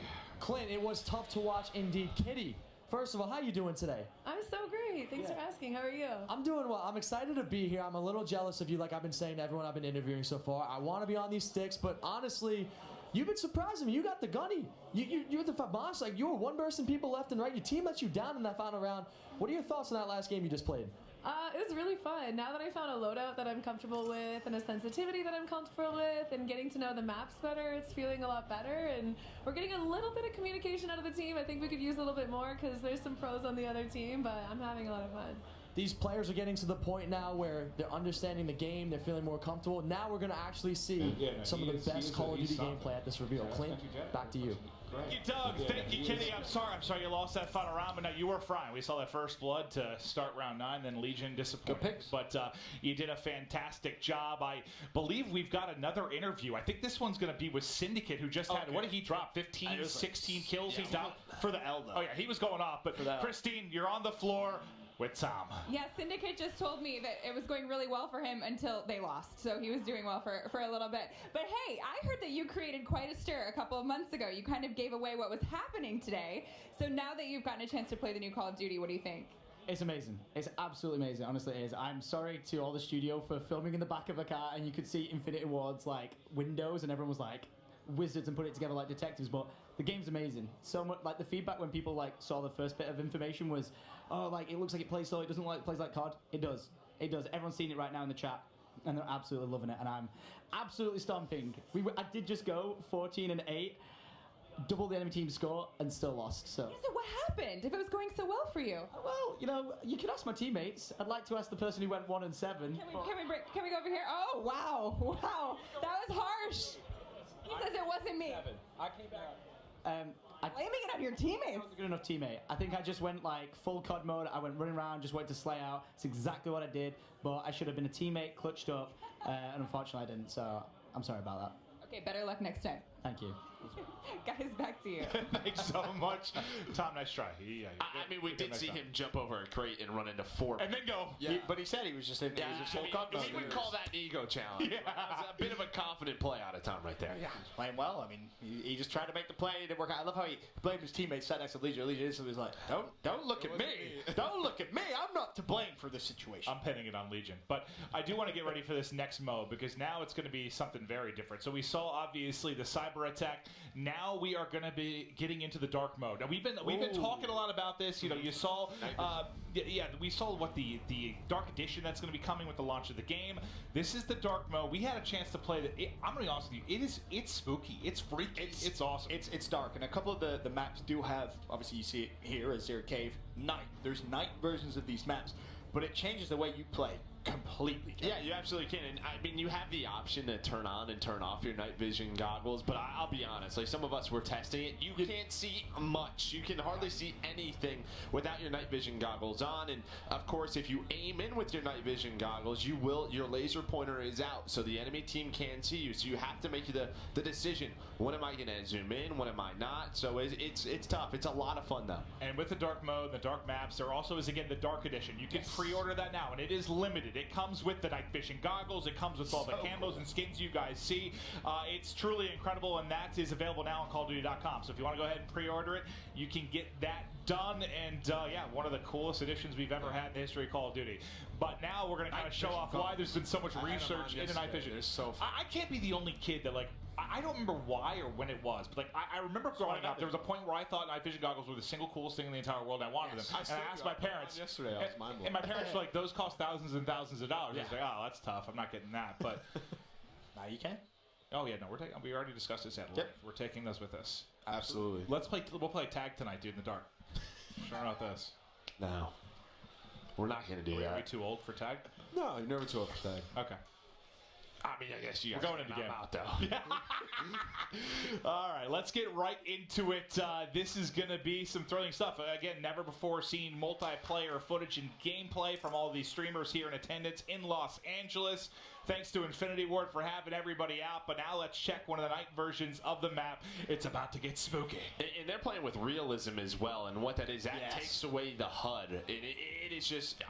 [SPEAKER 9] Clint, it was tough to watch indeed. Kitty, first of all, how you doing today?
[SPEAKER 15] I'm so great. Thanks for asking. How are you?
[SPEAKER 9] I'm doing well. I'm excited to be here. I'm a little jealous of you, like I've been saying to everyone I've been interviewing so far. I want to be on these sticks, but honestly, you've been surprising me. You got the gunny. You're the boss. Like, you were one-bursting people left and right. Your team let you down in that final round. What are your thoughts on that last game you just played?
[SPEAKER 15] It was really fun. Now that I found a loadout that I'm comfortable with and a sensitivity that I'm comfortable with and getting to know the maps better, it's feeling a lot better. And we're getting a little bit of communication out of the team. I think we could use a little bit more because there's some pros on the other team, but I'm having a lot of fun.
[SPEAKER 9] these players are getting to the point now where they're understanding the game, they're feeling more comfortable. Now we're going to actually see some of the best Call of Duty gameplay at this reveal. Clint, back to you.
[SPEAKER 2] Thank you, Doug. Thank you, Kenny. I'm sorry you lost that final round, but no, you were fine. We saw that first blood to start round 9, then Legion disappointed. But you did a fantastic job. I believe we've got another interview. I think this one's going to be with Syndicate, who just had, what did he drop? 15, 16 kills he dropped?
[SPEAKER 3] For the L, though.
[SPEAKER 2] Oh, yeah, he was going off. But Christine, you're on the floor with Tom.
[SPEAKER 11] Yeah, Syndicate just told me that it was going really well for him until they lost. So he was doing well for a little bit. But hey, I heard that you created quite a stir a couple of months ago. You kind of gave away what was happening today. So now that you've gotten a chance to play the new Call of Duty, what do you think?
[SPEAKER 16] It's amazing. It's absolutely amazing. Honestly, it is. I'm sorry to all the studio for filming in the back of a car, and you could see Infinity Ward's like windows, and everyone was like wizards and put it together like detectives. But the game's amazing. So much like the feedback when people like saw the first bit of information was, oh, like it looks like it plays slow. It doesn't like plays like COD. It does. It does. Everyone's seen it right now in the chat, and they're absolutely loving it. And I'm absolutely stomping. I did just go 14-8. Double the enemy team score and still lost. So.
[SPEAKER 11] Yeah, so what happened if it was going so well for you?
[SPEAKER 16] Well, you know, you could ask my teammates. I'd like to ask the person who went 1-7.
[SPEAKER 11] Can we go over here? Oh wow, that was harsh. He says it wasn't me.
[SPEAKER 16] I came back.
[SPEAKER 11] Blaming it on your teammates.
[SPEAKER 16] I wasn't a good enough teammate. I think I just went like full COD mode. I went running around, just waited to slay out. It's exactly what I did. But I should have been a teammate, clutched up, and unfortunately I didn't. So I'm sorry about that.
[SPEAKER 11] Okay, better luck next time.
[SPEAKER 16] Thank you.
[SPEAKER 11] Guys, back to you.
[SPEAKER 2] Thanks so much. Tom, nice try.
[SPEAKER 8] I mean, we did see him jump over a crate and run into 4.
[SPEAKER 2] And then go.
[SPEAKER 3] Yeah. But he said he was just in full COD mode.
[SPEAKER 8] We would call that an ego challenge. Yeah. That's a bit of a confident play out of Tom right there.
[SPEAKER 3] Yeah, he's playing well. I mean, he just tried to make the play. It didn't work out. I love how he blamed his teammates, sat next to Legion. Legion instantly was like, don't look at me. Don't look at me. I'm not to blame for this situation.
[SPEAKER 2] I'm pinning it on Legion. But I do want to get ready for this next mode because now it's going to be something very different. So we saw, obviously, the cyber attack. Now we are going to be getting into the dark mode. Now we've been talking a lot about this. You know, you saw, we saw what the dark edition that's going to be coming with the launch of the game. This is the dark mode. We had a chance to play it. I'm going to be honest with you. It's spooky. It's freaky. It's awesome.
[SPEAKER 3] It's dark, and a couple of the maps do have. Obviously, you see it here as Azir Cave. Night. There's night versions of these maps, but it changes the way you play. Completely.
[SPEAKER 8] Yeah, you absolutely can. And I mean, you have the option to turn on and turn off your night vision goggles, but I'll be honest, like some of us were testing it. You can't see much. You can hardly see anything without your night vision goggles on. And of course, if you aim in with your night vision goggles, your laser pointer is out, so the enemy team can see you. So you have to make the decision. When am I going to zoom in? When am I not? So it's tough. It's a lot of fun though.
[SPEAKER 2] And with the dark mode, the dark maps, there also is again the dark edition. You can pre-order that now, and it is limited. It comes with the night vision goggles. It comes with all the camos and skins you guys see. It's truly incredible, and that is available now on CallOfDuty.com. So if you want to go ahead and pre-order it, you can get that done. And one of the coolest editions we've ever had in the history of Call of Duty. But now we're going to kind of show off why there's been so much research into night vision. I can't be the only kid that I don't remember why or when it was, but I remember growing up, there was a point where I thought night vision goggles were the single coolest thing in the entire world, and I wanted them. And I asked my parents
[SPEAKER 7] yesterday. I was mind blown.
[SPEAKER 2] And my parents were like, "Those cost thousands and thousands of dollars." I was like, "Oh, that's tough. I'm not getting that." But
[SPEAKER 3] now you can.
[SPEAKER 2] Oh yeah, no, we already discussed this at length. We're taking those with us.
[SPEAKER 7] Absolutely.
[SPEAKER 2] We'll play tag tonight, dude, in the dark. Sure about this.
[SPEAKER 8] No, we're not going to do that.
[SPEAKER 2] Are we too old for tag?
[SPEAKER 7] No, you're never too old for tag.
[SPEAKER 2] Okay.
[SPEAKER 8] I mean, I guess
[SPEAKER 2] we're going into the game.
[SPEAKER 8] Out, though.
[SPEAKER 2] All right, let's get right into it. This is going to be some thrilling stuff. Again, never before seen multiplayer footage and gameplay from all these streamers here in attendance in Los Angeles. Thanks to Infinity Ward for having everybody out. But now let's check one of the night versions of the map. It's about to get spooky.
[SPEAKER 8] And they're playing with realism as well. And what that is, that takes away the HUD. It is just,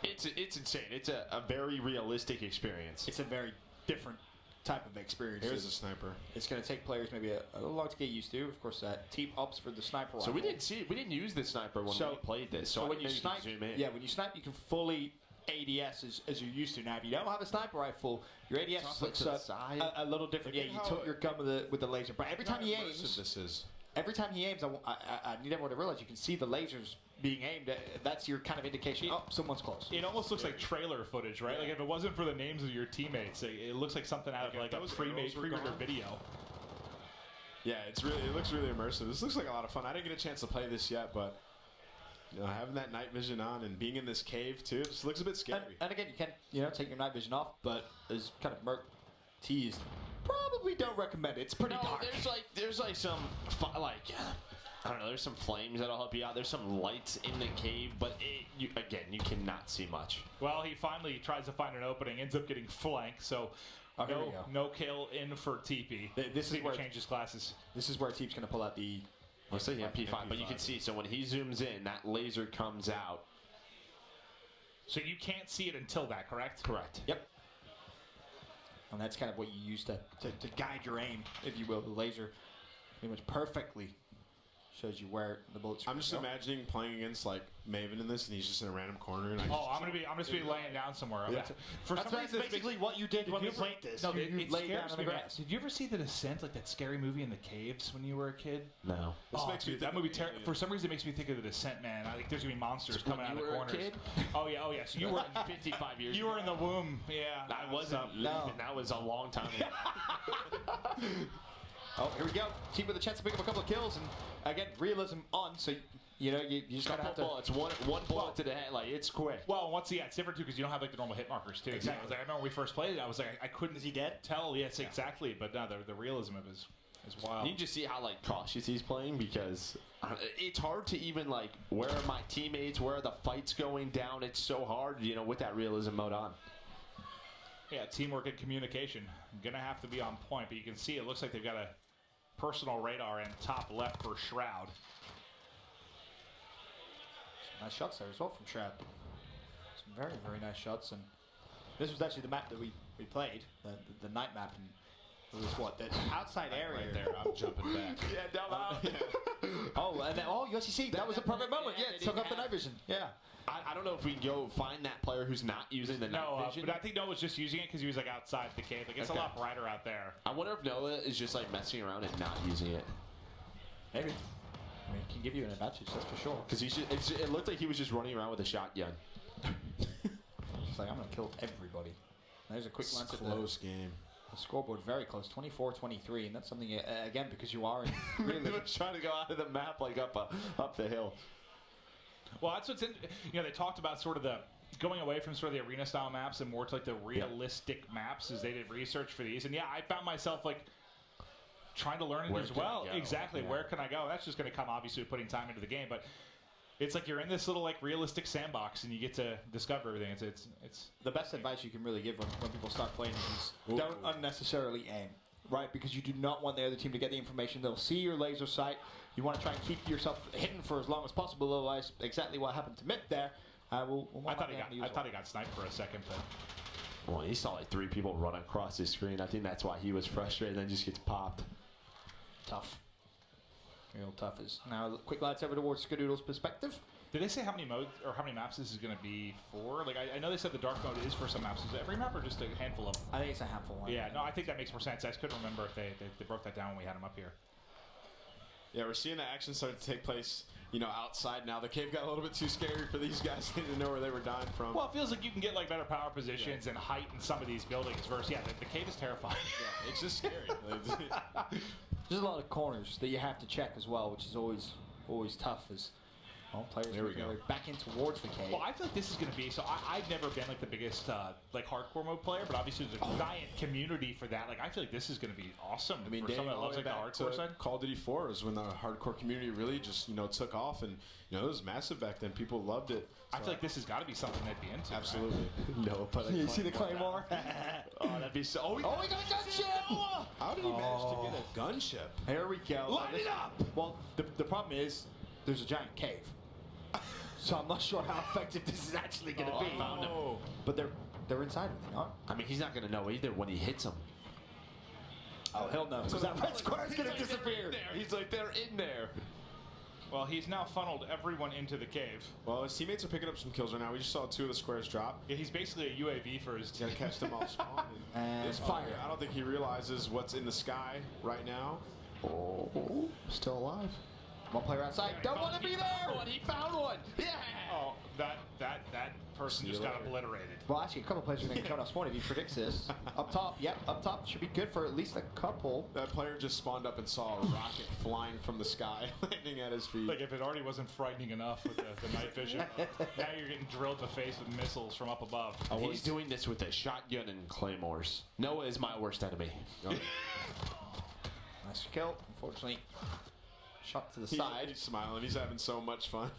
[SPEAKER 8] it's insane. It's a very realistic experience.
[SPEAKER 3] It's a very different type of experience.
[SPEAKER 7] Here's a sniper.
[SPEAKER 3] It's going to take players maybe a little long to get used to. Of course, team ups for the sniper rifle.
[SPEAKER 8] So we didn't use the sniper when we played this. So
[SPEAKER 3] when you snipe,
[SPEAKER 8] zoom in.
[SPEAKER 3] Yeah, when you snipe, you can fully ADS as you're used to. Now, if you don't have a sniper rifle, your ADS looks a little different. Yeah, you tilt your gun with the laser. But every time he aims, I need everyone to realize you can see the lasers being aimed at. That's your kind of indication. Someone's close.
[SPEAKER 2] It almost looks like trailer footage, right? Like if it wasn't for the names of your teammates, it looks like something out of like a pre-rendered video.
[SPEAKER 7] Yeah, it looks really immersive. This looks like a lot of fun. I didn't get a chance to play this yet, but having that night vision on and being in this cave too, it just looks a bit scary.
[SPEAKER 3] And again, you can take your night vision off, but as kind of Merc teased, probably don't recommend it. It's pretty dark.
[SPEAKER 8] There's like some I don't know. There's some flames that'll help you out. There's some lights in the cave, but you cannot see much.
[SPEAKER 2] Well, he finally tries to find an opening, ends up getting flanked. So no kill in for TP.
[SPEAKER 3] This is where
[SPEAKER 2] changes classes.
[SPEAKER 3] This is where Teep's going to pull out the.
[SPEAKER 8] Let's say MP5, but you can see. So when he zooms in, that laser comes out.
[SPEAKER 2] So you can't see it until that, correct?
[SPEAKER 8] Correct.
[SPEAKER 3] Yep. And that's kind of what you use to guide your aim, if you will. The laser pretty much perfectly shows you where the bullets.
[SPEAKER 7] I'm just imagining playing against like Maven in this, and he's just in a random corner. And
[SPEAKER 2] I'm just be laying down somewhere.
[SPEAKER 3] That's basically what you did when we played this.
[SPEAKER 2] No,
[SPEAKER 3] you laid down on the
[SPEAKER 2] me,
[SPEAKER 3] grass.
[SPEAKER 2] Did you ever see The Descent, like that scary movie in the caves when you were a kid?
[SPEAKER 8] No.
[SPEAKER 2] That movie. For some reason, it makes me think of The Descent, man. I think there's gonna be monsters coming out of the corners.
[SPEAKER 8] Kid?
[SPEAKER 2] Oh yeah. So you were
[SPEAKER 8] 55 years.
[SPEAKER 2] You were in the womb. Yeah.
[SPEAKER 8] I wasn't. No. That was a long time ago.
[SPEAKER 3] Oh, here we go. Team with a chance to pick up a couple of kills, and again, realism on. So you just gotta have to.
[SPEAKER 8] Bullets, one bullet to the head, like it's quick.
[SPEAKER 2] Well, it's different too because you don't have like the normal hit markers too.
[SPEAKER 3] Exactly.
[SPEAKER 2] I remember when we first played it, I was like, I couldn't.
[SPEAKER 3] Is he dead?
[SPEAKER 2] Tell. Yes, exactly. But no, the realism of it is wild.
[SPEAKER 8] You just see how like cautious he's playing because it's hard to even like where are my teammates, where are the fights going down. It's so hard, with that realism mode on.
[SPEAKER 2] Yeah, teamwork and communication. Gonna have to be on point, but you can see it looks like they've got a personal radar in top left for Shroud.
[SPEAKER 3] Nice shots there as well from Shroud. Some very, very nice shots. And this was actually the map that we played, the night map. And it was what? The outside area.
[SPEAKER 7] Right there, I'm jumping back.
[SPEAKER 8] Yeah, down out.
[SPEAKER 3] You actually see, that was a perfect moment. Yeah, took off the night vision. Yeah.
[SPEAKER 8] I don't know if we can go find that player who's not using the night vision.
[SPEAKER 2] But I think Noah was just using it because he was like outside the cave. Like it's a lot brighter out there.
[SPEAKER 8] I wonder if Noah is just like messing around and not using it.
[SPEAKER 3] Maybe. I mean, it can give you an advantage, that's for sure.
[SPEAKER 8] Because it looked like he was just running around with a shotgun.
[SPEAKER 3] It's like, I'm going to kill everybody. There's a quick glance at
[SPEAKER 7] close game.
[SPEAKER 3] The scoreboard, very close, 24-23, and that's something, again, because you are in
[SPEAKER 8] really trying to go out of the map, like up the hill.
[SPEAKER 2] Well, that's what's they talked about sort of the going away from sort of the arena style maps and more to like the realistic maps as they did research for these. And yeah, I found myself like trying to learn it as well. Exactly. Yeah. Where can I go? That's just going to come obviously with putting time into the game, but it's like you're in this little like realistic sandbox and you get to discover everything. It's
[SPEAKER 3] the best advice you can really give when people start playing is don't unnecessarily aim. Right, because you do not want the other team to get the information. They'll see your laser sight. You want to try and keep yourself hidden for as long as possible. Otherwise, exactly what happened to Mitt there.
[SPEAKER 2] I thought he got sniped for a second, but
[SPEAKER 8] well, he saw like 3 people run across his screen. I think that's why he was frustrated and then just gets popped.
[SPEAKER 3] Tough. Real tough is now. Quick glance over towards Skadoodle's perspective.
[SPEAKER 2] Did they say how many modes or how many maps this is going to be for? Like, I know they said the dark mode is for some maps. Is it every map or just a handful of them?
[SPEAKER 3] I think it's a handful.
[SPEAKER 2] Yeah, no, I think that makes more sense. I just couldn't remember if they broke that down when we had them up here.
[SPEAKER 7] Yeah, we're seeing the action start to take place, outside now. The cave got a little bit too scary for these guys. They didn't know where they were dying from.
[SPEAKER 2] Well, it feels like you can get like better power positions and height in some of these buildings versus, the cave is terrifying.
[SPEAKER 7] Yeah, it's just scary.
[SPEAKER 3] There's a lot of corners that you have to check as well, which is always tough as players are back in towards the cave.
[SPEAKER 2] Well, I feel like this is going to be, so I've never been like the biggest hardcore mode player, but obviously there's a giant community for that. Like, I feel like this is going to be awesome.
[SPEAKER 7] I mean,
[SPEAKER 2] for someone that loves like the hardcore side.
[SPEAKER 7] Call of Duty 4 was when the hardcore community really just, took off, and, it was massive back then. People loved it.
[SPEAKER 2] So I feel like this has got to be something they'd be into.
[SPEAKER 7] Absolutely.
[SPEAKER 8] Right? No, but
[SPEAKER 3] you see the Claymore?
[SPEAKER 8] Oh, that'd be so.
[SPEAKER 3] Oh, we got a gunship!
[SPEAKER 7] How did he manage to get a gunship?
[SPEAKER 3] Here we go.
[SPEAKER 8] Light it up!
[SPEAKER 3] Well, the problem is there's a giant cave. So I'm not sure how effective this is actually going to be.
[SPEAKER 8] I found him.
[SPEAKER 3] But they're inside, are they not?
[SPEAKER 8] I mean, he's not going to know either when he hits them.
[SPEAKER 3] Oh, hell no. So that red square's going to disappear.
[SPEAKER 8] He's like, they're in there.
[SPEAKER 2] Well, he's now funneled everyone into the cave.
[SPEAKER 7] Well, his teammates are picking up some kills right now. We just saw 2 of the squares drop.
[SPEAKER 2] Yeah, he's basically a UAV for his team.
[SPEAKER 7] Got to catch them all spawn.
[SPEAKER 3] And fire.
[SPEAKER 7] I don't think he realizes what's in the sky right now.
[SPEAKER 3] Oh, still alive. One player outside. Don't want to be there.
[SPEAKER 8] He found one. Yeah.
[SPEAKER 2] Oh, that person just got obliterated.
[SPEAKER 3] Well, actually, a couple players are going to get killed off spawn if he predicts this. Up top, yep, up top should be good for at least a couple.
[SPEAKER 7] That player just spawned up and saw a rocket flying from the sky, landing at his feet.
[SPEAKER 2] Like, if it already wasn't frightening enough with the night vision, now you're getting drilled in the face with missiles from up above.
[SPEAKER 8] He's doing this with a shotgun and claymores. Noah is my worst enemy.
[SPEAKER 3] Nice kill. Unfortunately, shot to the side.
[SPEAKER 7] He's smiling. He's having so much fun.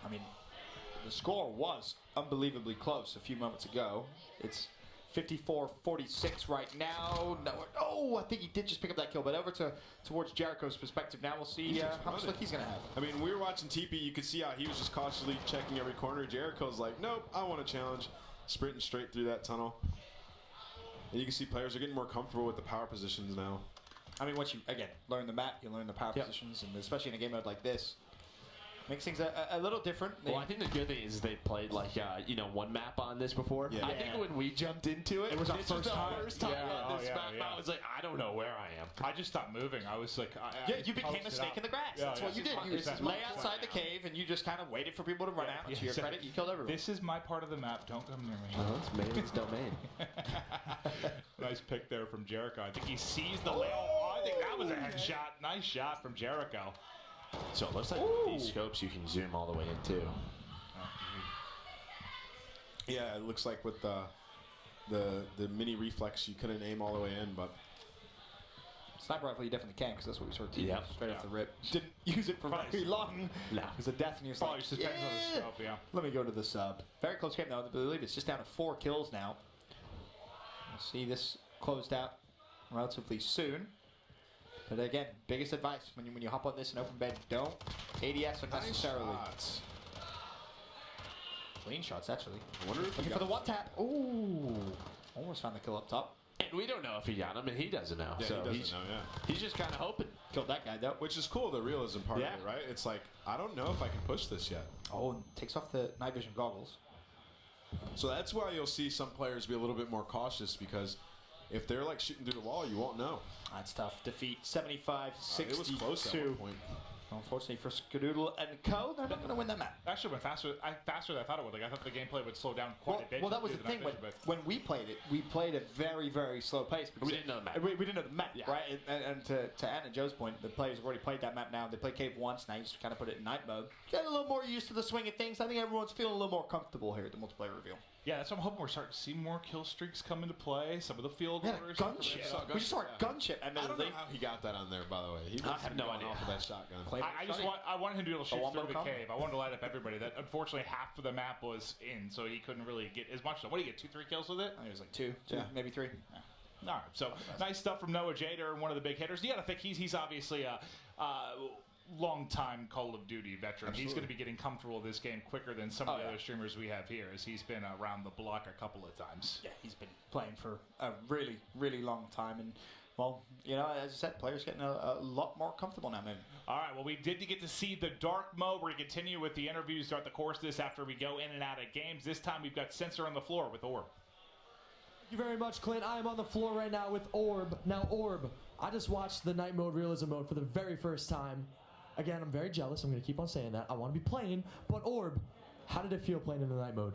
[SPEAKER 3] I mean, the score was unbelievably close a few moments ago. It's 54-46 right now. No, oh, I think he did just pick up that kill, but over towards Jericho's perspective now. We'll see how much luck he's going to have.
[SPEAKER 7] I mean, we were watching TP. You could see how he was just cautiously checking every corner. Jericho's like, nope, I want a challenge. Sprinting straight through that tunnel. And you can see players are getting more comfortable with the power positions now.
[SPEAKER 3] I mean, once you, again, learn the map, you learn the power positions, and especially in a game mode like this, makes things a little different.
[SPEAKER 8] Well, I think the good thing is they played like one map on this before.
[SPEAKER 3] Yeah.
[SPEAKER 8] I think when we jumped into it,
[SPEAKER 3] it was our
[SPEAKER 8] this
[SPEAKER 3] first time.
[SPEAKER 8] First time on this map. I was like, I don't know where I am.
[SPEAKER 2] I just stopped moving. I was like,
[SPEAKER 3] you became a snake in the grass. That's what you did. You lay outside the cave and you just kind of waited for people to run out. And to your credit, you killed everyone.
[SPEAKER 2] This is my part of the map. Don't come near me.
[SPEAKER 8] It's Maven's domain.
[SPEAKER 2] Nice pick there from Jericho. I think he sees the layout. Oh, I think that was a headshot. Nice shot from Jericho.
[SPEAKER 8] So it looks like these scopes you can zoom all the way in too.
[SPEAKER 7] Yeah, it looks like with the mini reflex you couldn't aim all the way in, but
[SPEAKER 3] sniper rifle you definitely can because that's what we sort of teed straight off the rip.
[SPEAKER 2] Yeah.
[SPEAKER 3] Didn't use it for very long.
[SPEAKER 8] No.
[SPEAKER 3] It was a death and he was
[SPEAKER 2] Probably
[SPEAKER 3] like,
[SPEAKER 2] just depends on the scope, yeah.
[SPEAKER 3] Let me go to the sub. Very close game though. I believe it's just down to 4 kills now. We'll see this closed out relatively soon. But again, biggest advice when you hop on this in open bed, don't ADS unnecessarily.
[SPEAKER 7] Nice
[SPEAKER 3] Clean shots actually.
[SPEAKER 7] I wonder if
[SPEAKER 3] Looking for the one tap. Ooh, almost found the kill up top.
[SPEAKER 8] And we don't know if he got him, and he doesn't know.
[SPEAKER 7] Yeah,
[SPEAKER 8] so
[SPEAKER 7] he doesn't know. Yeah,
[SPEAKER 8] he's just kind of hoping.
[SPEAKER 3] Killed that guy though.
[SPEAKER 7] which is cool. The realism part of it, right? It's like I don't know if I can push this yet.
[SPEAKER 3] Oh, and takes off the night vision goggles.
[SPEAKER 7] So that's why you'll see some players be a little bit more cautious because if they're like shooting through the wall, you won't know.
[SPEAKER 3] That's tough. Defeat 75-62.
[SPEAKER 7] It was close at one point.
[SPEAKER 3] Unfortunately for Skadoodle and Co, they're not going to win that match.
[SPEAKER 2] Actually went faster than I thought it would. Like, I thought the gameplay would slow down quite a bit.
[SPEAKER 3] Well, that was the thing. When we played it, we played at very, very slow pace.
[SPEAKER 8] We didn't know the map.
[SPEAKER 3] We didn't know the map, right? And to Ann and Joe's point, the players have already played that map now. They played Cave once. Now you just kind of put it in night mode. Get a little more used to the swing of things. I think everyone's feeling a little more comfortable here at the multiplayer reveal.
[SPEAKER 2] Yeah, that's what I'm hoping. We're starting to see more kill streaks come into play. Some of the field orders.
[SPEAKER 3] Gunship. We just saw a gunship.
[SPEAKER 7] I don't know how he got that on there, by the way. He
[SPEAKER 8] I have no idea.
[SPEAKER 7] Off of that shotgun.
[SPEAKER 2] I wanted him to be able to shoot through the cave. I wanted to light up everybody. That unfortunately half of the map was in, so he couldn't really get as much. What do you get? 2-3 kills with it?
[SPEAKER 3] I think it was like two, maybe 3.
[SPEAKER 2] Yeah. All right, so nice stuff from Noah Jader, one of the big hitters. You got to think he's obviously a long-time Call of Duty veteran.
[SPEAKER 3] Absolutely.
[SPEAKER 2] He's going to be getting comfortable with this game quicker than some of the other streamers we have here, as he's been around the block a couple of times.
[SPEAKER 3] Yeah, he's been playing for a really, really long time, and well, you know, as I said, players getting a lot more comfortable now, maybe.
[SPEAKER 2] All right, well, we did get to see the dark mode. We're going to continue with the interviews throughout the course of this after we go in and out of games. This time we've got Sensor on the floor with Orb.
[SPEAKER 9] Thank you very much, Clint. I am on the floor right now with Orb. Now, Orb, I just watched the night mode, realism mode for the very first time. Again, I'm very jealous. I'm going to keep on saying that. I want to be playing. But, Orb, how did it feel playing in the night mode?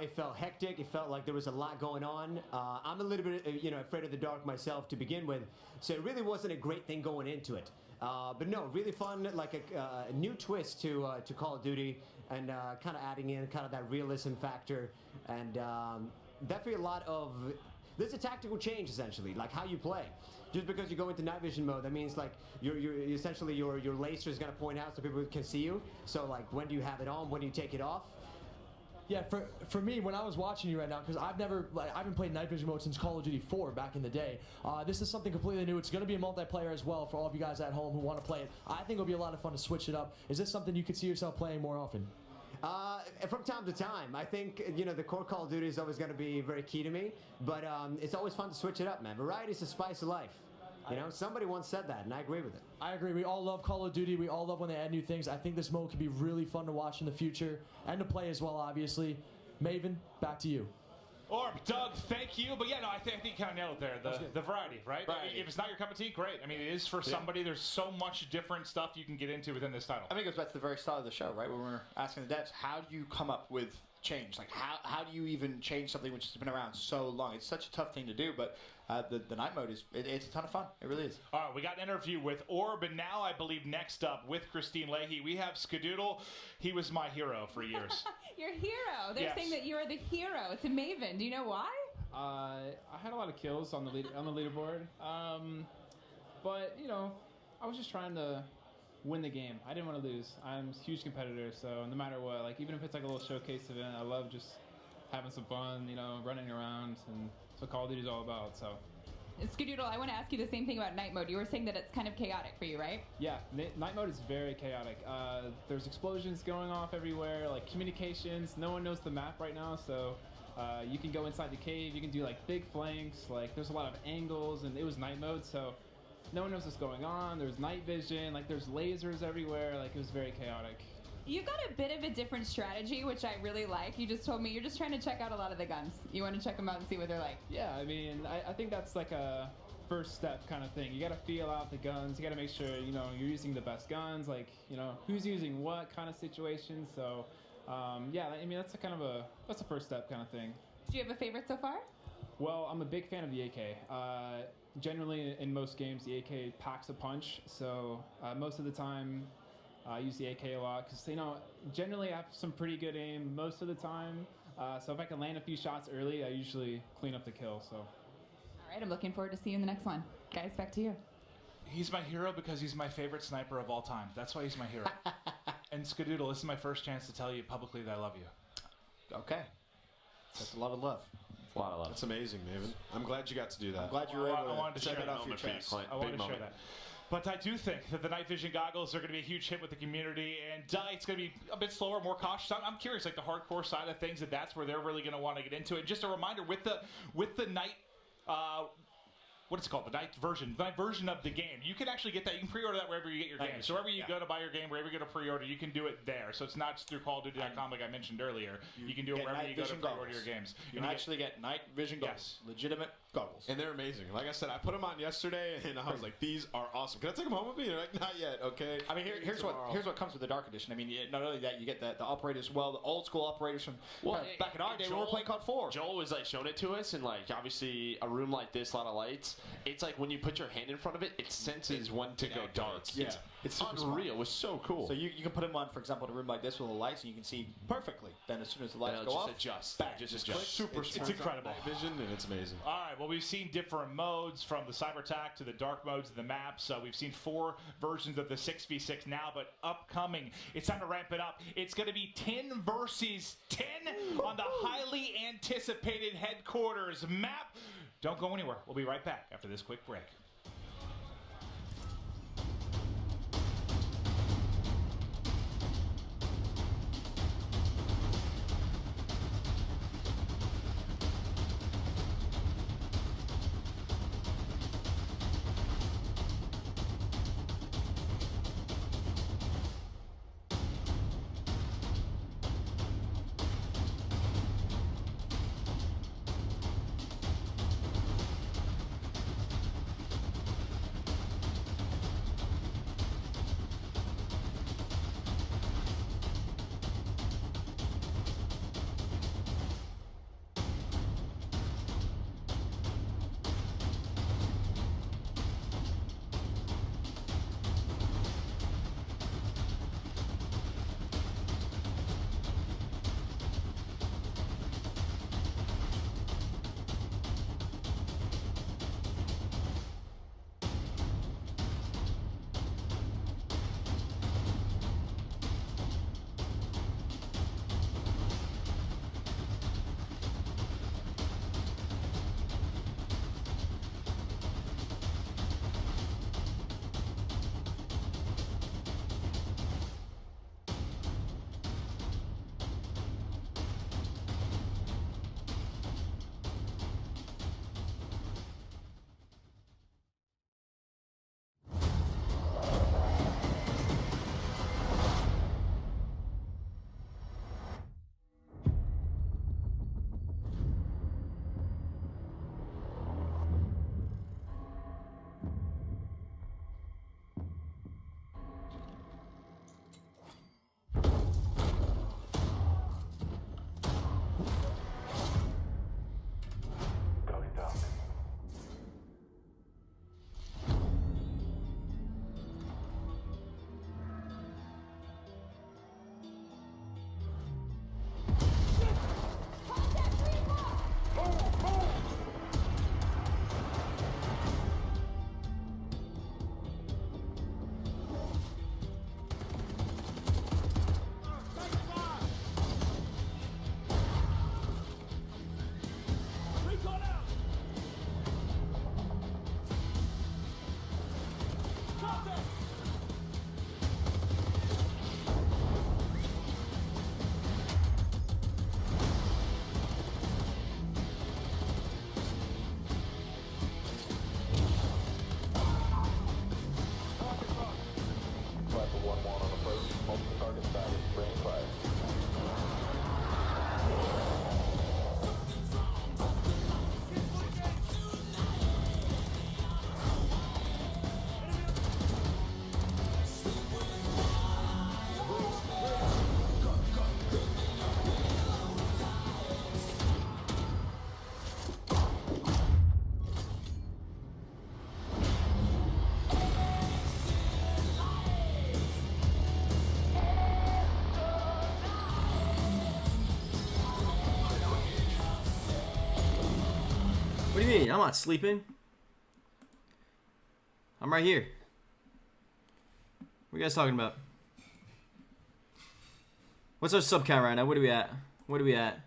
[SPEAKER 17] It felt hectic. It felt like there was a lot going on. I'm a little bit, afraid of the dark myself to begin with, so it really wasn't a great thing going into it. But no, really fun, like a new twist to Call of Duty, and kind of adding in kind of that realism factor, and definitely a lot of. There's a tactical change essentially, like how you play. Just because you go into night vision mode, that means like you're essentially your laser is gonna point out so people can see you. So like when do you have it on? When do you take it off?
[SPEAKER 9] Yeah, for me, when I was watching you right now, because I haven't played night vision mode since Call of Duty 4 back in the day. This is something completely new. It's going to be a multiplayer as well for all of you guys at home who want to play it. I think it'll be a lot of fun to switch it up. Is this something you could see yourself playing more often?
[SPEAKER 17] From time to time. I think, the core Call of Duty is always going to be very key to me, but it's always fun to switch it up, man. Variety is the spice of life. Somebody once said that, and I agree with it.
[SPEAKER 9] I agree. We all love Call of Duty. We all love when they add new things. I think this mode could be really fun to watch in the future and to play as well, obviously. Maven, back to you.
[SPEAKER 2] Orb, Doug, thank you. But yeah, no, I think you kind of nailed it there. The variety, right? If it's not your cup of tea, great. I mean, it is for somebody. There's so much different stuff you can get into within this title.
[SPEAKER 3] I think it goes back to the very start of the show, right? When we were asking the devs, how do you come up with change? Like, how do you even change something which has been around so long? It's such a tough thing to do, but the night mode it's a ton of fun. It really is.
[SPEAKER 2] All right, we got an interview with Orb, and now I believe next up with Christine Leahy, we have Skadoodle. He was my hero for years.
[SPEAKER 11] Your hero. They're
[SPEAKER 2] Yes.
[SPEAKER 11] saying that you are the hero to Maven. Do you know why?
[SPEAKER 18] I had a lot of kills on the leaderboard, but you know, I was just trying to win the game. I didn't want to lose. I'm a huge competitor, so no matter what, like even if it's like a little showcase event, I love just having some fun, you know, running around, and that's what Call of Duty is all about. So.
[SPEAKER 11] Skadoodle, I want to ask you the same thing about night mode. You were saying that it's kind of chaotic for you, right?
[SPEAKER 18] Yeah, night mode is very chaotic. There's explosions going off everywhere, like communications. No one knows the map right now, so you can go inside the cave. You can do like big flanks. Like there's a lot of angles, and it was night mode, so no one knows what's going on. There's night vision. Like there's lasers everywhere. Like it was very chaotic.
[SPEAKER 11] You've got a bit of a different strategy, which I really like. You just told me you're just trying to check out a lot of the guns. You want to check them out and see what they're like.
[SPEAKER 18] Yeah, I mean, I think that's like a first step kind of thing. You got to feel out the guns. You got to make sure, you know, you're using the best guns, like, you know, who's using what kind of situation. So, yeah, I mean, that's a first step kind of thing.
[SPEAKER 11] Do you have a favorite so far?
[SPEAKER 18] Well, I'm a big fan of the AK. Generally, in most games, the AK packs a punch. So, most of the time, I use the AK a lot because, you know, generally I have some pretty good aim most of the time. So if I can land a few shots early, I usually clean up the kill. So.
[SPEAKER 11] All right, I'm looking forward to seeing you in the next one. Guys, back to you.
[SPEAKER 2] He's my hero because he's my favorite sniper of all time. That's why he's my hero. And Skadoodle, this is my first chance to tell you publicly that I love you.
[SPEAKER 3] Okay. That's a lot of love.
[SPEAKER 8] A lot of love.
[SPEAKER 7] That's amazing, Maven. I'm glad you got to do that.
[SPEAKER 3] I'm glad you were able to
[SPEAKER 2] I wanted to
[SPEAKER 3] check
[SPEAKER 2] share
[SPEAKER 3] it
[SPEAKER 2] that
[SPEAKER 3] off your chest.
[SPEAKER 2] I wanted to share that. But I do think that the night vision goggles are going to be a huge hit with the community, and it's going to be a bit slower, more cautious. I'm curious, like the hardcore side of things, that's where they're really going to want to get into it. Just a reminder, with the night, what is it called? The night version of the game. You can actually get that. You can pre-order that wherever you get your game. So wherever you go to buy your game, wherever you go to pre-order, you can do it there. So it's not just through CallOfDuty.com like I mentioned earlier. You can do it wherever you go to pre-order your games.
[SPEAKER 3] You can actually get night vision goggles. Legitimate goggles.
[SPEAKER 7] And they're amazing. Like I said, I put them on yesterday, and I was like, "These are awesome. Can I take them home with me?" And they're like, "Not yet, okay."
[SPEAKER 3] I mean, here's what comes with the Dark Edition. I mean, not only that, you get the operators, well, the old school operators from back in our day when we were playing COD 4.
[SPEAKER 8] Joel was like showing it to us, and like obviously a room like this, a lot of lights. It's like when you put your hand in front of it, it senses when to go dark.
[SPEAKER 3] Yeah.
[SPEAKER 8] It's unreal. It was so cool.
[SPEAKER 3] So you can put them on, for example, in a room like this with the lights, and you can see perfectly. Then as soon as the lights go off,
[SPEAKER 8] adjust.
[SPEAKER 3] Bang,
[SPEAKER 8] Just
[SPEAKER 3] click,
[SPEAKER 8] adjust.
[SPEAKER 3] super
[SPEAKER 2] It's incredible.
[SPEAKER 7] Night vision, and it's amazing.
[SPEAKER 2] All right, well, we've seen different modes from the cyber attack to the dark modes of the map. So we've seen 4 versions of the 6v6 now, but upcoming, it's time to ramp it up. It's going to be 10 versus 10 on the highly anticipated headquarters map. Don't go anywhere. We'll be right back after this quick break.
[SPEAKER 6] do you mean? I'm not sleeping. I'm right here. What are you guys talking about? What's our sub count right now? What are we at? What are we at?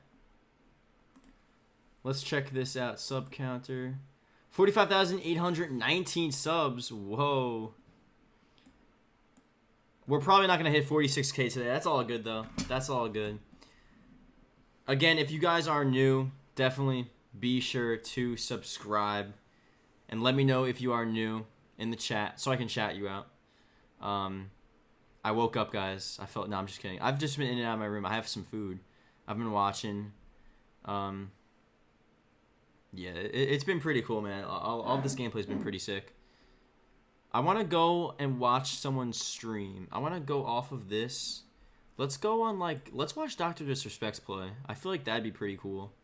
[SPEAKER 6] Let's check this out. Sub counter. 45,819 subs. Whoa. We're probably not going to hit 46K today. That's all good, though. That's all good. Again, if you guys are new, definitely be sure to subscribe. And let me know if you are new in the chat so I can chat you out. I woke up, guys. I felt... No, I'm just kidding. I've just been in and out of my room. I have some food. I've been watching. Yeah, it's been pretty cool, man. All of this gameplay's been pretty sick. I want to go and watch someone stream. I want to go off of this. Let's go on, like... Let's watch Dr. Disrespect's play. I feel like that'd be pretty cool.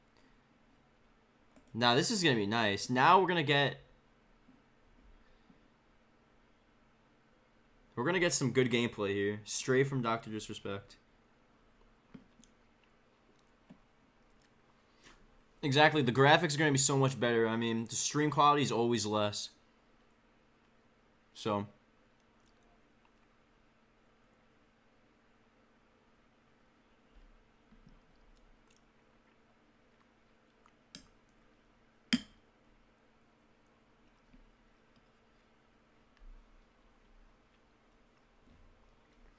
[SPEAKER 6] Now, this is going to be nice. Now we're going to get... We're going to get some good gameplay here. Straight from Dr. Disrespect. Exactly. The graphics are going to be so much better. I mean, the stream quality is always less. So...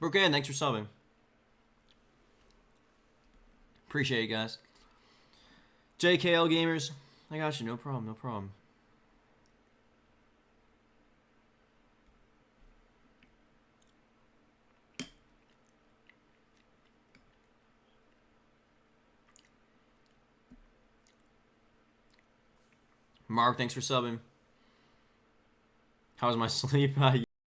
[SPEAKER 6] Okay, thanks for subbing. Appreciate it, guys. JKL Gamers, I got you. No problem, no problem. Mark, thanks for subbing. How was my sleep?